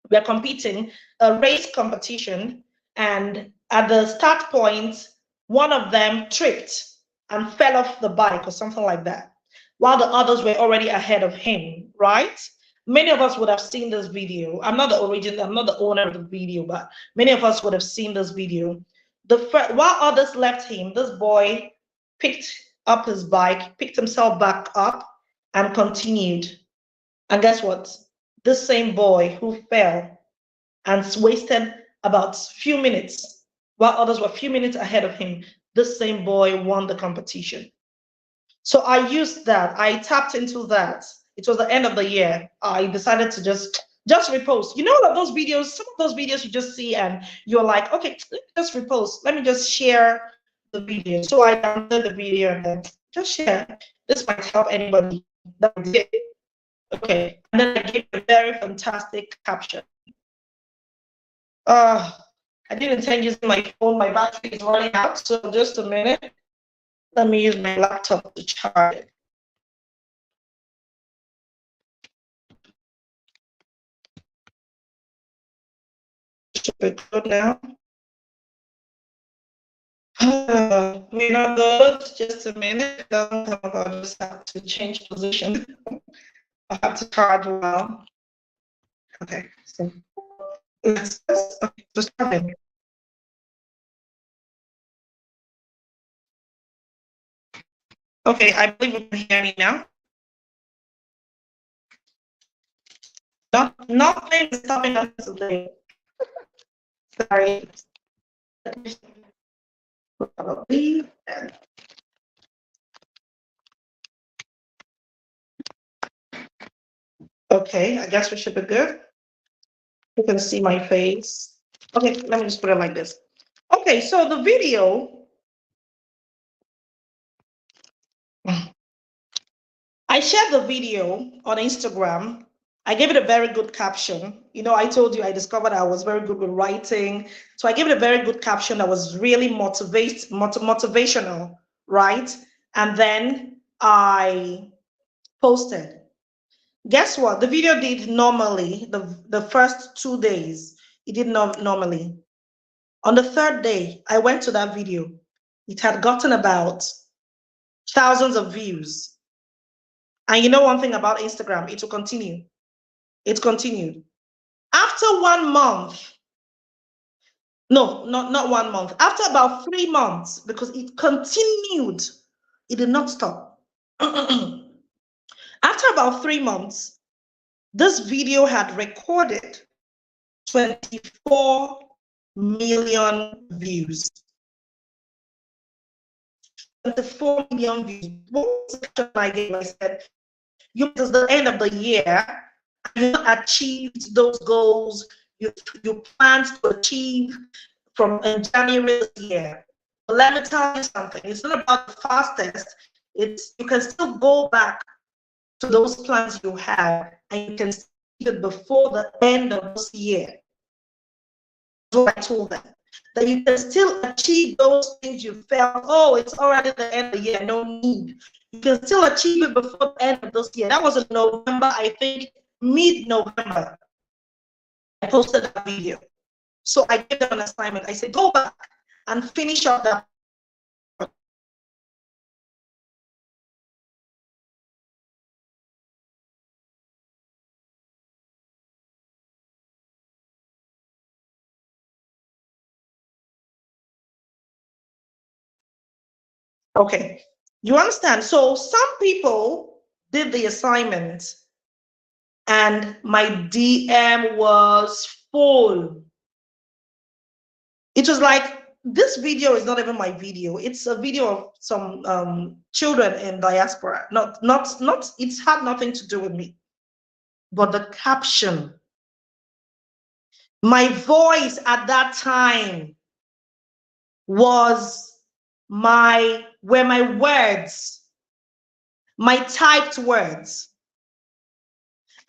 were competing, a race competition, and at the start point, one of them tripped and fell off the bike or something like that, while the others were already ahead of him, right? Many of us would have seen this video. I'm not the owner of the video, but many of us would have seen this video. While others left him, this boy picked up his bike, picked himself back up, and continued. And guess what? This same boy who fell and wasted about few minutes, while others were a few minutes ahead of him, this same boy won the competition. So I used that. I tapped into that. It was the end of the year. I decided to just repost. You know that those videos, some of those videos you just see and you're like, okay, let me just repost. Let me just share the video. So I downloaded the video and then just share. This might help anybody that did. Okay. And then I gave a very fantastic caption. I didn't intend using my phone. My battery is running out. So just a minute. Let me use my laptop to charge it. Should be good now. We're not good. Just a minute. It doesn't come up. I'll just have to change position. I have to charge well. Okay. So let's just start it. Okay, I believe you can hear me now. Nothing is stopping us today. Sorry. Okay, I guess we should be good. You can see my face. Okay, let me just put it like this. Okay, so the video, I shared the video on Instagram. I gave it a very good caption. You know, I told you I discovered I was very good with writing. So I gave it a very good caption that was really motivational, right? And then I posted. Guess what? The video did normally, the first 2 days, it did not normally. On the third day, I went to that video. It had gotten about thousands of views. And you know one thing about Instagram, it will continue. It continued. After 1 month, no, not 1 month, after about 3 months, because it continued, it did not stop. After about 3 months, this video had recorded 24 million views. 24 million views. What was the question I gave? I said, you is the end of the year, you achieved those goals you planned to achieve from in January this year. But let me tell you something, it's not about the fastest, it's you can still go back to those plans you had and you can see it before the end of this year. That's what I told them. That you can still achieve those things you felt, oh, it's already the end of the year, no need. You can still achieve it before the end of this year. That was in November, I think, mid-November. I posted that video. So I gave them an assignment. I said, go back and finish up that. Okay, you understand? So some people did the assignment and my DM was full. It was like, this video is not even my video. It's a video of some children in diaspora. It's had nothing to do with me. But the caption, my voice at that time were my words, my typed words,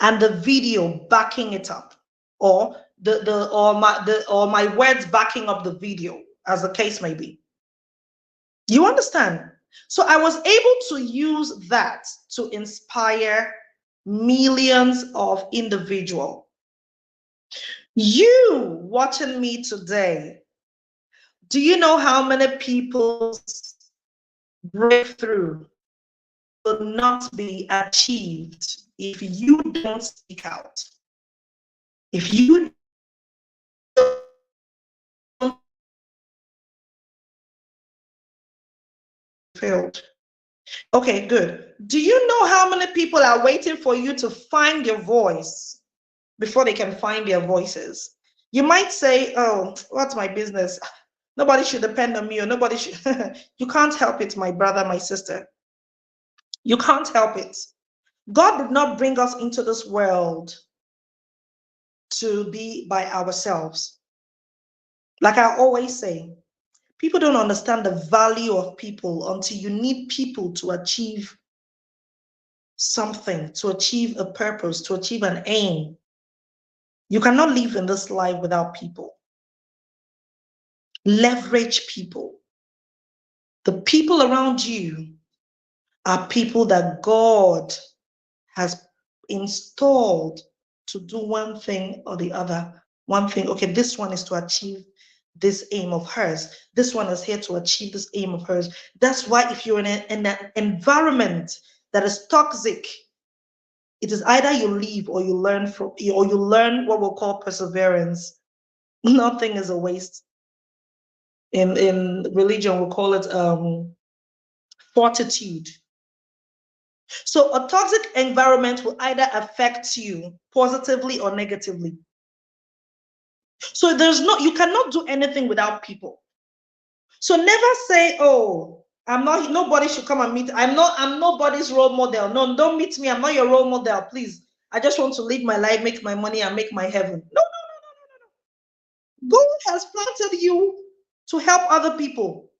and the video backing it up, or my words backing up the video, as the case may be. You understand? So I was able to use that to inspire millions of individuals. You watching me today, do you know how many people's breakthrough will not be achieved if you don't speak out? If you don't failed. Okay, good. Do you know how many people are waiting for you to find your voice before they can find their voices? You might say, oh, what's my business? Nobody should depend on me, or nobody should. You can't help it, my brother, my sister. You can't help it. God did not bring us into this world to be by ourselves. Like I always say, people don't understand the value of people until you need people to achieve something, to achieve a purpose, to achieve an aim. You cannot live in this life without people. Leverage people. The people around you are people that God has installed to do one thing or the other. One thing, okay, this one is to achieve this aim of hers. This one is here to achieve this aim of hers. That's why if you're in an environment that is toxic, it is either you leave or you learn what we'll call perseverance. Nothing is a waste. In religion, we'll call it fortitude. So a toxic environment will either affect you positively or negatively. So you cannot do anything without people. So never say, oh, nobody should come and meet. I'm nobody's role model. No, don't meet me. I'm not your role model, please. I just want to live my life, make my money, and make my heaven. No. God has planted you to help other people.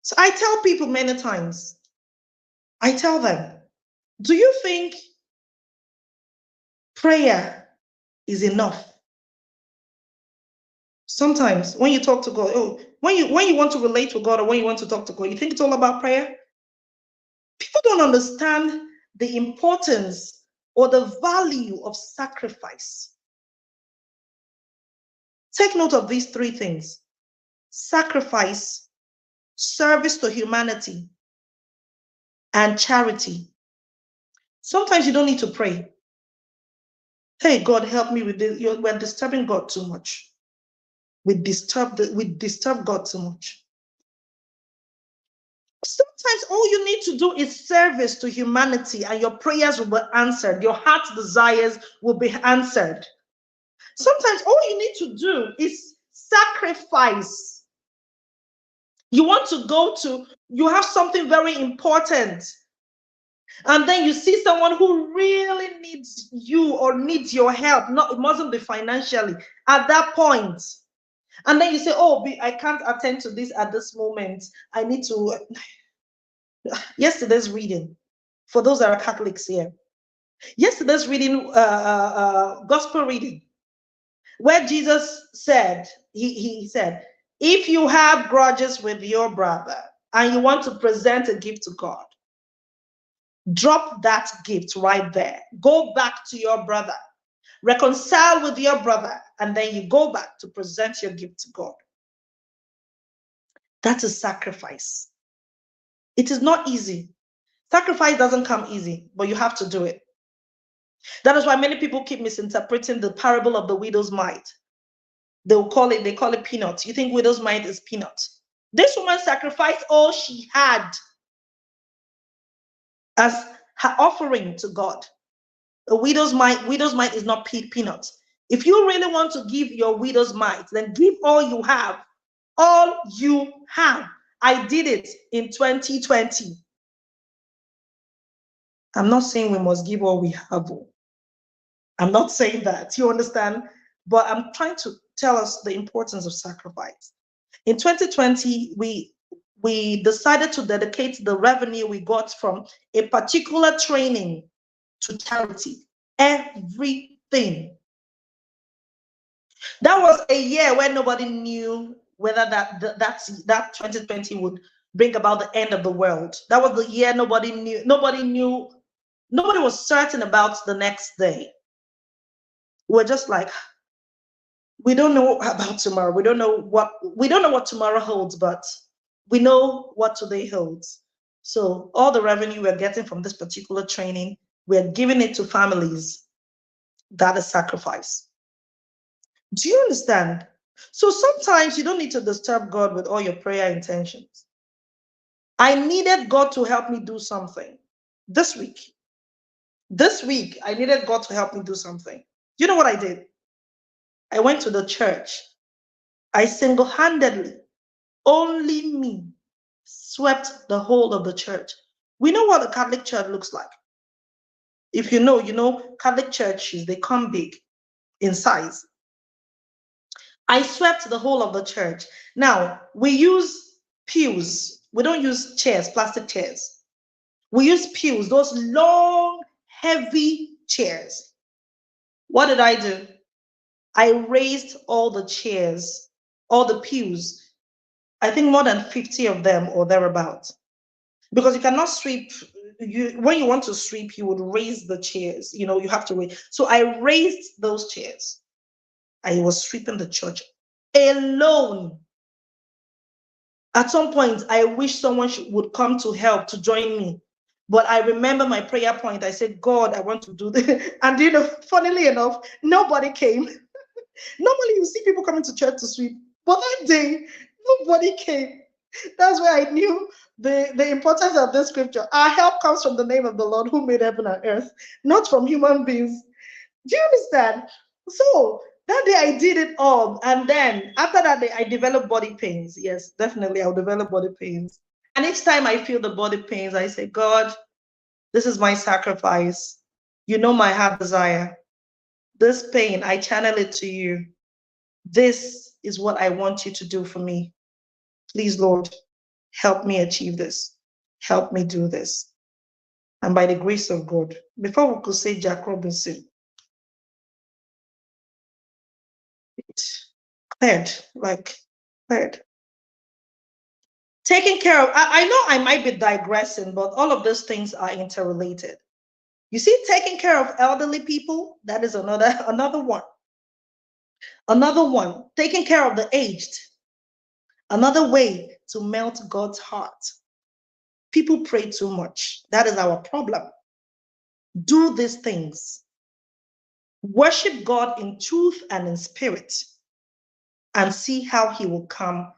So I tell people many times, I tell them, do you think prayer is enough? Sometimes when you talk to God, when you want to relate to God or when you want to talk to God, you think it's all about prayer? People don't understand the importance or the value of sacrifice. Take note of these three things: sacrifice, service to humanity, and charity. Sometimes you don't need to pray. Hey, God, help me with this. We're disturbing God too much. We disturb God too much. Sometimes all you need to do is service to humanity and your prayers will be answered. Your heart's desires will be answered. Sometimes all you need to do is sacrifice. You have something very important, and then you see someone who really needs you or needs your help. It mustn't be financially at that point. And then you say, oh, I can't attend to this at this moment. I need to. Yesterday's reading, for those that are Catholics here, yesterday's reading, gospel reading, where Jesus said, he said, if you have grudges with your brother and you want to present a gift to God, drop that gift right there. Go back to your brother, reconcile with your brother, and then you go back to present your gift to God. That's a sacrifice. It is not easy. Sacrifice doesn't come easy, but you have to do it. That is why many people keep misinterpreting the parable of the widow's mite. They call it peanuts. You think widow's mite is peanuts? This woman sacrificed all she had as her offering to God. A widow's mite is not peanuts. If you really want to give your widow's mite, then give all you have. All you have. I did it in 2020. I'm not saying we must give all we have. I'm not saying that, you understand? But I'm trying to tell us the importance of sacrifice. In 2020, we decided to dedicate the revenue we got from a particular training to charity. Everything. That was a year where nobody knew whether that 2020 would bring about the end of the world. That was the year nobody knew. Nobody was certain about the next day. We're just like, we don't know about tomorrow. We don't know what tomorrow holds, but we know what today holds. So all the revenue we're getting from this particular training, we're giving it to families. That is sacrifice. Do you understand? So sometimes you don't need to disturb God with all your prayer intentions. I needed God to help me do something this week. This week, I needed God to help me do something. You know what I did? I went to the church. I single-handedly, only me, swept the whole of the church. We know what a Catholic church looks like. If you know, Catholic churches, they come big in size. I swept the whole of the church. Now, we use pews. We don't use chairs, plastic chairs. We use pews, those long, heavy chairs. What did I do? I raised all the chairs, all the pews. I think more than 50 of them or thereabout. Because you cannot sweep, when you want to sweep, you would raise the chairs. You have to raise. So I raised those chairs. I was sweeping the church alone. At some point, I wish someone would come to help, to join me. But I remember my prayer point. I said, God, I want to do this. And funnily enough, nobody came. Normally, you see people coming to church to sweep. But that day, nobody came. That's where I knew the importance of this scripture. Our help comes from the name of the Lord who made heaven and earth, not from human beings. Do you understand? So that day I did it all. And then after that day, I developed body pains. Yes, definitely, I'll develop body pains. And each time I feel the body pains, I say, God, this is my sacrifice. You know my heart desire. This pain, I channel it to you. This is what I want you to do for me. Please, Lord, help me achieve this. Help me do this. And by the grace of God, before we could say Jack Robinson, it cleared. Taking care of, I know I might be digressing, but all of those things are interrelated. You see, taking care of elderly people, that is another one. Another one, taking care of the aged. Another way to melt God's heart. People pray too much. That is our problem. Do these things. Worship God in truth and in spirit, and see how he will come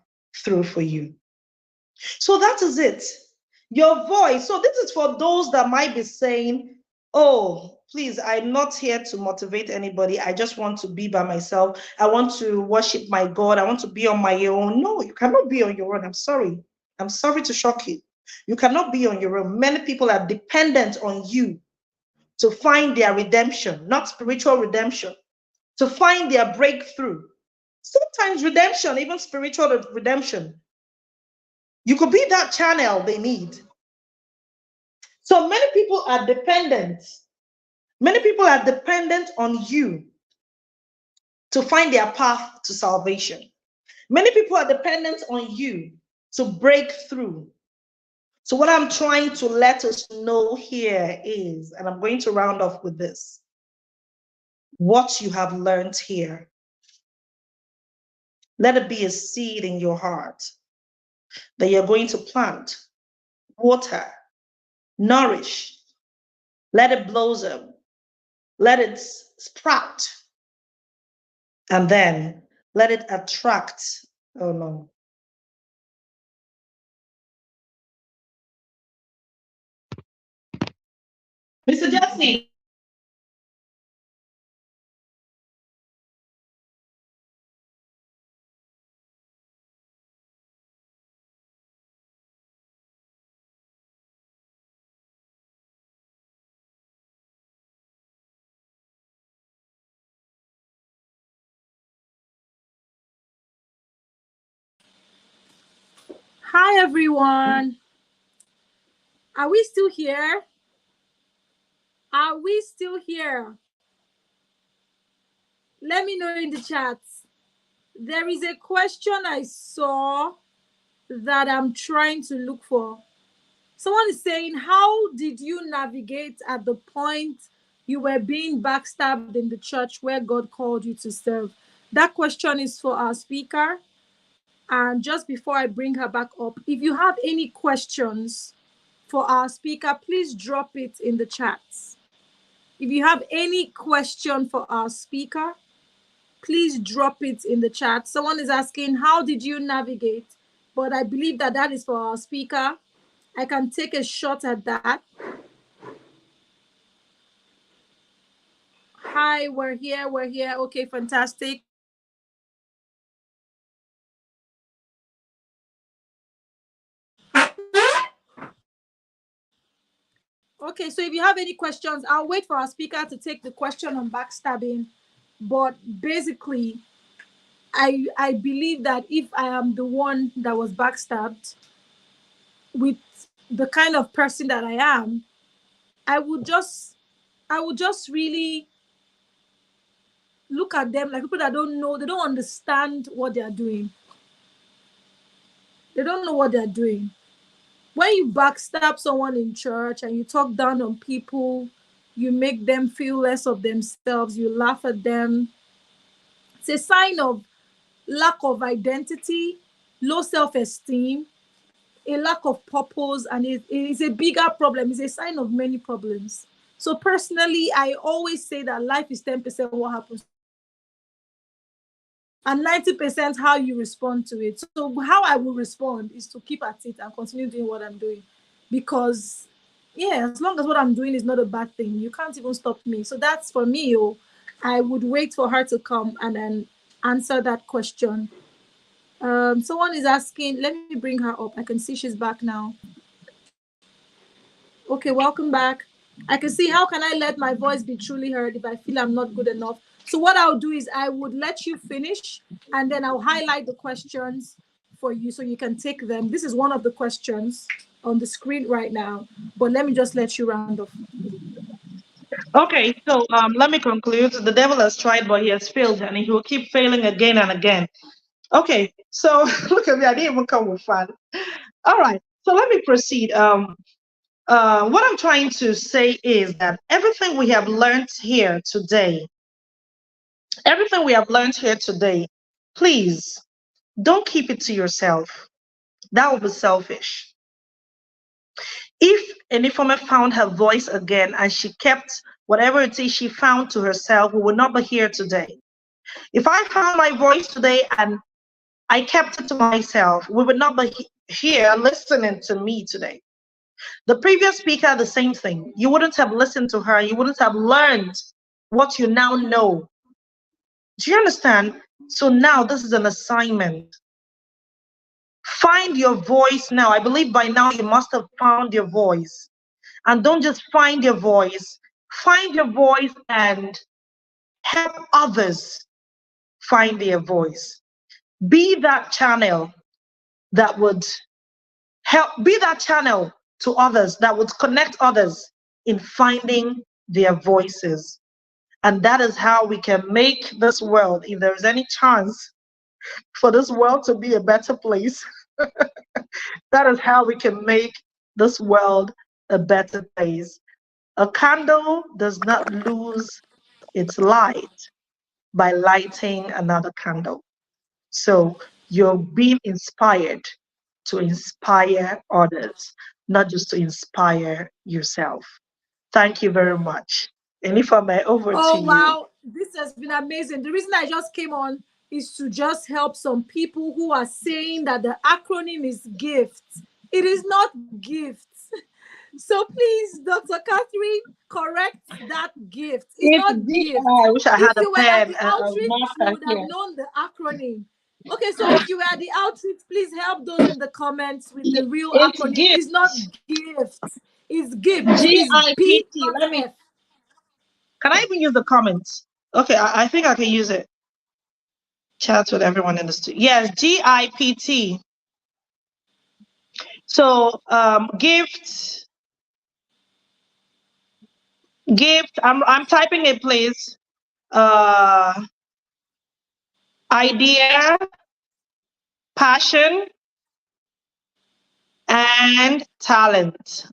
through for you. So that is it. Your voice. So this is for those that might be saying, oh, please, I'm not here to motivate anybody. I just want to be by myself. I want to worship my God. I want to be on my own. No, you cannot be on your own. I'm sorry. I'm sorry to shock you. You cannot be on your own. Many people are dependent on you to find their redemption, not spiritual redemption, to find their breakthrough. Sometimes redemption, even spiritual redemption, you could be that channel they need. So many people are dependent. Many people are dependent on you to find their path to salvation. Many people are dependent on you to break through. So what I'm trying to let us know here is, and I'm going to round off with this, what you have learned here. Let it be a seed in your heart that you're going to plant, water, nourish, let it blossom, let it sprout, and then let it attract. Oh no. Mr. Jesse. Hi, everyone. Are we still here? Are we still here? Let me know in the chat. There is a question I saw that I'm trying to look for. Someone is saying, how did you navigate at the point you were being backstabbed in the church where God called you to serve? That question is for our speaker. And just before I bring her back up, if you have any questions for our speaker, please drop it in the chat. If you have any question for our speaker, please drop it in the chat. Someone is asking, how did you navigate? But I believe that is for our speaker. I can take a shot at that. Hi, we're here. We're here. Okay, fantastic. Okay, so if you have any questions, I'll wait for our speaker to take the question on backstabbing. But basically, I believe that if I am the one that was backstabbed with the kind of person that I am, I would just I would just really look at them like people that don't know, they don't understand what they are doing. They don't know what they're doing. When you backstab someone in church and you talk down on people, you make them feel less of themselves, you laugh at them, it's a sign of lack of identity, low self-esteem, a lack of purpose, and it is a bigger problem. It's a sign of many problems. So personally, I always say that life is 10% what happens and 90% how you respond to it. So how I will respond is to keep at it and continue doing what I'm doing. Because yeah, as long as what I'm doing is not a bad thing, you can't even stop me. So that's for me. Oh, I would wait for her to come and then answer that question. Someone is asking, let me bring her up. I can see she's back now. Okay, welcome back. I can see, how can I let my voice be truly heard if I feel I'm not good enough? So what I'll do is I would let you finish and then I'll highlight the questions for you so you can take them. This is one of the questions on the screen right now, but let me just let you round off. Okay, so let me conclude. The devil has tried, but he has failed, and he will keep failing again and again. Okay, so look at me, I didn't even come with fun. All right, so let me proceed. What I'm trying to say is that everything we have learned here today, please don't keep it to yourself. That would be selfish. If Enifome found her voice again and she kept whatever it is she found to herself, we would not be here today. If I found my voice today and I kept it to myself, we would not be here listening to me today. The previous speaker, the same thing. You wouldn't have listened to her. You wouldn't have learned what you now know. Do you understand? So now this is an assignment. Find your voice now. I believe by now you must have found your voice. And don't just find your voice and help others find their voice. Be that channel that would be that channel to others, that would connect others in finding their voices. And that is how we can make this world, if there is any chance for this world to be a better place, that is how we can make this world a better place. A candle does not lose its light by lighting another candle. So you're being inspired to inspire others, not just to inspire yourself. Thank you very much. And if I may, over to Oh, you. wow. This has been amazing. The reason I just came on is to just help some people who are saying that the acronym is GIFT. It is not GIFT. So please, Dr. Catherine, correct that gift. It's It's not G. gift. Oh, I wish I If had a you were at pen, the a outreach, you marker would have here. known the acronym. Okay, so if you were at the outreach, please help those in the comments with the real It's acronym. It's not gift. gift. It's gift. It's B, GIPT. not F. Can I even use the comments? Okay, I think I can use it. Chat with everyone in the studio. Yes, GIPT. So gift. I'm typing it, please. Idea, passion, and talent.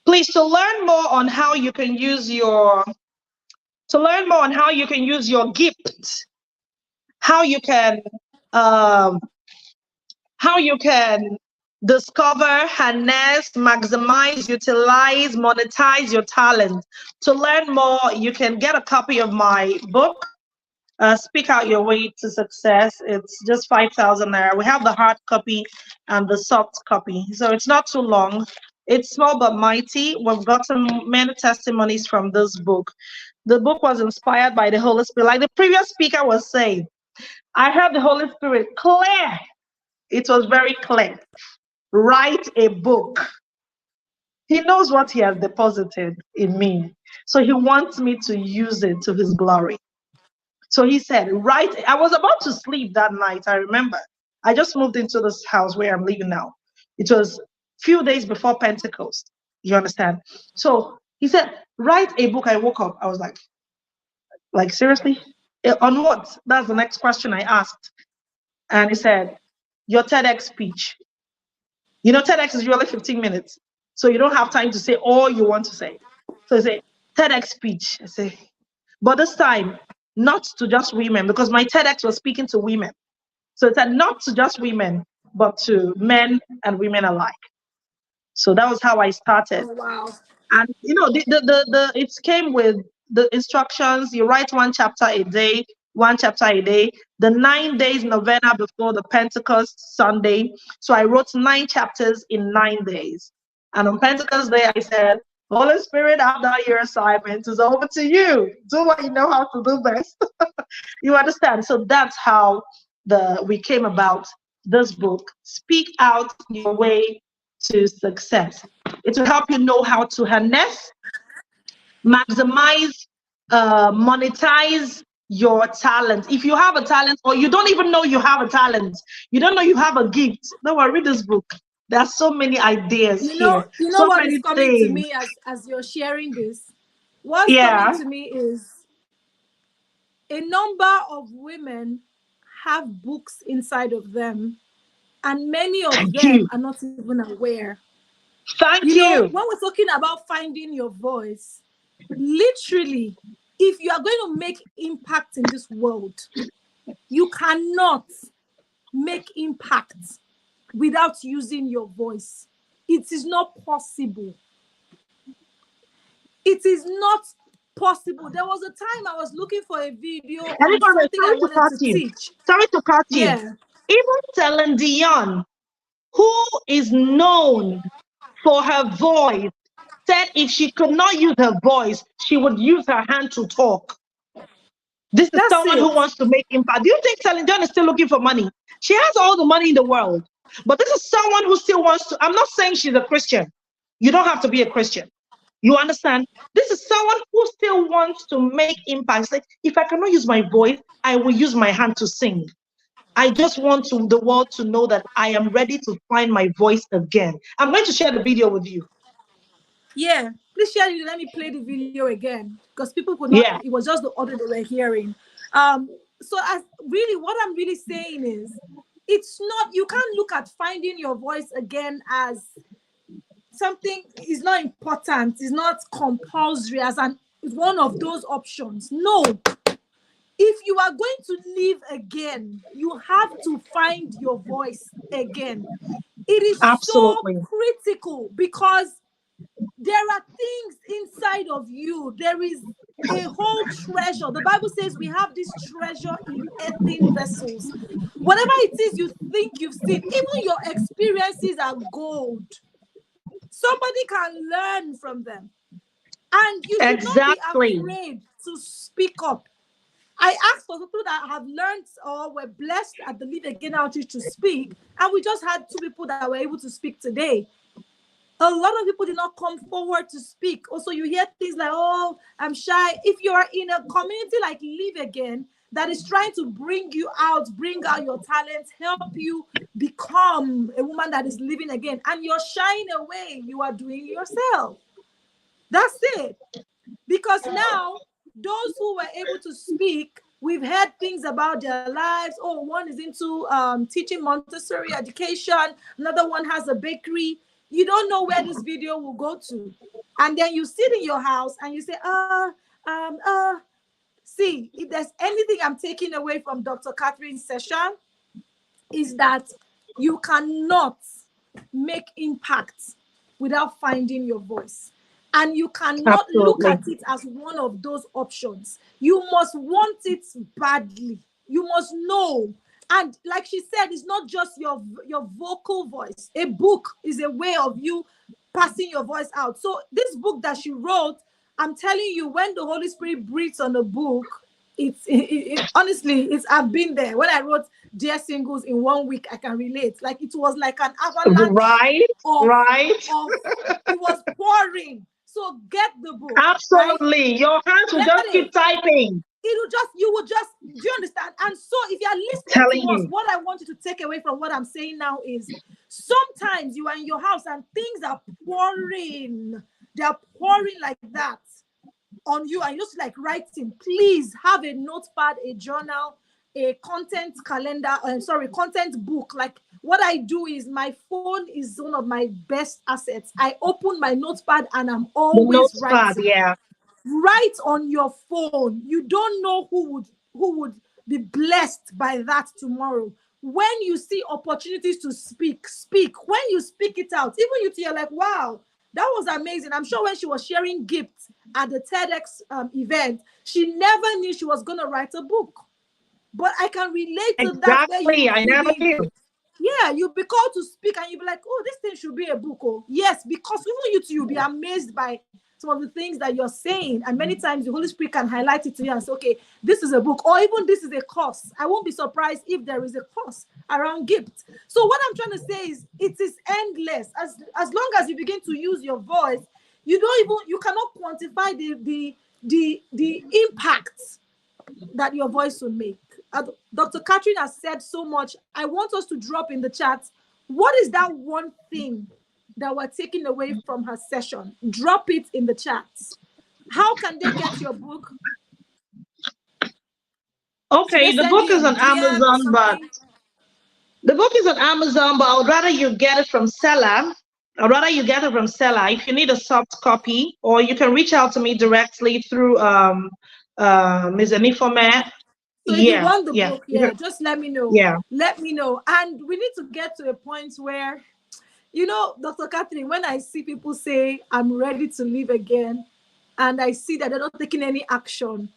Please, to learn more on how you can use your gift, how you can um, how you can discover, harness, maximize, utilize, monetize your talent. To learn more, you can get a copy of my book, Speak Out Your Way to Success. It's just 5,000 naira. We have the hard copy and the soft copy. So it's not too long. It's small but mighty. We've gotten many testimonies from this book. The book was inspired by the Holy Spirit. Like the previous speaker was saying, I heard the Holy Spirit clear. It was very clear. Write a book. He knows what he has deposited in me. So he wants me to use it to his glory. So he said, right. I was about to sleep that night. I remember. I just moved into this house where I'm living now. It was few days before Pentecost. You understand? So he said, write a book. I woke up. I was like seriously? On what? That's the next question I asked. And he said, your TEDx speech. You know, TEDx is usually 15 minutes. So you don't have time to say all you want to say. So he said, TEDx speech. I say, but this time, not to just women, because my TEDx was speaking to women. So it said not to just women, but to men and women alike. So that was how I started. Oh, wow. And you know, the it came with the instructions. You write one chapter a day, one chapter a day. The 9 days novena before the Pentecost Sunday. So I wrote 9 chapters in 9 days. And on Pentecost Day, I said, Holy Spirit, I've done your assignment. It's over to you. Do what you know how to do best. You understand? So that's how we came about this book. Speak Out Your Way to Success. It will help you know how to harness, maximize, monetize your talent. If you have a talent, or you don't even know you have a talent, you don't know you have a gift, don't worry, read this book. There are so many ideas here, You know so what is many coming to things. me as you're sharing this? What's coming Yeah, to me is a number of women have books inside of them, and many of thank them you. are not even aware. Thank You know, you. when we're talking about finding your voice, literally, if you are going to make impact in this world, you cannot make impact without using your voice. It is not possible. It is not possible. There was a time I was looking for a video on Anybody, something I sorry to wanted cut to you. teach. Sorry to cut you. Yeah, Even Celine Dion, who is known for her voice, said if she could not use her voice, she would use her hand to talk. This is that's someone it. who wants to make impact. Do you think Celine Dion is still looking for money? She has all the money in the world. But this is someone who still wants to. I'm not saying she's a Christian. You don't have to be a Christian. You understand? This is someone who still wants to make impact. It's like, if I cannot use my voice, I will use my hand to sing. I just want the world to know that I am ready to find my voice again. I'm going to share the video with you. Yeah, please share it. Let me play the video again because people could not. Yeah, It was just the audio they were hearing. So as really, what I'm really saying is, it's not. You can't look at finding your voice again as something is not important. Is not compulsory as an one of those options. No, if you are going to live again, you have to find your voice again. It is so absolutely. critical because there are things inside of you. There is a whole treasure. The Bible says we have this treasure in earthen vessels. Whatever it is you think you've seen, even your experiences are gold. Somebody can learn from them. And you should not be Exactly. afraid to speak up. I asked for people that have learned or were blessed at the Live Again Outreach to speak, and we just had 2 people that were able to speak today. A lot of people did not come forward to speak. Also, you hear things like, oh, I'm shy. If you are in a community like Live Again that is trying to bring out your talents, help you become a woman that is living again, and you're shying away, you are doing it yourself. That's it. Because now, those who were able to speak, we've heard things about their lives. Oh, one is into teaching Montessori education, another one has a bakery. You don't know where this video will go to. And then you sit in your house and you say, see, if there's anything I'm taking away from Dr. Catherine's session, is that you cannot make impact without finding your voice. And you cannot look Absolutely. at it as one of those options. You must want it badly. You must know. And like she said, it's not just your vocal voice. A book is a way of you passing your voice out. So this book that she wrote, I'm telling you, when the Holy Spirit breathes on a book, honestly, it's I've been there. When I wrote Dear Singles in 1 week, I can relate. Like it was like an avalanche Right, of right. of it was pouring. So get the book, right? Absolutely. Your hands will Get just keep it. typing. You will just, do you understand? And so if you're listening Telling to us, you. what I want you to take away from what I'm saying now is sometimes you are in your house and things are pouring. They're pouring like that on you, and you're just like writing. Please have a notepad, a journal, a content calendar, content book. Like what I do is my phone is one of my best assets. I open my notepad and I'm The always notepad, writing. yeah. Write on your phone. You don't know who would be blessed by that tomorrow. When you see opportunities to speak. When you speak it out, even you're like, wow, that was amazing. I'm sure when she was sharing gifts at the TEDx event, she never knew she was going to write a book. But I can relate to that, where Exactly. I you never be, knew. yeah, you'll be called to speak and you'll be like, oh, this thing should be a book. Oh, yes, because even you'll be amazed by some of the things that you're saying. And many times the Holy Spirit can highlight it to you and say, okay, this is a book, or even this is a course. I won't be surprised if there is a course around gifts. So what I'm trying to say is it is endless. As long as you begin to use your voice, you cannot quantify the impact that your voice will make. Dr. Catherine has said so much. I want us to drop in the chat, what is that one thing that we're taking away from her session? Drop it in the chat. How can they get your book? Should they Okay, the send book you a is on DM or Amazon, but something? I would rather you get it from seller. I'd rather you get it from seller. If you need a soft copy, or you can reach out to me directly through Ms. Anifome. So if you Yeah, want the yeah, book, yeah, just let me know. yeah. Let me know. And we need to get to a point where, Dr. Catherine, when I see people say, I'm ready to live again, and I see that they're not taking any action,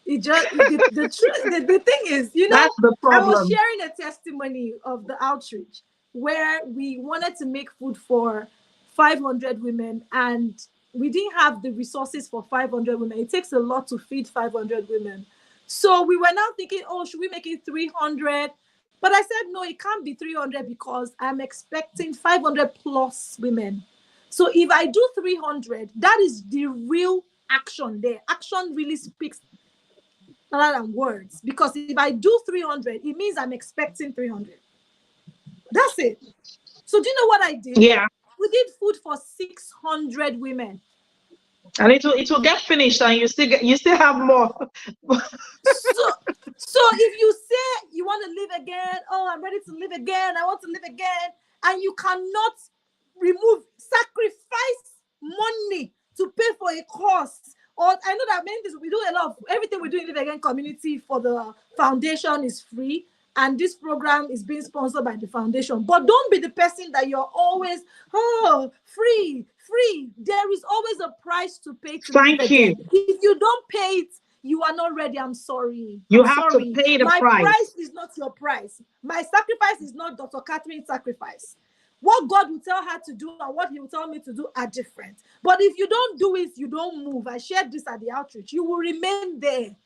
the thing is, That's the I was problem. sharing a testimony of the outreach where we wanted to make food for 500 women, and we didn't have the resources for 500 women. It takes a lot to feed 500 women. So we were now thinking, oh, should we make it 300? But I said, no, it can't be 300 because I'm expecting 500 plus women. So if I do 300, that is the real action there. Action really speaks rather than words. Because if I do 300, it means I'm expecting 300. That's it. So do you know what I did? Yeah. We did food for 600 women. And it will get finished, and you still have more. So, if you say you want to live again, oh, I'm ready to live again, I want to live again, and you cannot sacrifice money to pay for a course. Or I know that many things we do, a lot of everything we do in Live Again community for the foundation is free, and this program is being sponsored by the foundation. But don't be the person that you're always, oh, free. There is always a price to pay to live Thank you. again. If you don't pay it, you are not ready. I'm sorry. You I'm have to sorry. pay the My price. price is not your price. My sacrifice is not Dr. Catherine's sacrifice. What God will tell her to do and what he will tell me to do are different. But if you don't do it, you don't move. I shared this at the outreach. You will remain there.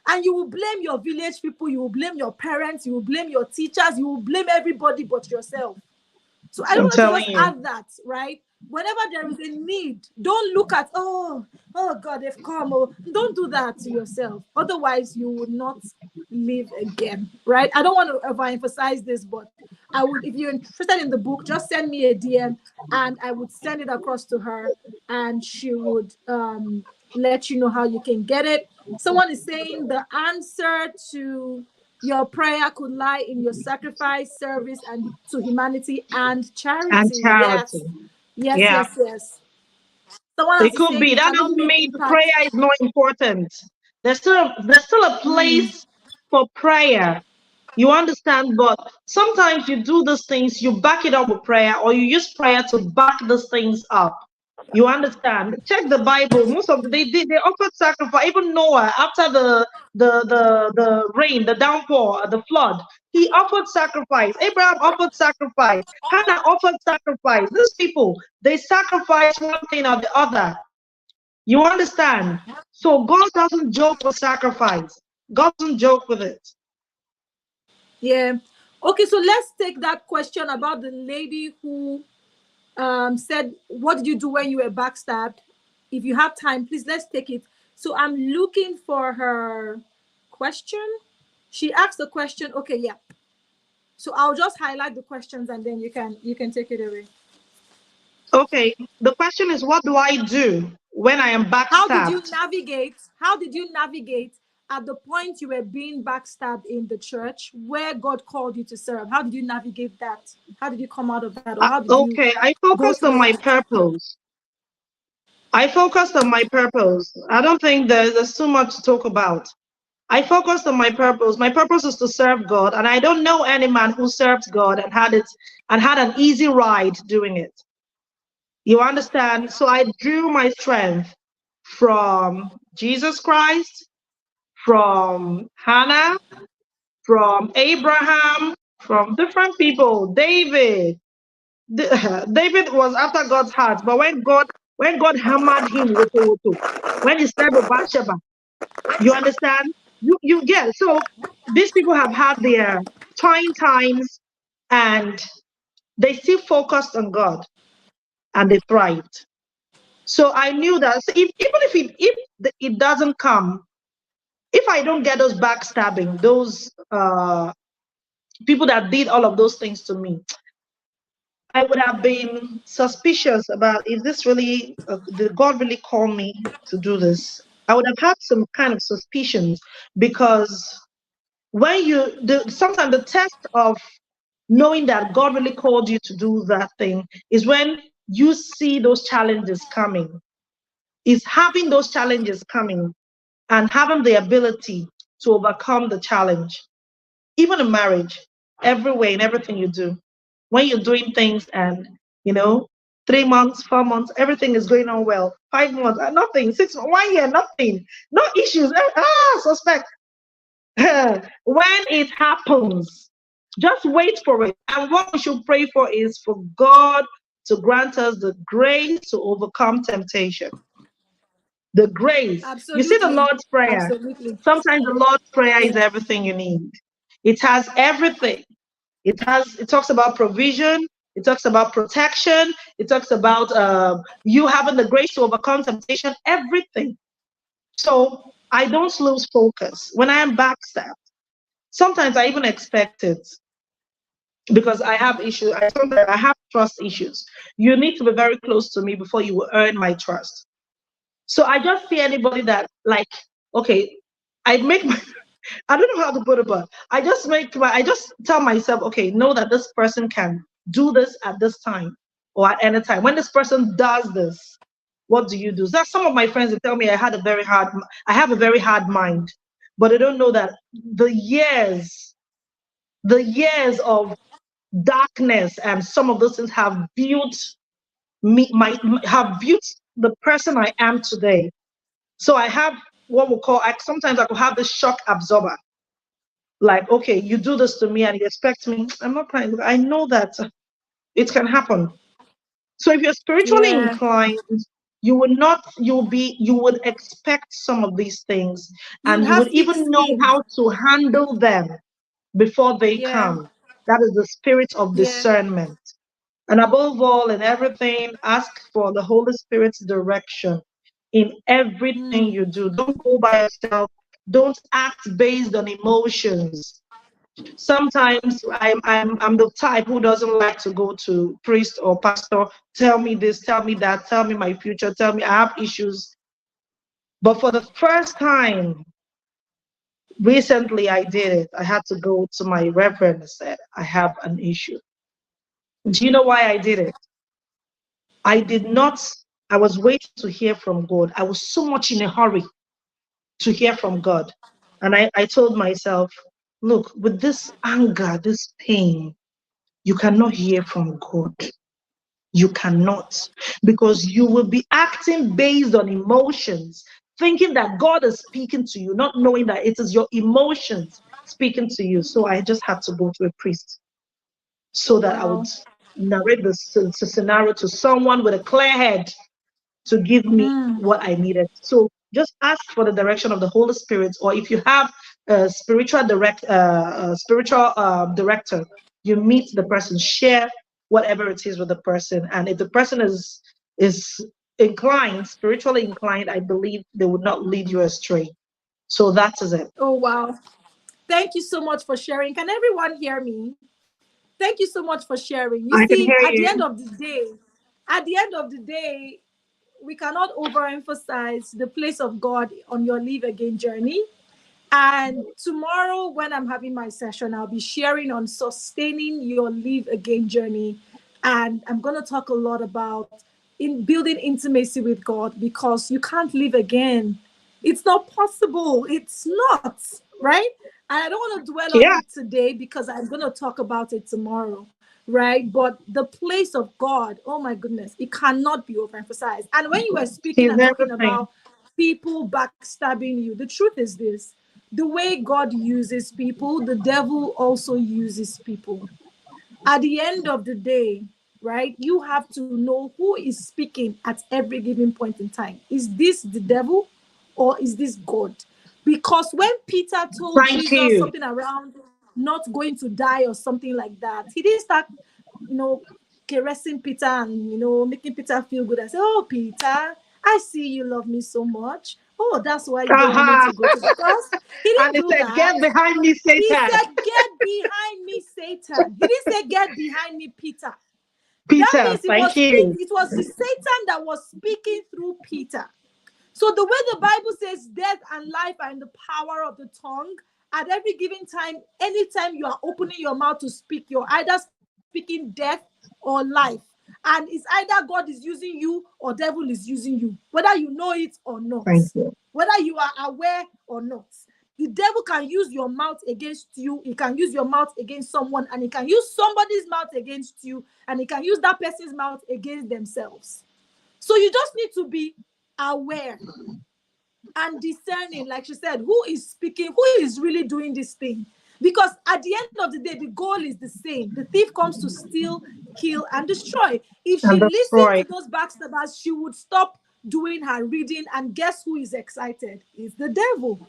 And you will blame your village people. You will blame your parents. You will blame your teachers. You will blame everybody but yourself. So I I'm want to telling just you. add that, right? Whenever there is a need, don't look at, oh God, they've come. Oh, don't do that to yourself. Otherwise, you would not live again, right? I don't want to overemphasize this, but I would, if you're interested in the book, just send me a DM and I would send it across to her and she would let you know how you can get it. Someone is saying the answer to your prayer could lie in your sacrifice, service, and to humanity and And charity. Yes, charity. yes, Yeah. yes, yes. Someone It else is could saying be. you That cannot doesn't make mean impact. prayer is not important. There's still a place for prayer. You understand? But sometimes you do these things, you back it up with prayer, or you use prayer to back these things up. You understand? Check the Bible. Most of they offered sacrifice. Even Noah, after the rain, the downpour, the flood, he offered sacrifice. Abraham offered sacrifice. Hannah offered sacrifice. These people, they sacrifice one thing or the other. You understand? So God doesn't joke with sacrifice. God doesn't joke with it. Yeah. Okay, so let's take that question about the lady who said, "What did you do when you were backstabbed?" If you have time, please let's take it. So I'm looking for her question. She asked the question. Okay, yeah. So I'll just highlight the questions and then you can take it away. Okay. The question is, what do I do when I am How did you backstabbed? navigate? How did you navigate at the point you were being backstabbed in the church where God called you to serve? How did you navigate that? How did you come out of that, or how did you Okay, I go focused on through my that? purpose. I focused on my purpose. I don't think there's too much to talk about. I focused on my purpose. My purpose is to serve God, and I don't know any man who serves God and had an easy ride doing it. You understand? So I drew my strength from Jesus Christ, from Hannah, from Abraham, from different people. David. David was after God's heart, but when God hammered him with when he slept with Bathsheba, you understand? You get so these people have had their trying times and they still focused on God and they thrived. So I knew that so even if it doesn't come, if I don't get those backstabbing, those people that did all of those things to me, I would have been suspicious about, is this really, did God really call me to do this? I would have had some kind of suspicions because sometimes the test of knowing that God really called you to do that thing is when you see those challenges coming, is having those challenges coming and having the ability to overcome the challenge. Even in marriage, every way in everything you do, when you're doing things and you know 3 months, 4 months, everything is going on well, 5 months, nothing, 6 months, 1 year, nothing, no issues, suspect. When it happens, just wait for it. And what we should pray for is for God to grant us the grace to overcome temptation. The grace. You see, the Absolutely. Lord's Prayer. Absolutely. Sometimes the Lord's Prayer is Yeah. everything you need. It has everything. It talks about provision. It talks about protection. It talks about you having the grace to overcome temptation. Everything. So I don't lose focus when I am backstabbed. Sometimes I even expect it because I have issues. I have trust issues. You need to be very close to me before you will earn my trust. So I just see anybody that like, okay, I make my, I don't know how to put it, but I just tell myself, okay, know that this person can do this at this time or at any time. When this person does this, what do you do? That's some of my friends that tell me I have a very hard mind, but they don't know that the years of darkness and some of those things have built have built the person I am today. So I have what we call, sometimes I could have this shock absorber. Like, okay, you do this to me and you expect me. I'm not crying. I know that it can happen. So if you're spiritually Yeah. inclined, you would expect some of these things You and you have would thick even know skin. how to handle them before they Yeah. come. That is the spirit of Yeah. discernment. And above all, in everything, ask for the Holy Spirit's direction in everything Mm. you do. Don't go by yourself. Don't act based on emotions. Sometimes I'm the type who doesn't like to go to priest or pastor, tell me this, tell me that, tell me my future, tell me I have issues. But for the first time recently I did it. I had to go to my reverend and said, I have an issue. Do you know why I did it? I did not, I was waiting to hear from God. I was so much in a hurry to hear from God. And I told myself, look, with this anger, this pain, you cannot hear from God. You cannot, because you will be acting based on emotions, thinking that God is speaking to you, not knowing that it is your emotions speaking to you. So I just had to go to a priest Oh so that I would wow. narrate the scenario to someone with a clear head to give me Mm. what I needed. So just ask for the direction of the Holy Spirit, or if you have a spiritual director, you meet the person, share whatever it is with the person, and if the person is inclined, spiritually inclined, I believe they would not lead you astray. So that is it. Oh wow. Thank you so much for sharing. Can everyone hear me? Thank you so much for sharing. You I see, can at hear the end of you. the day, we cannot overemphasize the place of God on your live again journey. And tomorrow, when I'm having my session, I'll be sharing on sustaining your live again journey. And I'm going to talk a lot about in building intimacy with God, because you can't live again. It's not possible. It's not, right? And I don't want to dwell on Yeah, it today because I'm going to talk about it tomorrow, right? But the place of God, oh my goodness, it cannot be overemphasized. And when you were speaking he's and talking everything. about people backstabbing you, the truth is this: the way God uses people, the devil also uses people. At the end of the day, right, you have to know who is speaking at every given point in time. Is this the devil or is this God? Because when Peter told Thank Jesus you. something around not going to die or something like that, he didn't start, you know, caressing Peter and, making Peter feel good and say, "Oh, Peter, I see you love me so much. Oh, that's why you don't want me Aha. to go to the cross." He didn't And he do said, that. "Get behind me, He Satan." said, "Get behind me, Satan." He didn't say, "Get behind me, Peter." That Peter, means it thank was you. It was the Satan that was speaking through Peter. So the way the Bible says death and life are in the power of the tongue, at every given time, anytime you are opening your mouth to speak, you're either speaking death or life. And it's either God is using you or devil is using you, whether you know it or not, Thank you. whether you are aware or not. The devil can use your mouth against you. He can use your mouth against someone, and he can use somebody's mouth against you, and he can use that person's mouth against themselves. So you just need to be aware and discerning, like she said, who is speaking, who is really doing this thing. Because at the end of the day, the goal is the same. The thief comes to steal, kill, and destroy. If she And listened to destroy. those backstabbers, she would stop doing her reading. And guess who is excited? It's the devil.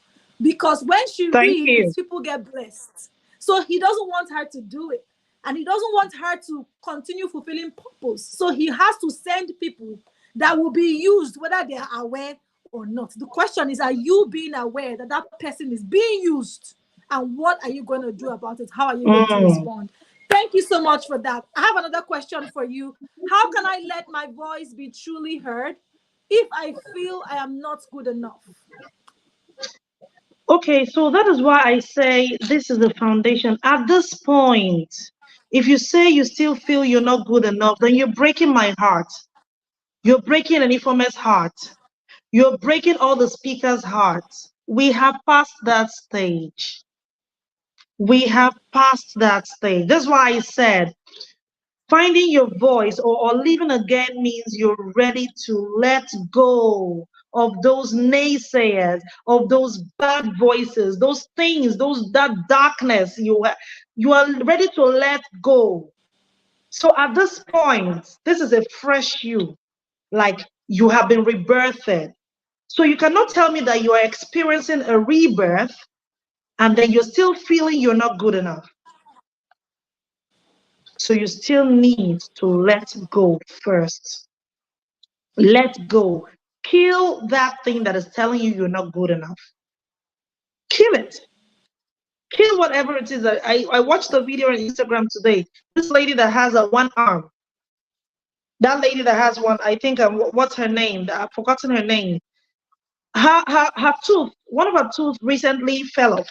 Because when she Thank reads, you. people get blessed. So he doesn't want her to do it. And he doesn't want her to continue fulfilling purpose. So he has to send people that will be used, whether they are aware or not. The question is, are you being aware that that person is being used? And what are you going to do about it? How are you going to Mm. respond? Thank you so much for that. I have another question for you. How can I let my voice be truly heard if I feel I am not good enough? Okay, so that is why I say this is the foundation. At this point, if you say you still feel you're not good enough, then you're breaking my heart. You're breaking an informer's heart. You're breaking all the speakers' hearts. We have passed that stage. We have passed that stage. That's why I said finding your voice or living again means you're ready to let go of those naysayers, of those bad voices, those things, that darkness. You are ready to let go. So at this point, this is a fresh you, like you have been rebirthed. So you cannot tell me that you are experiencing a rebirth and then you're still feeling you're not good enough. So you still need to let go first. Let go. Kill that thing that is telling you you're not good enough. Kill it. Kill whatever it is. I watched a video on Instagram today. This lady that has a one arm. That lady that has one, I think, what's her name? I've forgotten her name. Her tooth, one of her tooth recently fell off.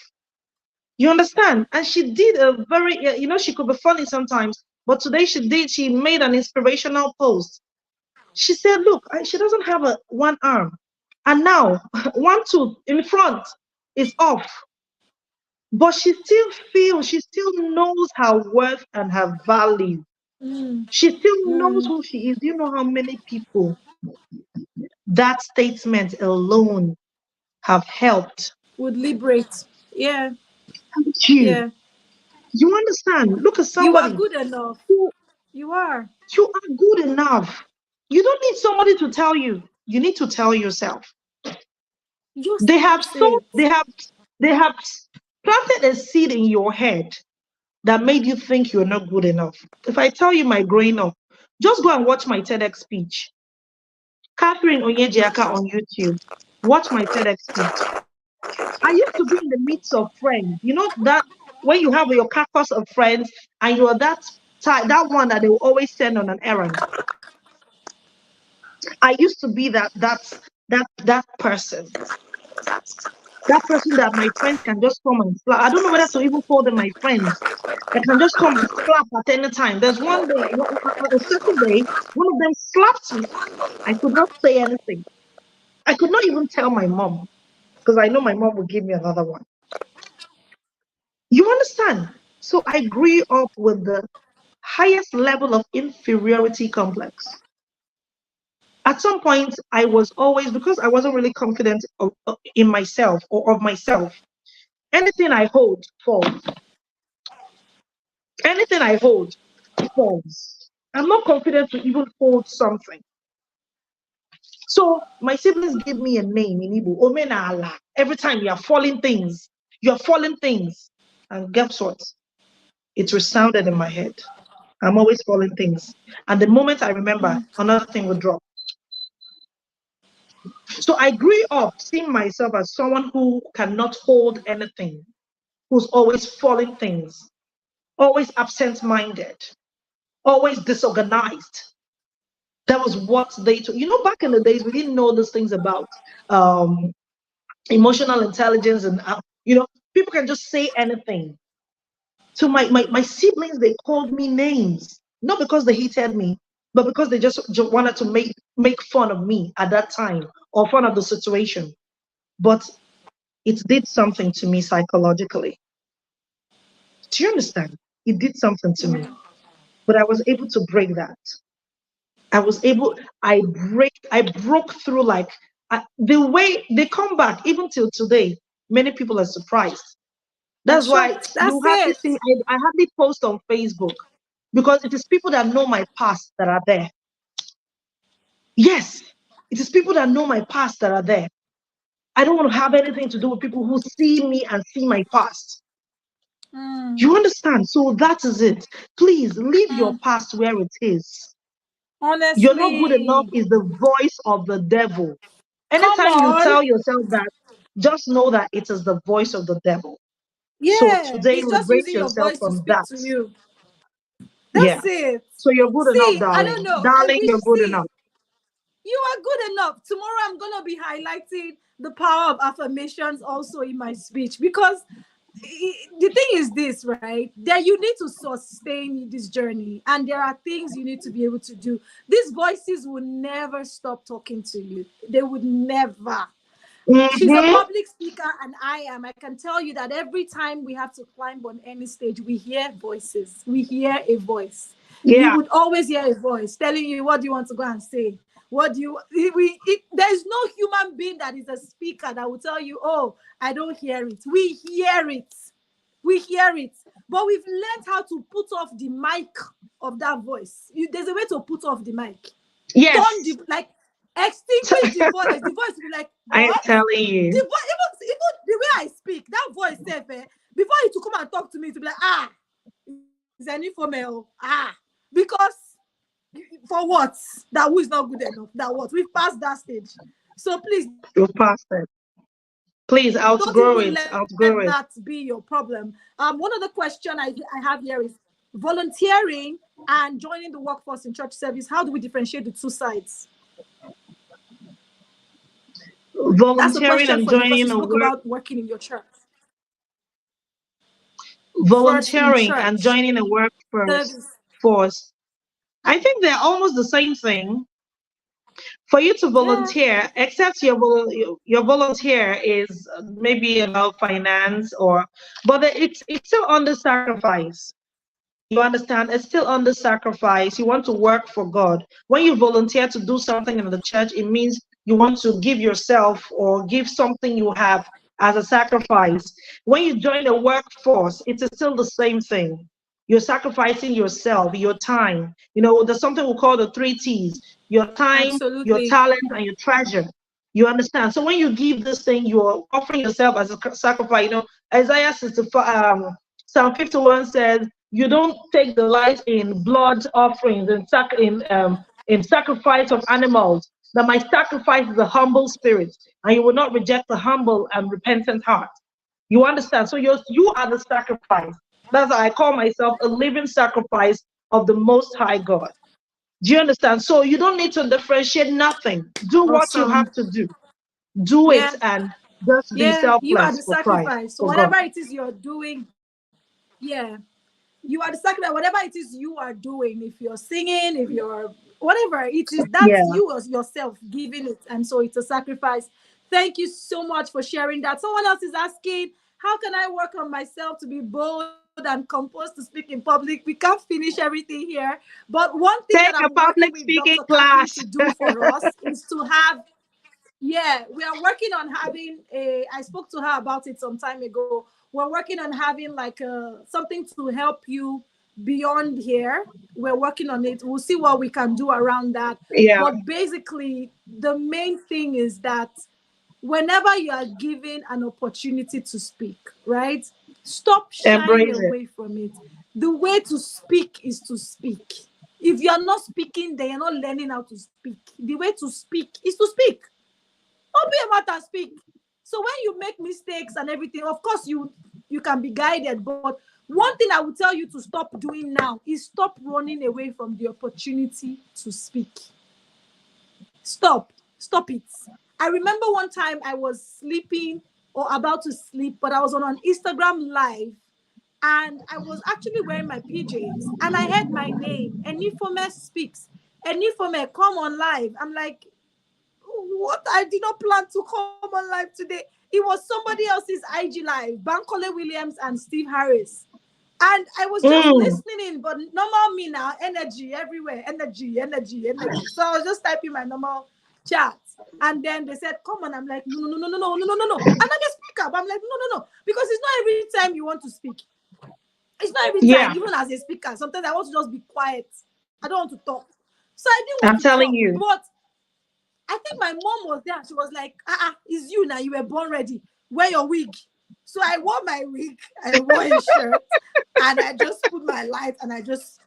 You understand? And she did a very, she could be funny sometimes, but today she made an inspirational post. She said, look, she doesn't have a one arm. And now one tooth in front is off. But she still feels, she still knows her worth and her value. Mm. She still knows Mm. who she is. Do you know how many people that statement alone have helped? Would liberate. Yeah. You. Yeah. You understand? Look at You are somebody good enough. who You are. you are good enough. You don't need somebody to tell you. You need to tell yourself. Just They have that's so it. they have planted a seed in your head that made you think you're not good enough. If I tell you my growing up, just go and watch my TEDx speech. Catherine Onyejiaka on YouTube. Watch my TEDx speech. I used to be in the midst of friends. You know that when you have your caucus of friends and you're that type, that one that they will always send on an errand. I used to be that person. That person that my friends can just come and slap. I don't know whether to even call them my friends. They can just come and slap at any time. There's one day, a certain day, one of them slapped me. I could not say anything. I could not even tell my mom because I know my mom would give me another one. You understand? So I grew up with the highest level of inferiority complex. At some point, I was always, because I wasn't really confident in myself or of myself, anything I hold falls. Anything I hold falls. I'm not confident to even hold something. So my siblings give me a name in Igbo, Omenala. Every time you are falling things. And guess what? It resounded in my head. I'm always falling things. And the moment I remember, another thing will drop. So I grew up seeing myself as someone who cannot hold anything, who's always falling things, always absent minded, always disorganized. That was what they took. You know, back in the days, we didn't know these things about um, emotional intelligence and, people can just say anything. So my siblings, they called me names, not because they hated me, but because they just wanted to make fun of me at that time or fun of the situation. But it did something to me psychologically. Do you understand? It did something to me, but I was able to break that. I was able, I broke through like the way they come back, even till today, many people are surprised. I'm That's why shocked. you That's hardly it. see, I hardly post on Facebook because it is people that know my past that are there. Yes, it is people that know my past that are there. I don't want to have anything to do with people who see me and see my past. Mm. You understand? So that is it. Please leave your Mm. past where it is. You're not good enough Honestly. is the voice of the devil. Come Anytime you on. tell yourself that, just know that it is the voice of the devil. So Yeah. today, He's just liberate using your yourself voice to from speak that. to you. Yeah. That's it. So you're good enough, See, I don't darling. know. I Darling, wish, you're good see, enough. you are good enough. Tomorrow I'm gonna be highlighting the power of affirmations also in my speech because the thing is this, right? That you need to sustain this journey, and there are things you need to be able to do. These voices will never stop talking to you. They would never. She's a Mm-hmm. public speaker and I am. I can tell you that every time we have to climb on any stage, we hear voices. We hear a voice. You Yeah. would always hear a voice telling you, what do you want to go and say? What do you there's no human being that is a speaker that will tell you, oh, I don't hear it. We hear it. We hear it. But we've learned how to put off the mic of that voice. There's a way to put off the mic. Turn Yes. the like extinguish the voice. The voice will be like, I am what? telling The you. voice, even the way I speak, that voice self, before you to come and talk to me, to be like, is any female? Because for what? That who is not good enough. That what? We've passed that stage. So please don't You're even past let it. that be your Please problem. outgrow it. One of the Outgrow it. question I have here is volunteering and joining the workforce in church service. How do we differentiate the two sides? That's a question for you Volunteering because and you spoke joining a about work working in your church. First in volunteering and church joining a workforce service. force. I think they're almost the same thing. For you to Yeah. volunteer, except your volunteer is maybe about finance or, but it's still under sacrifice. You understand? It's still under sacrifice. You want to work for God. When you volunteer to do something in the church, it means you want to give yourself or give something you have as a sacrifice. When you join the workforce, it is still the same thing. You're sacrificing yourself, your time. You know, there's something we call the three T's: your time, your Absolutely. talent, and your treasure. You understand? So when you give this thing, you're offering yourself as a sacrifice. You know, Isaiah 65, Psalm 51 says, "You don't take delight in blood offerings and in sacrifice of animals. That my sacrifice is a humble spirit, and you will not reject the humble and repentant heart." You understand? So you are the sacrifice. That's why I call myself a living sacrifice of the Most High God. Do you understand? So you don't need to differentiate nothing. Do what you Awesome. have to do. Do it Yeah. and just be Yeah. You are the selfless for Christ, sacrifice. So for God. whatever it is you're doing, yeah, you are the sacrifice. Whatever it is you are doing, if you're singing, if you're whatever it is, that's Yeah. you as yourself giving it, and so it's a sacrifice. Thank you so much for sharing that. Someone else is asking, how can I work on myself to be bold and composed to speak in public? We can't finish everything here, but one thing that Take I'm a working public with Dr. speaking Catherine to class. do for us is to have, yeah, we are working on having a. I spoke to her about it some time ago. We're working on having like something to help you beyond here. We're working on it. We'll see what we can do around that. Yeah. But basically, the main thing is that whenever you are given an opportunity to speak, right? Stop shying Embrace it. away from it. The way to speak is to speak. If you're not speaking, then you're not learning how to speak. The way to speak is to speak. Open your mouth and speak. So when you make mistakes and everything, of course you can be guided. But one thing I would tell you to stop doing now is stop running away from the opportunity to speak. Stop it. I remember one time I was sleeping or about to sleep, but I was on an Instagram live and I was actually wearing my PJs and I heard my name. Enifome speaks. Enifome, come on live. I'm like, what? I did not plan to come on live today. It was somebody else's IG live, Bankole Williams and Steve Harris. And I was just Mm. listening in, but normal me now, energy everywhere, energy, energy, energy. So I was just typing my normal chat. And then they said, come on. I'm like, no, no, no, no, no, no, no, no, no. And I'm a speaker. But I'm like, no, no, no. Because it's not every time you want to speak. It's not every time, Yeah, even as a speaker. Sometimes I want to just be quiet. I don't want to talk. So I didn't want I'm to telling talk. you. But I think my mom was there. She was like, it's you now. You were born ready. Wear your wig. So I wore my wig. I wore a shirt. And I just put my light and I just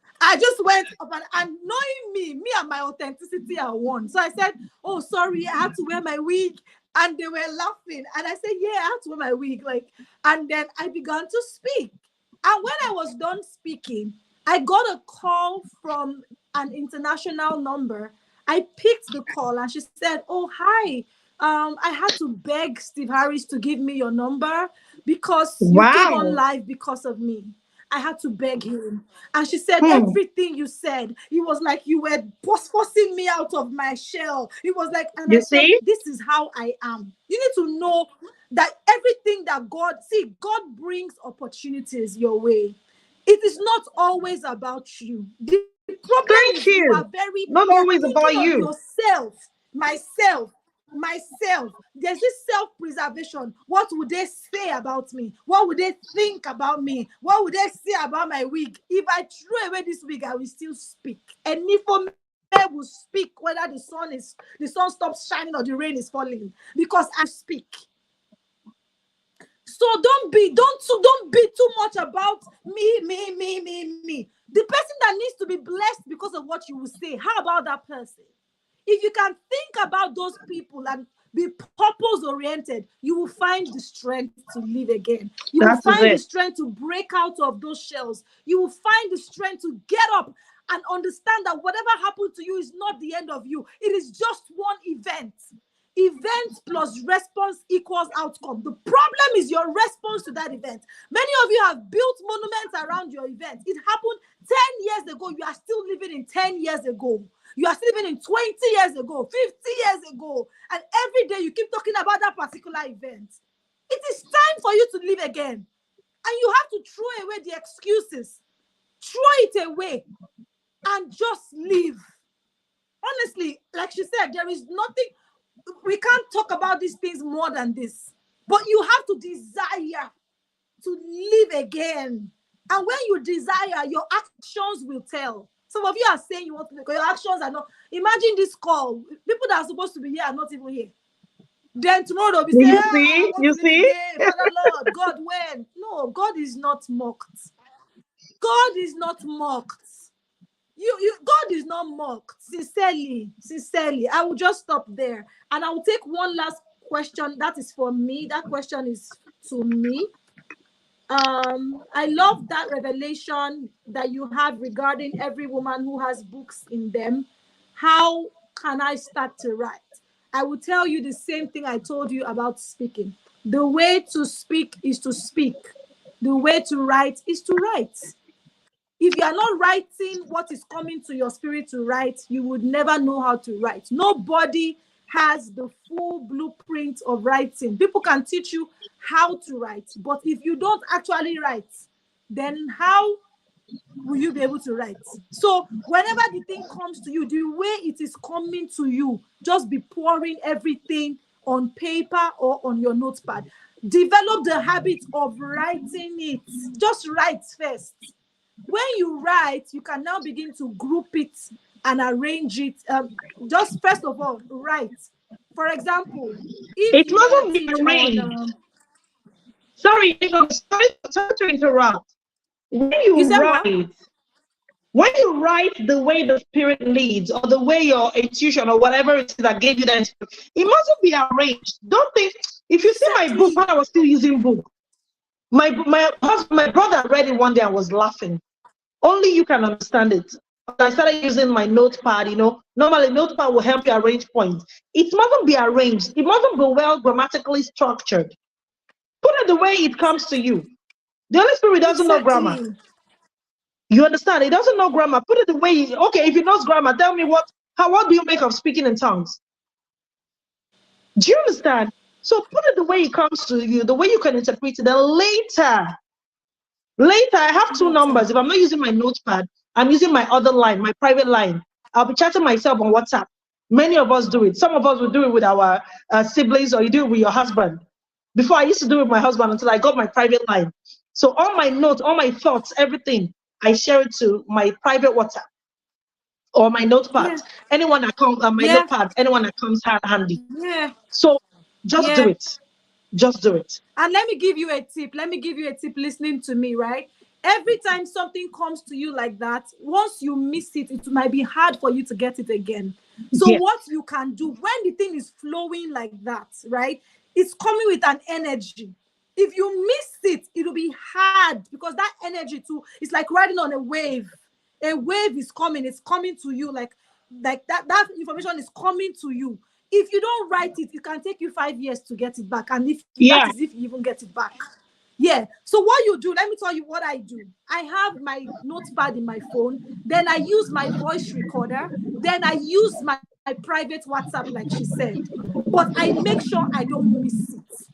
went up and knowing me and my authenticity are one. So I said, oh, sorry, I had to wear my wig. And they were laughing. And I said, yeah, I had to wear my wig. Like, and then I began to speak. And when I was done speaking, I got a call from an international number. I picked the call and she said, oh, hi. I had to beg Steve Harris to give me your number because you came on Wow. live because of me. I had to beg him. And she said, Hmm. everything you said, it was like you were forcing me out of my shell. It was like, and You I said, see? this is how I am. You need to know that everything that God brings opportunities your way. It is not always about you. The problem is Thank you are you. very, Not you're always thinking about of you. yourself, myself. There's this self-preservation. What would they say about me? What would they think about me? What would they say about my wig? If I throw away this wig, I will still speak. And if for me will speak whether the sun stops shining or the rain is falling because I speak. So don't be too much about me. The person that needs to be blessed because of what you will say. How about that person? If you can think about those people and be purpose oriented, you will find the strength to live again. You will That is find the it. strength to break out of those shells. You will find the strength to get up and understand that whatever happened to you is not the end of you. It is just one event. Event plus response equals outcome. The problem is your response to that event. Many of you have built monuments around your event. It happened 10 years ago. You are still living in 10 years ago. You are still living in 20 years ago, 50 years ago. And every day you keep talking about that particular event. It is time for you to live again. And you have to throw away the excuses. throw it away and just live. Honestly, like she said, there is nothing, we can't talk about these things more than this. But you have to desire to live again. And when you desire, your actions will tell. Some of you are saying you want to, because your actions are not. Imagine this call. People that are supposed to be here are not even here. Then tomorrow they'll be saying, You I see? want You to live see? again. Father Lord, God, when? No, God is not mocked. God is not mocked. God is not mocked. Sincerely. I will just stop there. And I will take one last question. That is for me. That question is to me. I love that revelation that you have regarding every woman who has books in them. How can I start to write? I will tell you the same thing I told you about speaking. The way to speak is to speak. The way to write is to write. If you are not writing what is coming to your spirit to write, you would never know how to write. Nobody has the full blueprint of writing. People can teach you how to write, but if you don't actually write, then how will you be able to write? So whenever the thing comes to you, the way it is coming to you, just be pouring everything on paper or on your notepad. Develop the habit of writing it. Just write first. When you write, you can now begin to group it and arrange it. Just first of all, write. For example, if It you want to mustn't be teach on, arranged. Sorry, sorry to interrupt. When you you said what? write, when you write the way the spirit leads, or the way your intuition or whatever it is that gave you that inspiration, it mustn't be arranged. Don't think, if you see my book Exactly. when I was still using book, my brother read it one day and was laughing. Only you can understand it. I started using my notepad, Normally, notepad will help you arrange points. It mustn't be arranged. It mustn't be well grammatically structured. Put it the way it comes to you. The Holy Spirit doesn't know grammar. Exactly. You understand? It doesn't know grammar. Put it the way, okay, if it knows grammar, tell me what do you make of speaking in tongues? Do you understand? So put it the way it comes to you, the way you can interpret it. Then later, I have two Later. numbers. If I'm not using my notepad, I'm using my other line, my private line. I'll be chatting myself on WhatsApp. Many of us do it. Some of us will do it with our siblings, or you do it with your husband. Before, I used to do it with my husband until I got my private line. So all my notes, all my thoughts, everything, I share it to my private WhatsApp or my notepad. Yeah. Anyone that comes, my Yeah. notepad, anyone that comes handy. Yeah. So just do Yeah. it. Just do it. And let me give you a tip. Let me give you a tip listening to me, right? Every time something comes to you like that, once you miss it, it might be hard for you to get it again. So Yes. what you can do when the thing is flowing like that, right? It's coming with an energy. If you miss it, it'll be hard because that energy too, it's like riding on a wave. A wave is coming, it's coming to you like that information is coming to you. If you don't write it, it can take you 5 years to get it back. And if that Yeah. is if you even get it back. Yeah. So what you do, let me tell you what I do. I have my notepad in my phone, then I use my voice recorder, then I use my private WhatsApp, like she said. But I make sure I don't miss it.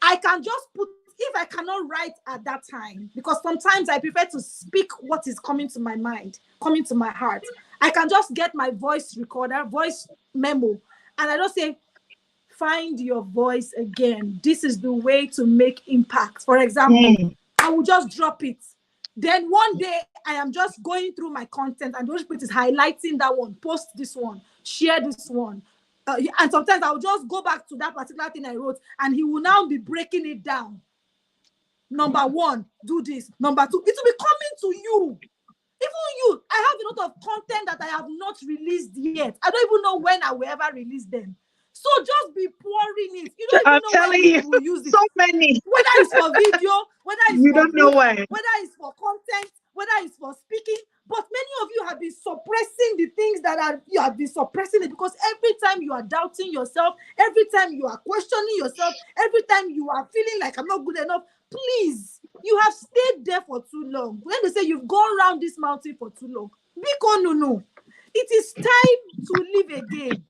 I can just put, if I cannot write at that time, because sometimes I prefer to speak what is coming to my mind, coming to my heart. I can just get my voice recorder, voice memo, and I just say, find your voice again. This is the way to make impact. For example, Mm. I will just drop it. Then one day I am just going through my content and those people is highlighting that one, post this one, share this one. And sometimes I'll just go back to that particular thing I wrote and he will now be breaking it down. Number one, do this. Number two, it will be coming to you. Even you, I have a lot of content that I have not released yet. I don't even know when I will ever release them. So just be pouring it. You don't even I'm know when telling you you, will use it. so many. Whether it's for video, whether it's You for don't know book, why. whether it's for content, whether it's for speaking. But many of you have been suppressing the things you have been suppressing it because every time you are doubting yourself, every time you are questioning yourself, every time you are feeling like I'm not good enough, please, you have stayed there for too long. When they say you've gone around this mountain for too long, because no. It is time to live again.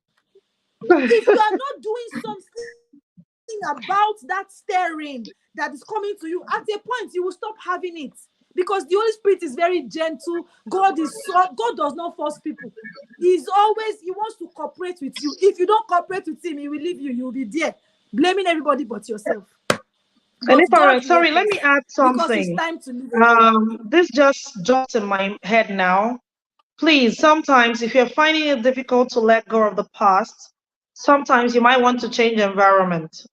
If you are not doing something about that staring that is coming to you, at a point you will stop having it because the Holy Spirit is very gentle. God does not force people. He wants to cooperate with you. If you don't cooperate with him, he will leave you. You'll be there blaming everybody but yourself. And But if God I, will sorry, help let us me add because it's something. time to live again. This just dropped in my head now. Please, sometimes if you're finding it difficult to let go of the past, sometimes you might want to change environment.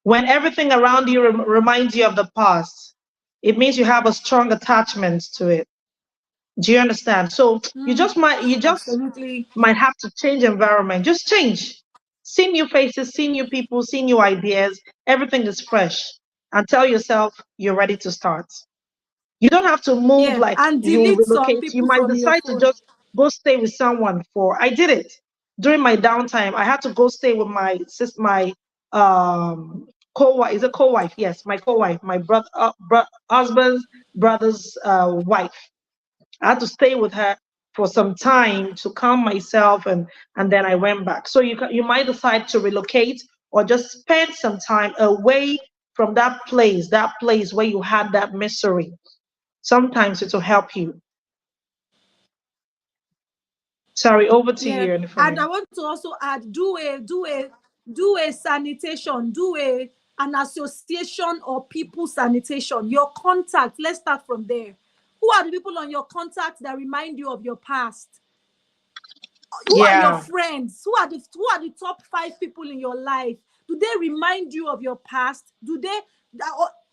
When everything around you reminds you of the past, it means you have a strong attachment to it. Do you understand? So you just Absolutely. might have to change environment. Just change. See new faces, see new people, see new ideas. Everything is fresh. And tell yourself you're ready to start. You don't have to move Yeah, like and you delete some relocate. You people might from your decide to phone. just go stay with someone for. I did it during my downtime. I had to go stay with my co-wife. Is a co-wife? Yes, my co-wife, my husband's brother's wife. I had to stay with her for some time to calm myself, and then I went back. So you might decide to relocate or just spend some time away from that place where you had that misery. Sometimes it will help you. Sorry, over to Yeah, you, and I Anifumi. want to also add, do a sanitation, an association or people sanitation. Your contact. Let's start from there. Who are the people on your contact that remind you of your past? Who are your Yeah, friends? Who are the top 5 people in your life? Do they remind you of your past? Do they,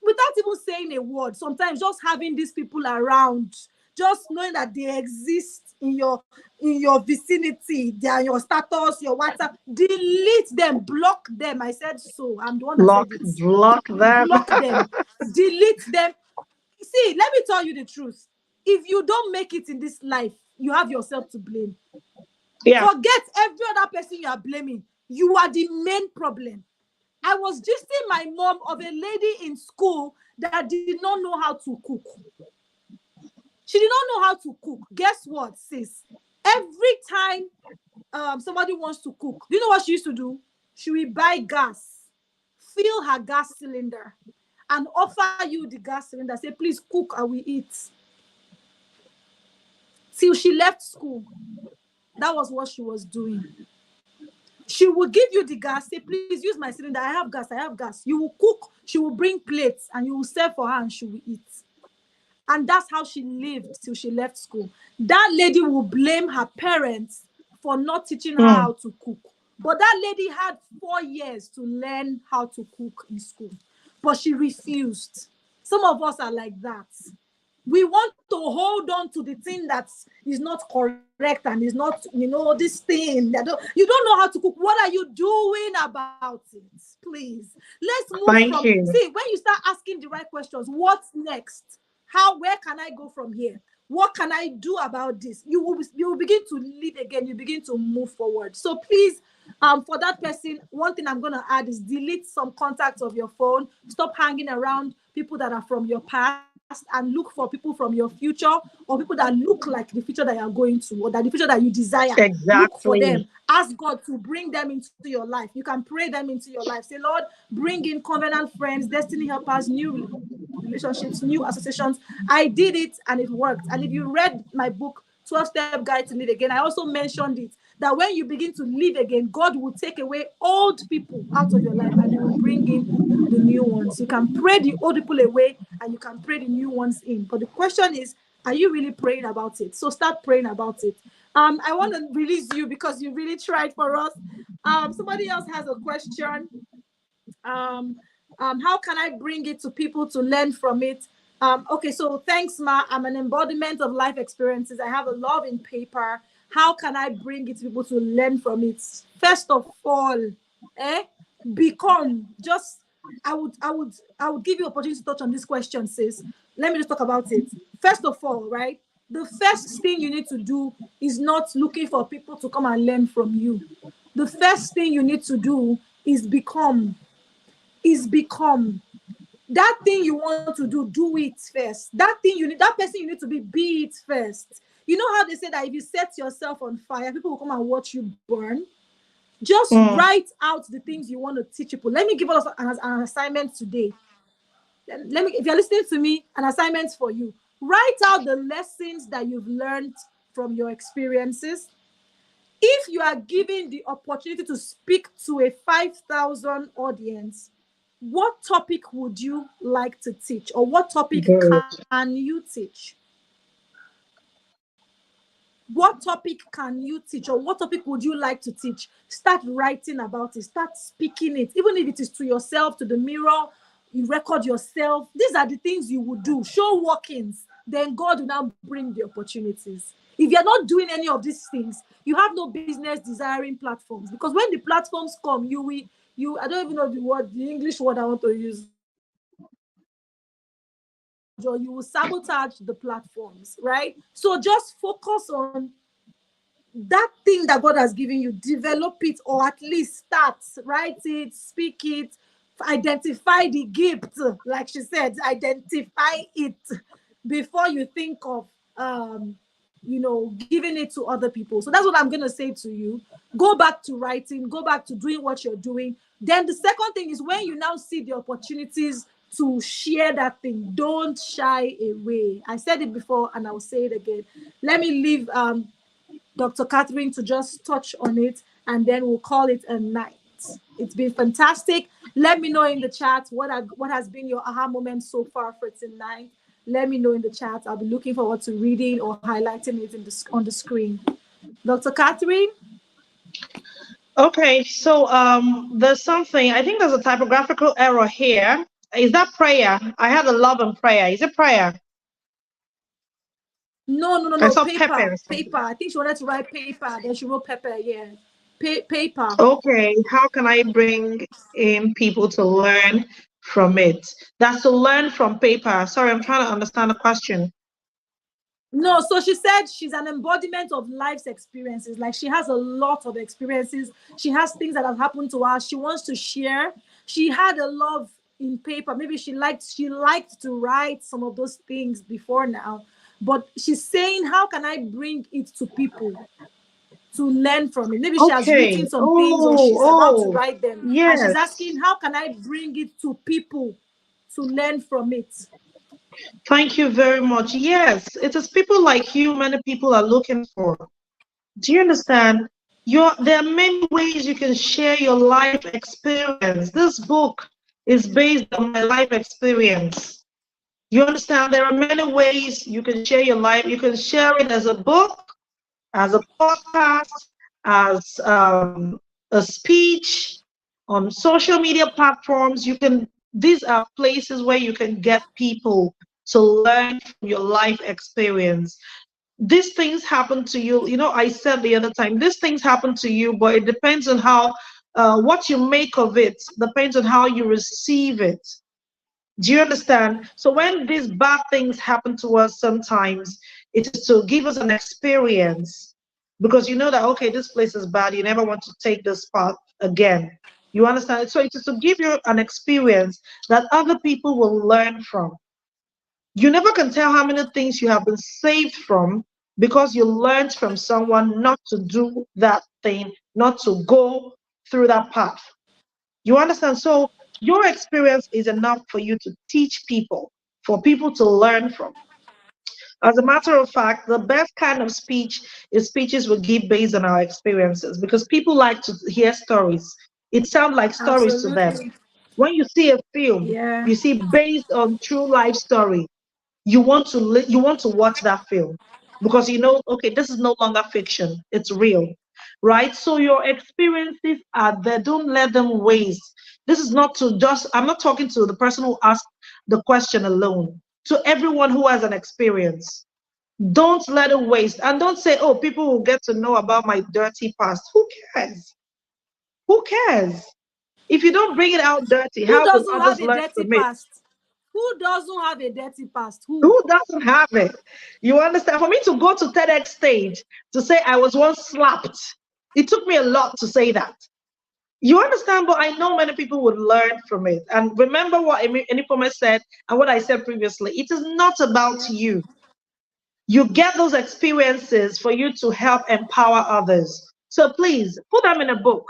without even saying a word, sometimes just having these people around, just knowing that they exist in your vicinity, they are your status, your WhatsApp, delete them, block them. I said so. I'm the one that said it. block them. Block them, delete them. See, let me tell you the truth. If you don't make it in this life, you have yourself to blame. Yeah, Forget every other person you are blaming. You are the main problem. I was gisting my mom of a lady in school that did not know how to cook. She did not know how to cook. Guess what, sis? Every time somebody wants to cook, do you know what she used to do? She will buy gas, fill her gas cylinder, and offer you the gas cylinder. Say, please cook, I will eat. Till she left school, that was what she was doing. She will give you the gas, say, please use my cylinder. I have gas, I have gas. You will cook, she will bring plates, and you will serve for her and she will eat. And that's how she lived till she left school. That lady will blame her parents for not teaching her mm, how to cook. But that lady had 4 years to learn how to cook in school. But she refused. Some of us are like that. We want to hold on to the thing that is not correct and is not, this thing that you don't know how to cook. What are you doing about it? Please, let's move thank from. you. See, when you start asking the right questions, what's next? Where can I go from here? What can I do about this? You will begin to live again. You begin to move forward. So please, for that person, one thing I'm going to add is delete some contacts of your phone. Stop hanging around people that are from your past and look for people from your future, or people that look like the future that you are going to, or that the future that you desire. Look for them. Exactly. Ask God to bring them into your life. You can pray them into your life. Say, Lord, bring in covenant friends, destiny helpers, new relationships, new associations. I did it and it worked. And if you read my book, 12-Step Guide to Live Again, I also mentioned it that when you begin to live again, God will take away old people out of your life and He will bring in the new ones. You can pray the old people away and you can pray the new ones in. But the question is, are you really praying about it? So start praying about it. I want to release you because you really tried for us. Somebody else has a question. um how can I bring it to people to learn from it? Okay, so thanks, Ma. I'm an embodiment of life experiences. I have a love in paper. How can I bring it to people to learn from it? First of all, eh become just I would give you opportunity to touch on this question, sis. Let me just talk about it. First of all, right, the first thing you need to do is not looking for people to come and learn from you. The first thing you need to do is become that thing you want to do it first. That person you need to be it first. You know how they say that if you set yourself on fire, people will come and watch you burn. Just Mm, write out the things you want to teach people. Let me give us an assignment today. let me, if you're listening to me, an assignment for you. Write out the lessons that you've learned from your experiences. If you are given the opportunity to speak to a 5,000 audience, what topic would you like to teach, or what topic Good. can you teach? What topic can you teach, or what topic would you like to teach? Start writing about it, start speaking it, even if it is to yourself, to the mirror. You record yourself. These are the things you would do. Show workings, then God will now bring the opportunities. If you're not doing any of these things, you have no business desiring platforms, because when the platforms come, you will, you, I don't even know the word, the English word I want to use, or you will sabotage the platforms, right? So just focus on that thing that God has given you, develop it, or at least start, write it, speak it, identify the gift, like she said, identify it before you think of, giving it to other people. So that's what I'm going to say to you. Go back to writing, go back to doing what you're doing. Then the second thing is, when you now see the opportunities to share that thing, don't shy away. I said it before and I'll say it again. Let me leave Dr. Catherine to just touch on it, and then we'll call it a night. It's been fantastic. Let me know in the chat what has been your aha moment so far for tonight. Let me know in the chat. I'll be looking forward to reading or highlighting it on the screen. Dr. Catherine? Okay, so there's something. I think there's a typographical error here. Is that prayer? I had a love and prayer. Is it prayer? No, no, no, I no. saw pepper Paper. or Paper. something. I think she wanted to write paper. Then she wrote pepper. Yeah. Paper. Okay, how can I bring in people to learn from it? That's to learn from paper. Sorry, I'm trying to understand the question. No, so she said she's an embodiment of life's experiences. Like, she has a lot of experiences. She has things that have happened to her. She wants to share. She had a love in paper. Maybe she liked to write some of those things before now. But she's saying, how can I bring it to people to learn from it? Maybe she has Okay. written some things, or Oh, she's about to oh, write them. And she's yes. asking, how can I bring it to people to learn from it? Thank you very much. Yes, it is people like you many people are looking for. Do you understand? There are many ways you can share your life experience. This book is based on my life experience. You understand? There are many ways you can share your life. You can share it as a book, as a podcast, as a speech on social media platforms. These are places where you can get people to learn from your life experience. These things happen to you. I said the other time, these things happen to you, but it depends on how, what you make of it, depends on how you receive it. Do you understand? So when these bad things happen to us, sometimes it is to give us an experience, because you know that, okay, this place is bad. You never want to take this path again. You understand? So it is to give you an experience that other people will learn from. You never can tell how many things you have been saved from because you learned from someone not to do that thing, not to go through that path. You understand? So your experience is enough for you to teach people, for people to learn from. As a matter of fact, the best kind of speech is speeches we give based on our experiences, because people like to hear stories. It sounds like stories to them. Absolutely. When you see a film, Yeah. you see based on true life story, you want to watch that film, because you know, okay, this is no longer fiction, it's real, right? So your experiences are there, don't let them waste. This is not to just, I'm not talking to the person who asked the question alone, to everyone who has an experience. Don't let it waste, and don't say, oh, people will get to know about my dirty past. Who cares? Who cares? If you don't bring it out dirty, Who how will doesn't have others a learn dirty from it? past? Who doesn't have a dirty past? Who? Who doesn't have it? You understand? For me to go to TEDx stage to say I was once slapped, it took me a lot to say that. You understand? But I know many people would learn from it. And remember what Anipome said and what I said previously. It is not about Yeah. you. You get those experiences for you to help empower others. So please put them in a book.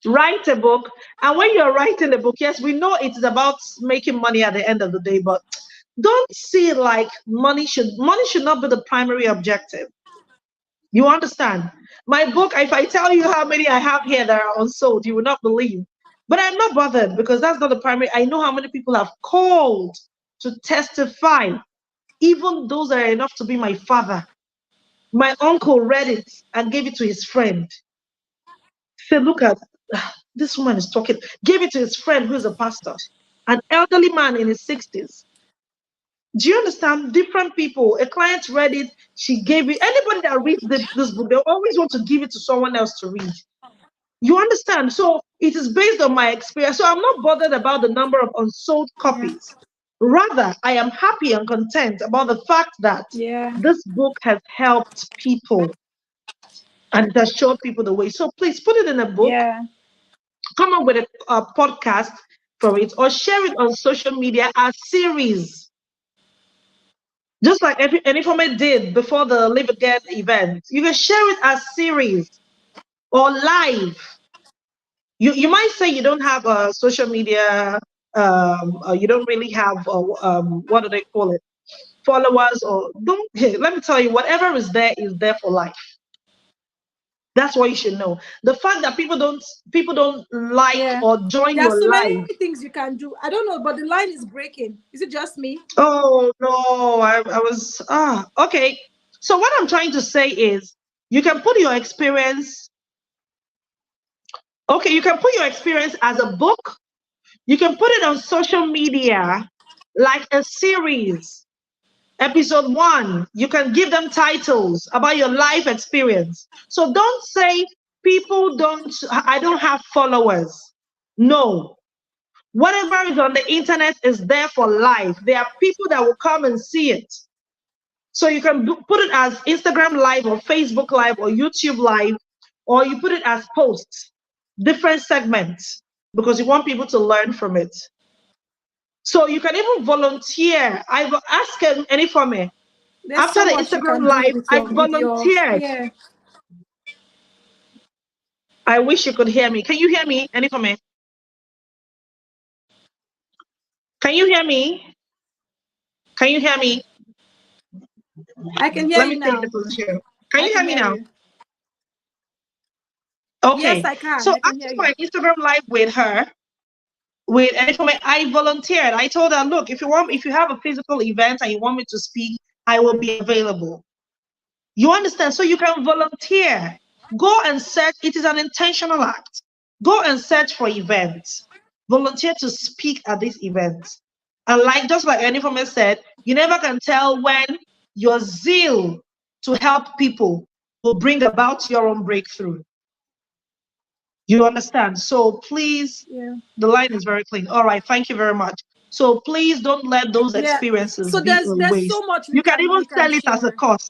Write a book. And when you're writing a book, yes, we know it is about making money at the end of the day, but don't see it like money should not be the primary objective. You understand? My book, if I tell you how many I have here that are unsold, you will not believe. But I'm not bothered because that's not the primary. I know how many people have called to testify, even those that are enough to be my father. My uncle read it and gave it to his friend. Said, look at this woman is talking. Gave it to his friend who is a pastor, an elderly man in his 60s. Do you understand? Different people. A client read it, she gave it. Anybody that reads this book, they always want to give it to someone else to read. You understand? So it is based on my experience. So I'm not bothered about the number of unsold Yeah. copies. Rather, I am happy and content about the fact that Yeah. this book has helped people and it has showed people the way. So please put it in a book, Yeah. come up with a podcast for it, or share it on social media as series. Just like Informe did before the Live Again event. You can share it as series or live. You might say you don't have a social media, you don't really have, what do they call it? Followers or don't. Hey, let me tell you, whatever is there for life. That's what you should know. The fact that people don't like Yeah. or join There are your so many live. things you can do. I don't know, but the line is breaking. Is it just me? Oh no, I was okay. So what I'm trying to say is you can put your experience, okay, you can put your experience as a book, you can put it on social media like a series. Episode 1, you can give them titles about your life experience. So don't say I don't have followers. No. Whatever is on the internet is there for life. There are people that will come and see it. So you can put it as Instagram Live or Facebook Live or YouTube Live, or you put it as posts, different segments, because you want people to learn from it. So you can even volunteer. I've asked any for me. There's After so the much you Instagram can do Live, with I your volunteered. yeah. I wish you could hear me. Can you hear me? Any for me? Can you hear me? Can you hear me? I can hear Let you me take the now. position. Can I you can hear me hear now? you. Yes, Okay. I can. So I can after hear you. my Instagram Live with her, with any for me, I volunteered. I told her, look, if you have a physical event and you want me to speak, I will be available. You understand? So you can volunteer. Go and search. It is an intentional act. Go and search for events. Volunteer to speak at these events. And like just like Anifome said, you never can tell when your zeal to help people will bring about your own breakthrough. You understand? So please, Yeah. the line is very clean. All right, thank you very much. So please don't let those Yeah. experiences So be a there's waste. so much You can even we can sell it as a share. course.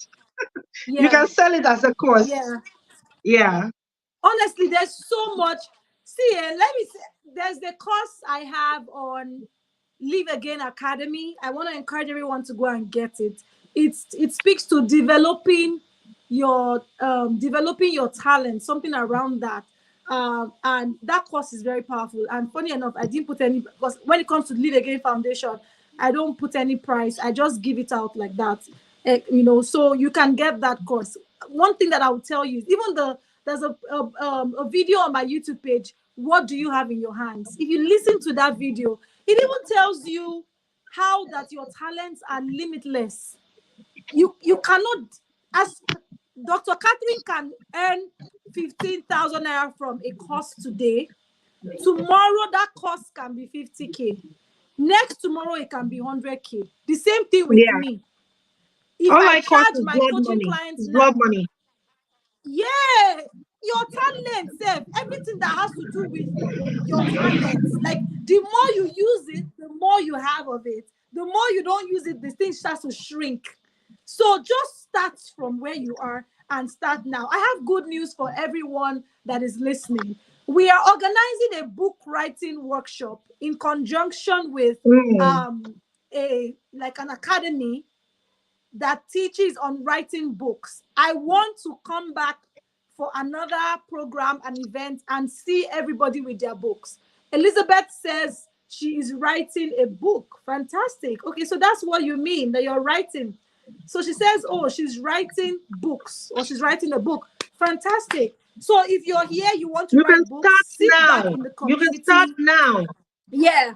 You Yeah. can sell it as a course. Yeah. Yeah. Honestly, there's so much. See, let me say, there's the course I have on Live Again Academy. I want to encourage everyone to go and get it. It speaks to developing your talent, something around that. And that course is very powerful. And funny enough, I didn't put any, because when it comes to Live Again Foundation, I don't put any price. I just give it out like that. So you can get that course. One thing that I will tell you, even there's a video on my YouTube page. What do you have in your hands? If you listen to that video, it even tells you how that your talents are limitless. You cannot, as Dr. Catherine can earn 15,000 naira from a course today. Tomorrow that course can be 50K. Next tomorrow it can be 100K. The same thing with Yeah. me. If All I I cost charge is my blood coaching money. clients It's blood now, money. yeah, your talent, self, everything that has to do with your talents. Like the more you use it, the more you have of it. The more you don't use it, the thing starts to shrink. So just start from where you are and start now. I have good news for everyone that is listening. We are organizing a book writing workshop in conjunction with Mm. um a like an academy that teaches on writing books. I want to come back for another program and event and see everybody with their books. Elizabeth says she is writing a book. Fantastic. Okay, so that's what you mean, that you're writing. So she says, oh, she's writing books, or she's writing a book. Fantastic. So if you're here, you want to You can write books, start sit back now. in the You can start community. now. Yeah.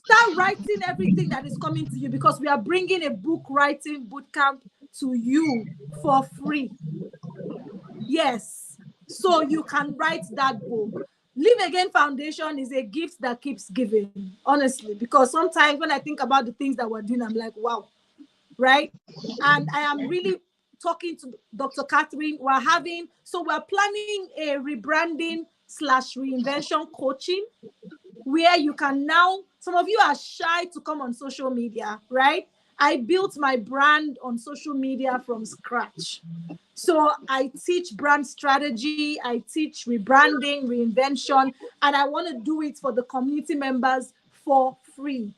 Start writing everything that is coming to you, because we are bringing a book writing bootcamp to you for free. Yes. So you can write that book. Live Again Foundation is a gift that keeps giving, honestly, because sometimes when I think about the things that we're doing, I'm like, wow, right? And I am really talking to Dr. Catherine. We're planning a rebranding slash reinvention coaching, where you can now, some of you are shy to come on social media, right? I built my brand on social media from scratch. So I teach brand strategy, I teach rebranding, reinvention, and I want to do it for the community members for free.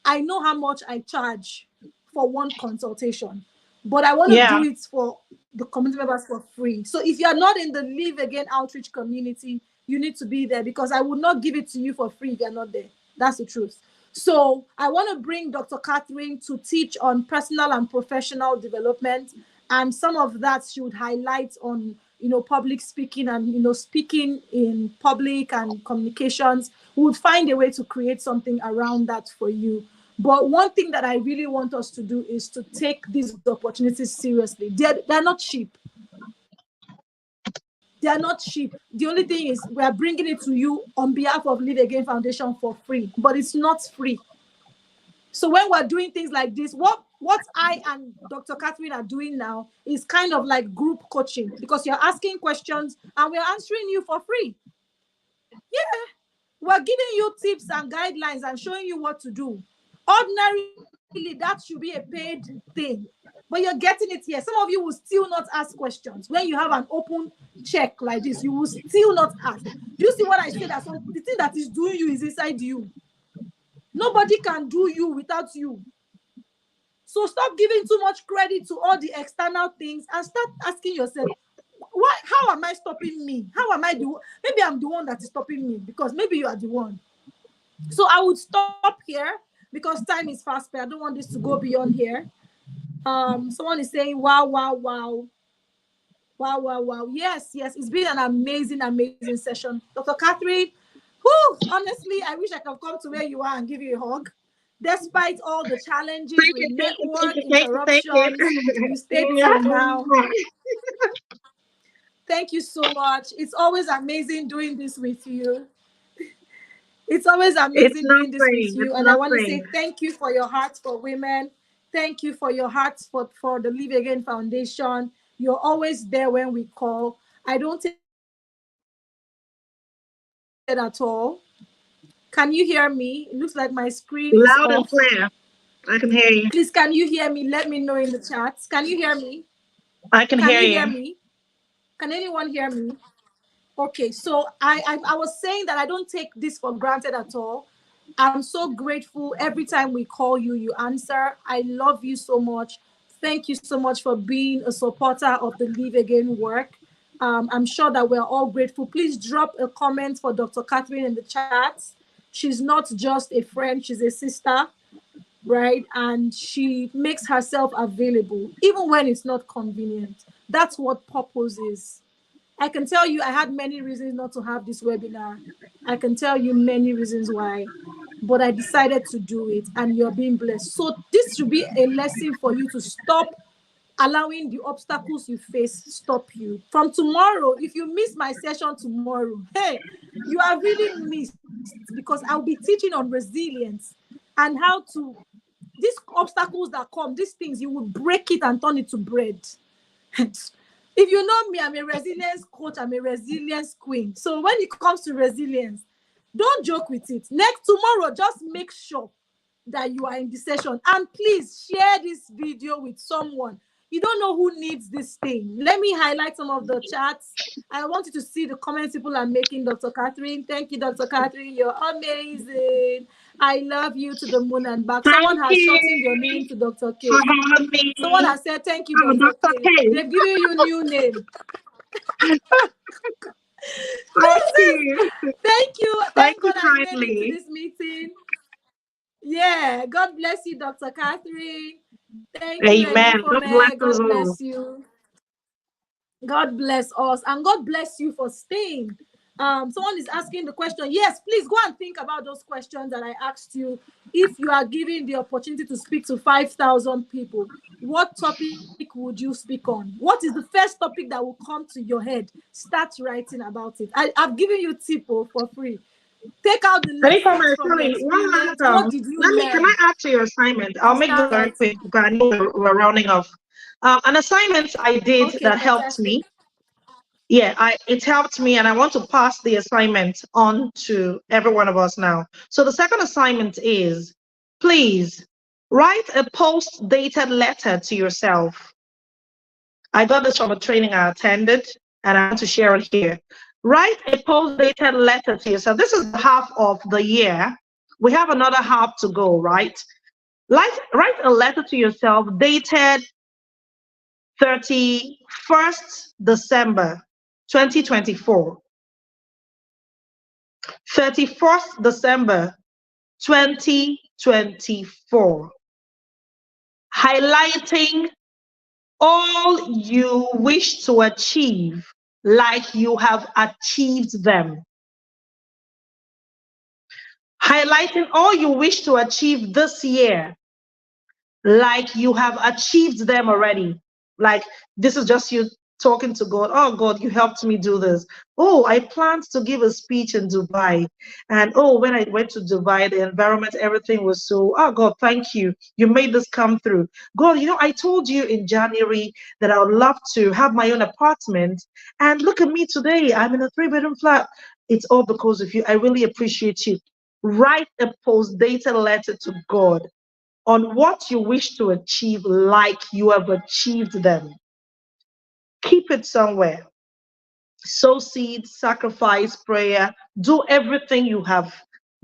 I know how much I charge for one consultation, but I want to Yeah. do it for the community members for free. So if you're not in the Live Again outreach community, you need to be there, because I would not give it to you for free if you're not there. That's the truth. So I want to bring Dr. Catherine to teach on personal and professional development, and some of that she would highlight on, public speaking and, speaking in public and communications. We would find a way to create something around that for you. But one thing that I really want us to do is to take these opportunities seriously. They're not cheap. They are not cheap. The only thing is we are bringing it to you on behalf of Live Again Foundation for free, but it's not free. So when we're doing things like this, what I and Dr. Catherine are doing now is kind of like group coaching, because you're asking questions and we're answering you for free. Yeah, we're giving you tips and guidelines and showing you what to do. Ordinarily, that should be a paid thing, but you're getting it here. Some of you will still not ask questions. When you have an open check like this, you will still not ask. Do you see what I said? The thing that is doing you is inside you. Nobody can do you without you. So stop giving too much credit to all the external things and start asking yourself, why? How am I stopping me? How am I maybe I'm the one that is stopping me, because maybe you are the one. So I would stop here because time is fast spent. I don't want this to go beyond here. Someone is saying, wow, wow, wow. Wow, wow, wow. Yes, yes. It's been an amazing, amazing session. Dr. Catherine, honestly, I wish I could come to where you are and give you a hug. Despite all the challenges Thank with you, thank you, thank network you, thank you, thank interruptions, you stayed till now. you. Thank you so much. It's always amazing doing this with you. It's always It's amazing doing this nothing. with It's you. And I want to nothing. say thank you for your heart for women. Thank you for your heart for the Live Again Foundation. You're always there when we call. I don't take it for granted at all. Can you hear me? It looks like my screen is Loud and off. clear. I can hear you. Please, can you hear me? Let me know in the chat. Can you hear me? I can Can hear you hear you. me? Can anyone hear me? Okay, so I was saying that I don't take this for granted at all. I'm so grateful every time we call you, you answer. I love you so much. Thank you so much for being a supporter of the Live Again work. I'm sure that we're all grateful. Please drop a comment for Dr. Catherine in the chat. She's not just a friend, she's a sister, right? And she makes herself available, even when it's not convenient. That's what purpose is. I can tell you I had many reasons not to have this webinar. I can tell you many reasons why, but I decided to do it, and you're being blessed. So this should be a lesson for you to stop allowing the obstacles you face stop you. From tomorrow, if you miss my session tomorrow, hey, you are really missed, because I'll be teaching on resilience and how to, these obstacles that come, these things, you will break it and turn it to bread. If you know me, I'm a resilience coach, I'm a resilience queen. So when it comes to resilience, don't joke with it. Next tomorrow, just make sure that you are in the session. And please share this video with someone. You don't know who needs this thing. Let me highlight some of the chats. I want you to see the comments people are making, Dr. Catherine. Thank you, Dr. Catherine. You're amazing. I love you to the moon and back. Someone Thank has shortened your you name to Dr. for K. having Someone me. has said, thank you, I'm Dr. Dr. K. K. They've given you a new name. Thank Jesus, you. thank you. Thank Thank you God I made it to kindly. this meeting. Yeah, God bless you, Dr. Catherine. Thank you, Amen. God bless Enifome. us God all. bless you. God bless us, and God bless you for staying. Someone is asking the question. Yes, please go and think about those questions that I asked you. If you are given the opportunity to speak to 5,000 people, what topic would you speak on? What is the first topic that will come to your head? Start writing about it. I've given you tip for free. Take out the Any lessons comment? from your Sorry, one experience. last What did you let me can learn? I add to your assignment? I'll And make this start very quick writing. because I know we're rounding off. An assignment I did Okay, that helped fantastic. me. Yeah, it helped me, and I want to pass the assignment on to every one of us now. So the second assignment is, please write a post-dated letter to yourself. I got this from a training I attended, and I want to share it here. Write a post-dated letter to yourself. This is the half of the year. We have another half to go, right? Write a letter to yourself dated 31st December 2024. 31st December 2024. Highlighting all you wish to achieve like you have achieved them. Highlighting all you wish to achieve this year like you have achieved them already. Like this is just you talking to God. Oh, God, you helped me do this. Oh, I planned to give a speech in Dubai. And oh, when I went to Dubai, the environment, everything was so, oh, God, thank you. You made this come through. God, I told you in January that I would love to have my own apartment. And look at me today. I'm in a 3-bedroom flat. It's all because of you. I really appreciate you. Write a post-dated letter to God on what you wish to achieve like you have achieved them. Keep it somewhere. Sow seeds, sacrifice, prayer, do everything you have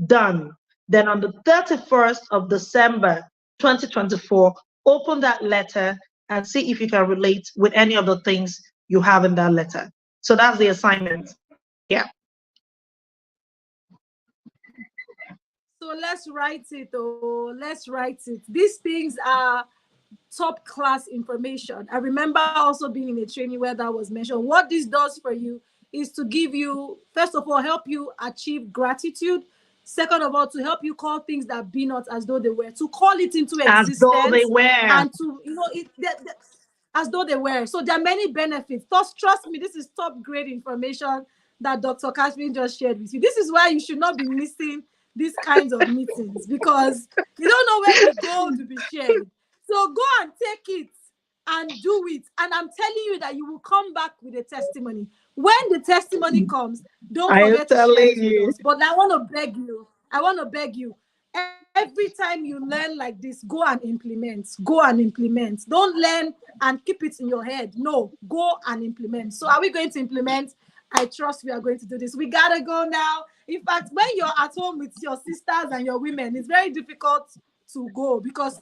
done. Then on the 31st of December 2024, open that letter and see if you can relate with any of the things you have in that letter. So that's the assignment. Yeah. So let's write it. Oh, let's write it. These things are top class information. I remember also being in a training where that was mentioned. What this does for you is to give you, first of all, help you achieve gratitude. Second of all, to help you call things that be not as though they were, to call it into As though they existence, were. and to, as though they were. So there are many benefits. Trust me, this is top grade information that Dr. Catherine just shared with you. This is why you should not be missing these kinds of meetings, because you don't know where the gold will be shared. So go and take it and do it. And I'm telling you that you will come back with a testimony. When the testimony comes, don't I am forget to share telling it with you. us. But I want to beg you. Every time you learn like this, go and implement. Go and implement. Don't learn and keep it in your head. No, go and implement. So are we going to implement? I trust we are going to do this. We gotta go now. In fact, when you're at home with your sisters and your women, it's very difficult to go because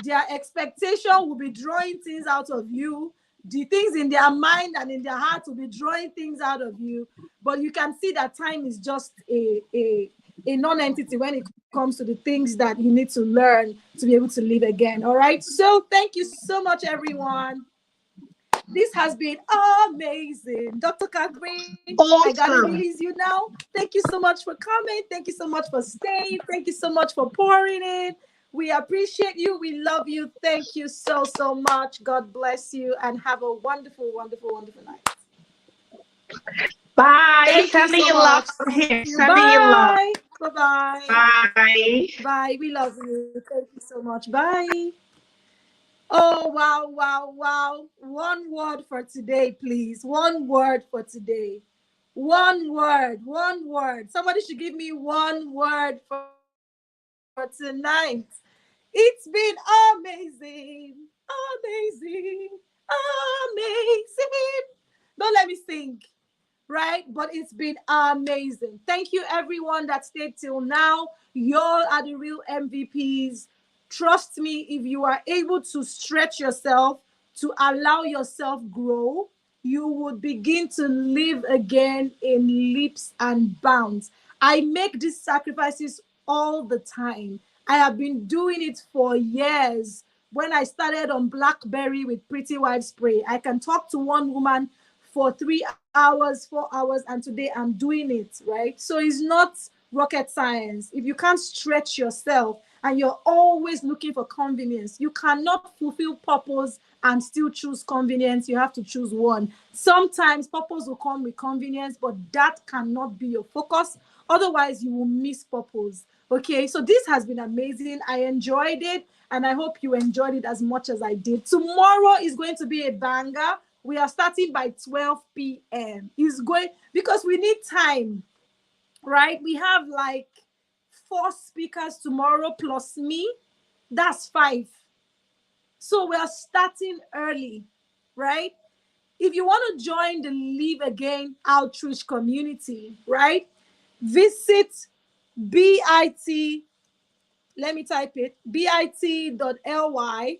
their expectation will be drawing things out of you. The things in their mind and in their heart will be drawing things out of you. But you can see that time is just a non-entity when it comes to the things that you need to learn to be able to live again. All right. So thank you so much, everyone. This has been amazing. Dr. Catherine, I got to release Awesome. you now. Thank you so much for coming. Thank you so much for staying. Thank you so much for pouring in. We appreciate you. We love you. Thank you so, so much. God bless you and have a wonderful, wonderful, wonderful night. Bye. Thank you Sending so you love much. from See here. you. Sending you love. Bye. Bye-bye. Bye. Bye. We love you. Thank you so much. Bye. Oh, wow, wow, wow. One word for today, please. One word for today. One word. One word. Somebody should give me one word for tonight. It's been amazing. Amazing. Amazing. Don't let me sing, right? But it's been amazing. Thank you, everyone that stayed till now. Y'all are the real MVPs. Trust me, if you are able to stretch yourself to allow yourself grow, you would begin to live again in leaps and bounds. I make these sacrifices all the time. I have been doing it for years. When I started on BlackBerry with Pretty Wife Spray, I can talk to one woman for 3 hours, 4 hours, and today I'm doing it, right? So it's not rocket science. If you can't stretch yourself and you're always looking for convenience, you cannot fulfill purpose and still choose convenience. You have to choose one. Sometimes purpose will come with convenience, but that cannot be your focus. Otherwise, you will miss purpose. Okay, so this has been amazing. I enjoyed it, and I hope you enjoyed it as much as I did. Tomorrow is going to be a banger. We are starting by 12 p.m. It's going because we need time, right? We have like 4 speakers tomorrow plus me. That's 5. So we are starting early, right? If you want to join the Live Again outreach community, right? Visit bit, let me type it, bit.ly/laugh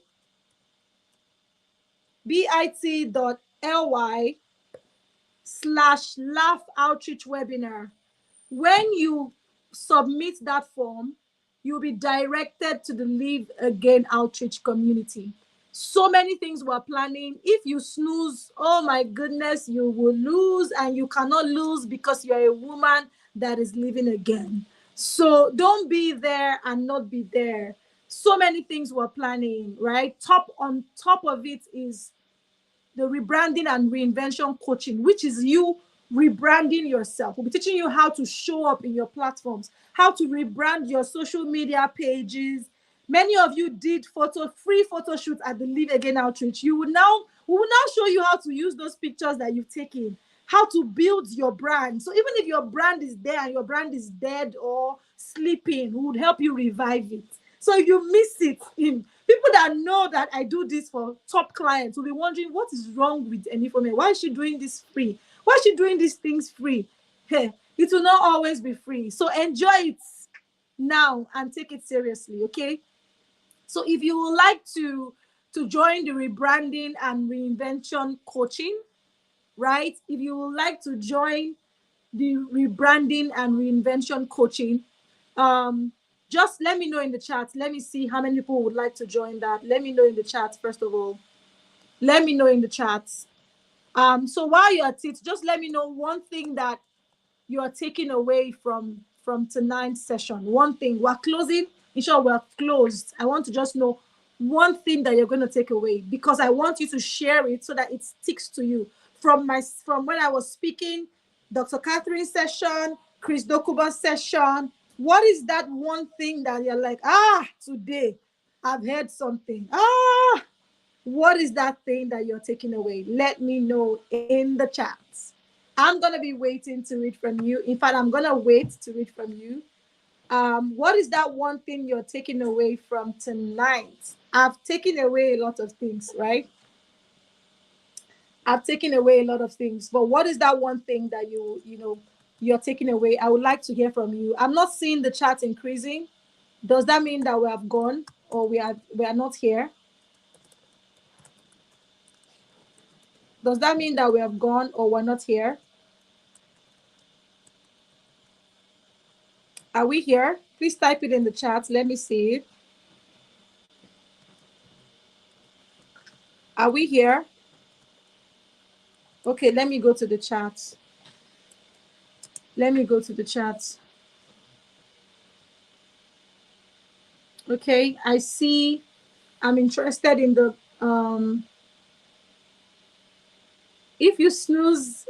outreach webinar. When you submit that form, you'll be directed to the Live Again outreach community. So many things we're planning. If you snooze, oh my goodness, you will lose, and you cannot lose because you're a woman that is living again. So don't be there and not be there. So many things we're planning, right? On top of it is the rebranding and reinvention coaching, which is you rebranding yourself. We'll be teaching you how to show up in your platforms, how to rebrand your social media pages. Many of you did free photo shoots at the Live Again outreach. We will now show you how to use those pictures that you've taken, how to build your brand. So even if your brand is there and your brand is dead or sleeping, we would help you revive it. So if you miss it, people that know that I do this for top clients will be wondering, what is wrong with Enifome? Why is she doing this free? Why is she doing these things free? Hey, it will not always be free. So enjoy it now and take it seriously, okay? So if you would like to join the rebranding and reinvention coaching, right? If you would like to join the rebranding and reinvention coaching, just let me know in the chat. Let me see how many people would like to join that. Let me know in the chat, first of all. Let me know in the chat. So while you're at it, just let me know one thing that you are taking away from tonight's session. One thing. We're closing. In short, we're closed. I want to just know one thing that you're going to take away, because I want you to share it so that it sticks to you. From when I was speaking, Dr. Catherine's session, Chris Dokuba's session, what is that one thing that you're like, today I've heard something. What is that thing that you're taking away? Let me know in the chat. I'm going to be waiting to read from you. In fact, I'm going to wait to read from you. What is that one thing you're taking away from tonight? I've taken away a lot of things, right? I've taken away a lot of things. But what is that one thing that you're taking away? I would like to hear from you. I'm not seeing the chat increasing. Does that mean that we have gone or we are not here? Does that mean that we have gone or we're not here? Are we here? Please type it in the chat. Let me see it. Are we here? Okay, let me go to the chat. Let me go to the chat. Okay, I see. I'm interested in the if you snooze,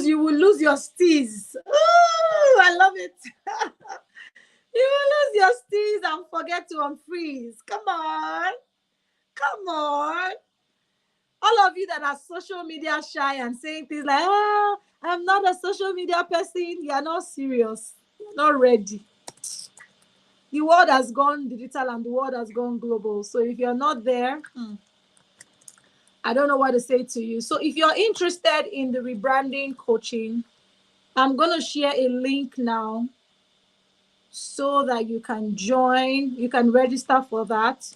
you will lose your steez. Oh, I love it. You will lose your steez and forget to unfreeze. Come on. Come on. All of you that are social media shy and saying things like, I'm not a social media person, you are not serious. You're not ready. The world has gone digital and the world has gone global. So if you're not there, I don't know what to say to you. So if you're interested in the rebranding coaching, I'm going to share a link now so that you can join. You can register for that.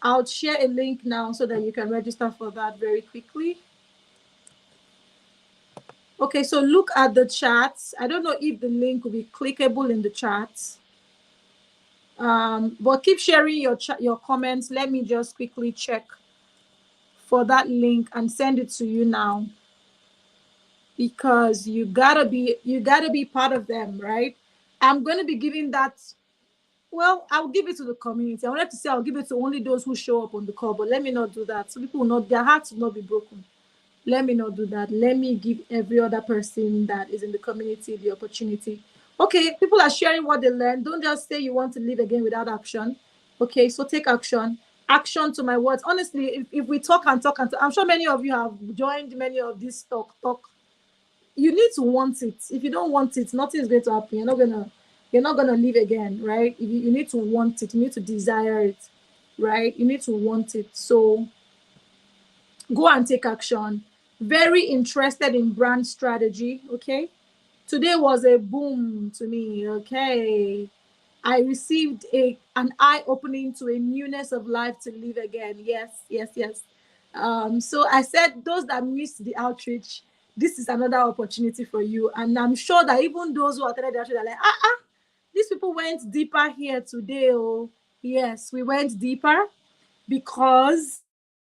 I'll share a link now so that you can register for that very quickly. Okay, so look at the chats. I don't know if the link will be clickable in the chats. But keep sharing your comments. Let me just quickly check for that link and send it to you now, because you gotta be part of them, right? I'm going to be giving that. Well, I'll give it to the community. I wanted to say I'll give it to only those who show up on the call, but let me not do that. So people will not, their hearts will not be broken. Let me not do that. Let me give every other person that is in the community the opportunity. Okay, people are sharing what they learned. Don't just say you want to live again without action. Okay, so take action. Action to my words. Honestly, if we talk and talk and talk, I'm sure many of you have joined many of these talk. You need to want it. If you don't want it, nothing is going to happen. You're not gonna live again, right? You need to want it. You need to desire it, right? You need to want it. So go and take action. Very interested in brand strategy. Okay, today was a boom to me. Okay, I received an eye opening to a newness of life to live again. Yes, yes, yes. So I said, those that missed the outreach, this is another opportunity for you. And I'm sure that even those who attended the outreach are like, these people went deeper here today. Oh, yes, we went deeper because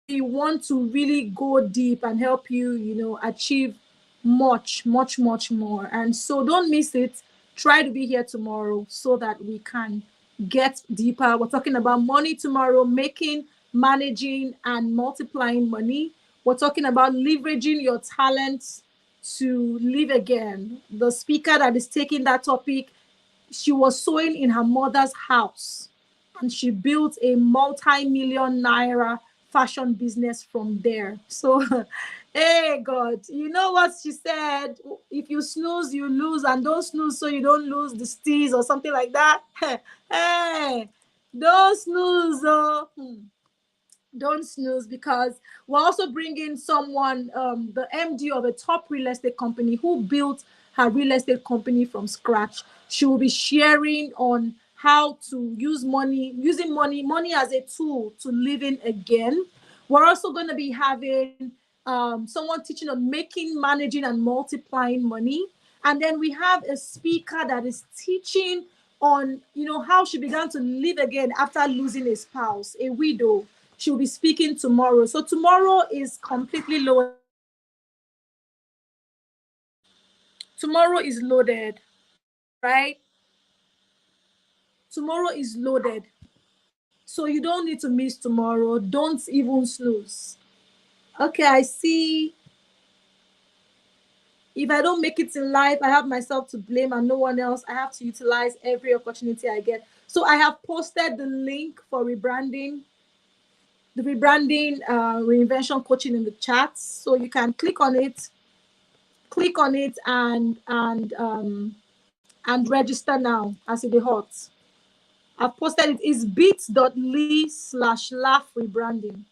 we want to really go deep and help you, achieve much, much, much more. And so don't miss it. Try to be here tomorrow so that we can get deeper. We're talking about money tomorrow, making, managing, and multiplying money. We're talking about leveraging your talents to live again. The speaker that is taking that topic, she was sewing in her mother's house and she built a multi-million naira fashion business from there. So, hey, God, you know what she said? If you snooze, you lose, and don't snooze so you don't lose the steez or something like that. Hey, don't snooze. Oh. Don't snooze, because we're also bringing someone, the MD of a top real estate company who built her real estate company from scratch. She will be sharing on how to using money as a tool to living again. We're also going to be having someone teaching on making, managing, and multiplying money. And then we have a speaker that is teaching on, how she began to live again after losing a spouse, a widow. She'll be speaking tomorrow. So tomorrow is completely loaded. Tomorrow is loaded, right? Tomorrow is loaded. So you don't need to miss tomorrow. Don't even snooze. Okay, I see. If I don't make it in life, I have myself to blame and no one else. I have to utilize every opportunity I get. So I have posted the link for the rebranding reinvention coaching in the chat. So you can click on it and register now as it is hot. I've posted it. It's bit.ly/laugh rebranding.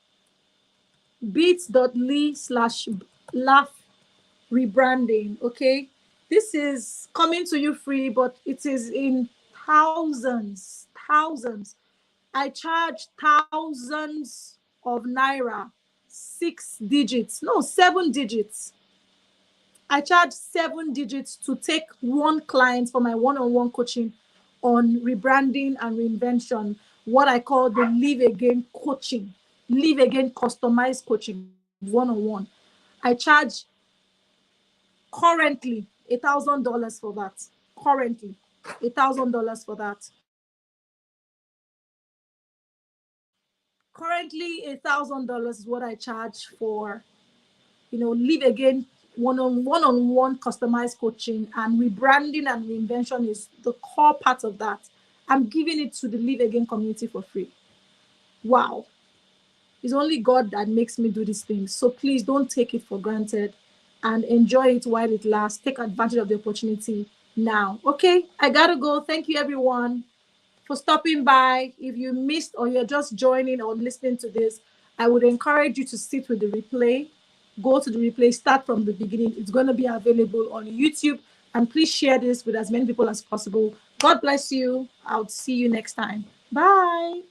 Bit.ly/laugh rebranding. Okay, this is coming to you free, but it is in thousands. I charge thousands of naira, 6 digits, no, 7 digits. I charge 7 digits to take one client for my one-on-one coaching on rebranding and reinvention, what I call the live again coaching, live again customized coaching, one-on-one. I charge currently $1,000 for that. Currently, $1,000 for that. Currently, $1,000 is what I charge for, live again one-on-one customized coaching, and rebranding and reinvention is the core part of that. I'm giving it to the live again community for free. Wow. It's only God that makes me do these things. So please don't take it for granted and enjoy it while it lasts. Take advantage of the opportunity now. Okay, I gotta go. Thank you, everyone, for stopping by. If you missed or you're just joining or listening to this, I would encourage you to sit with the replay. Go to the replay, start from the beginning. It's going to be available on YouTube. And please share this with as many people as possible. God bless you. I'll see you next time. Bye.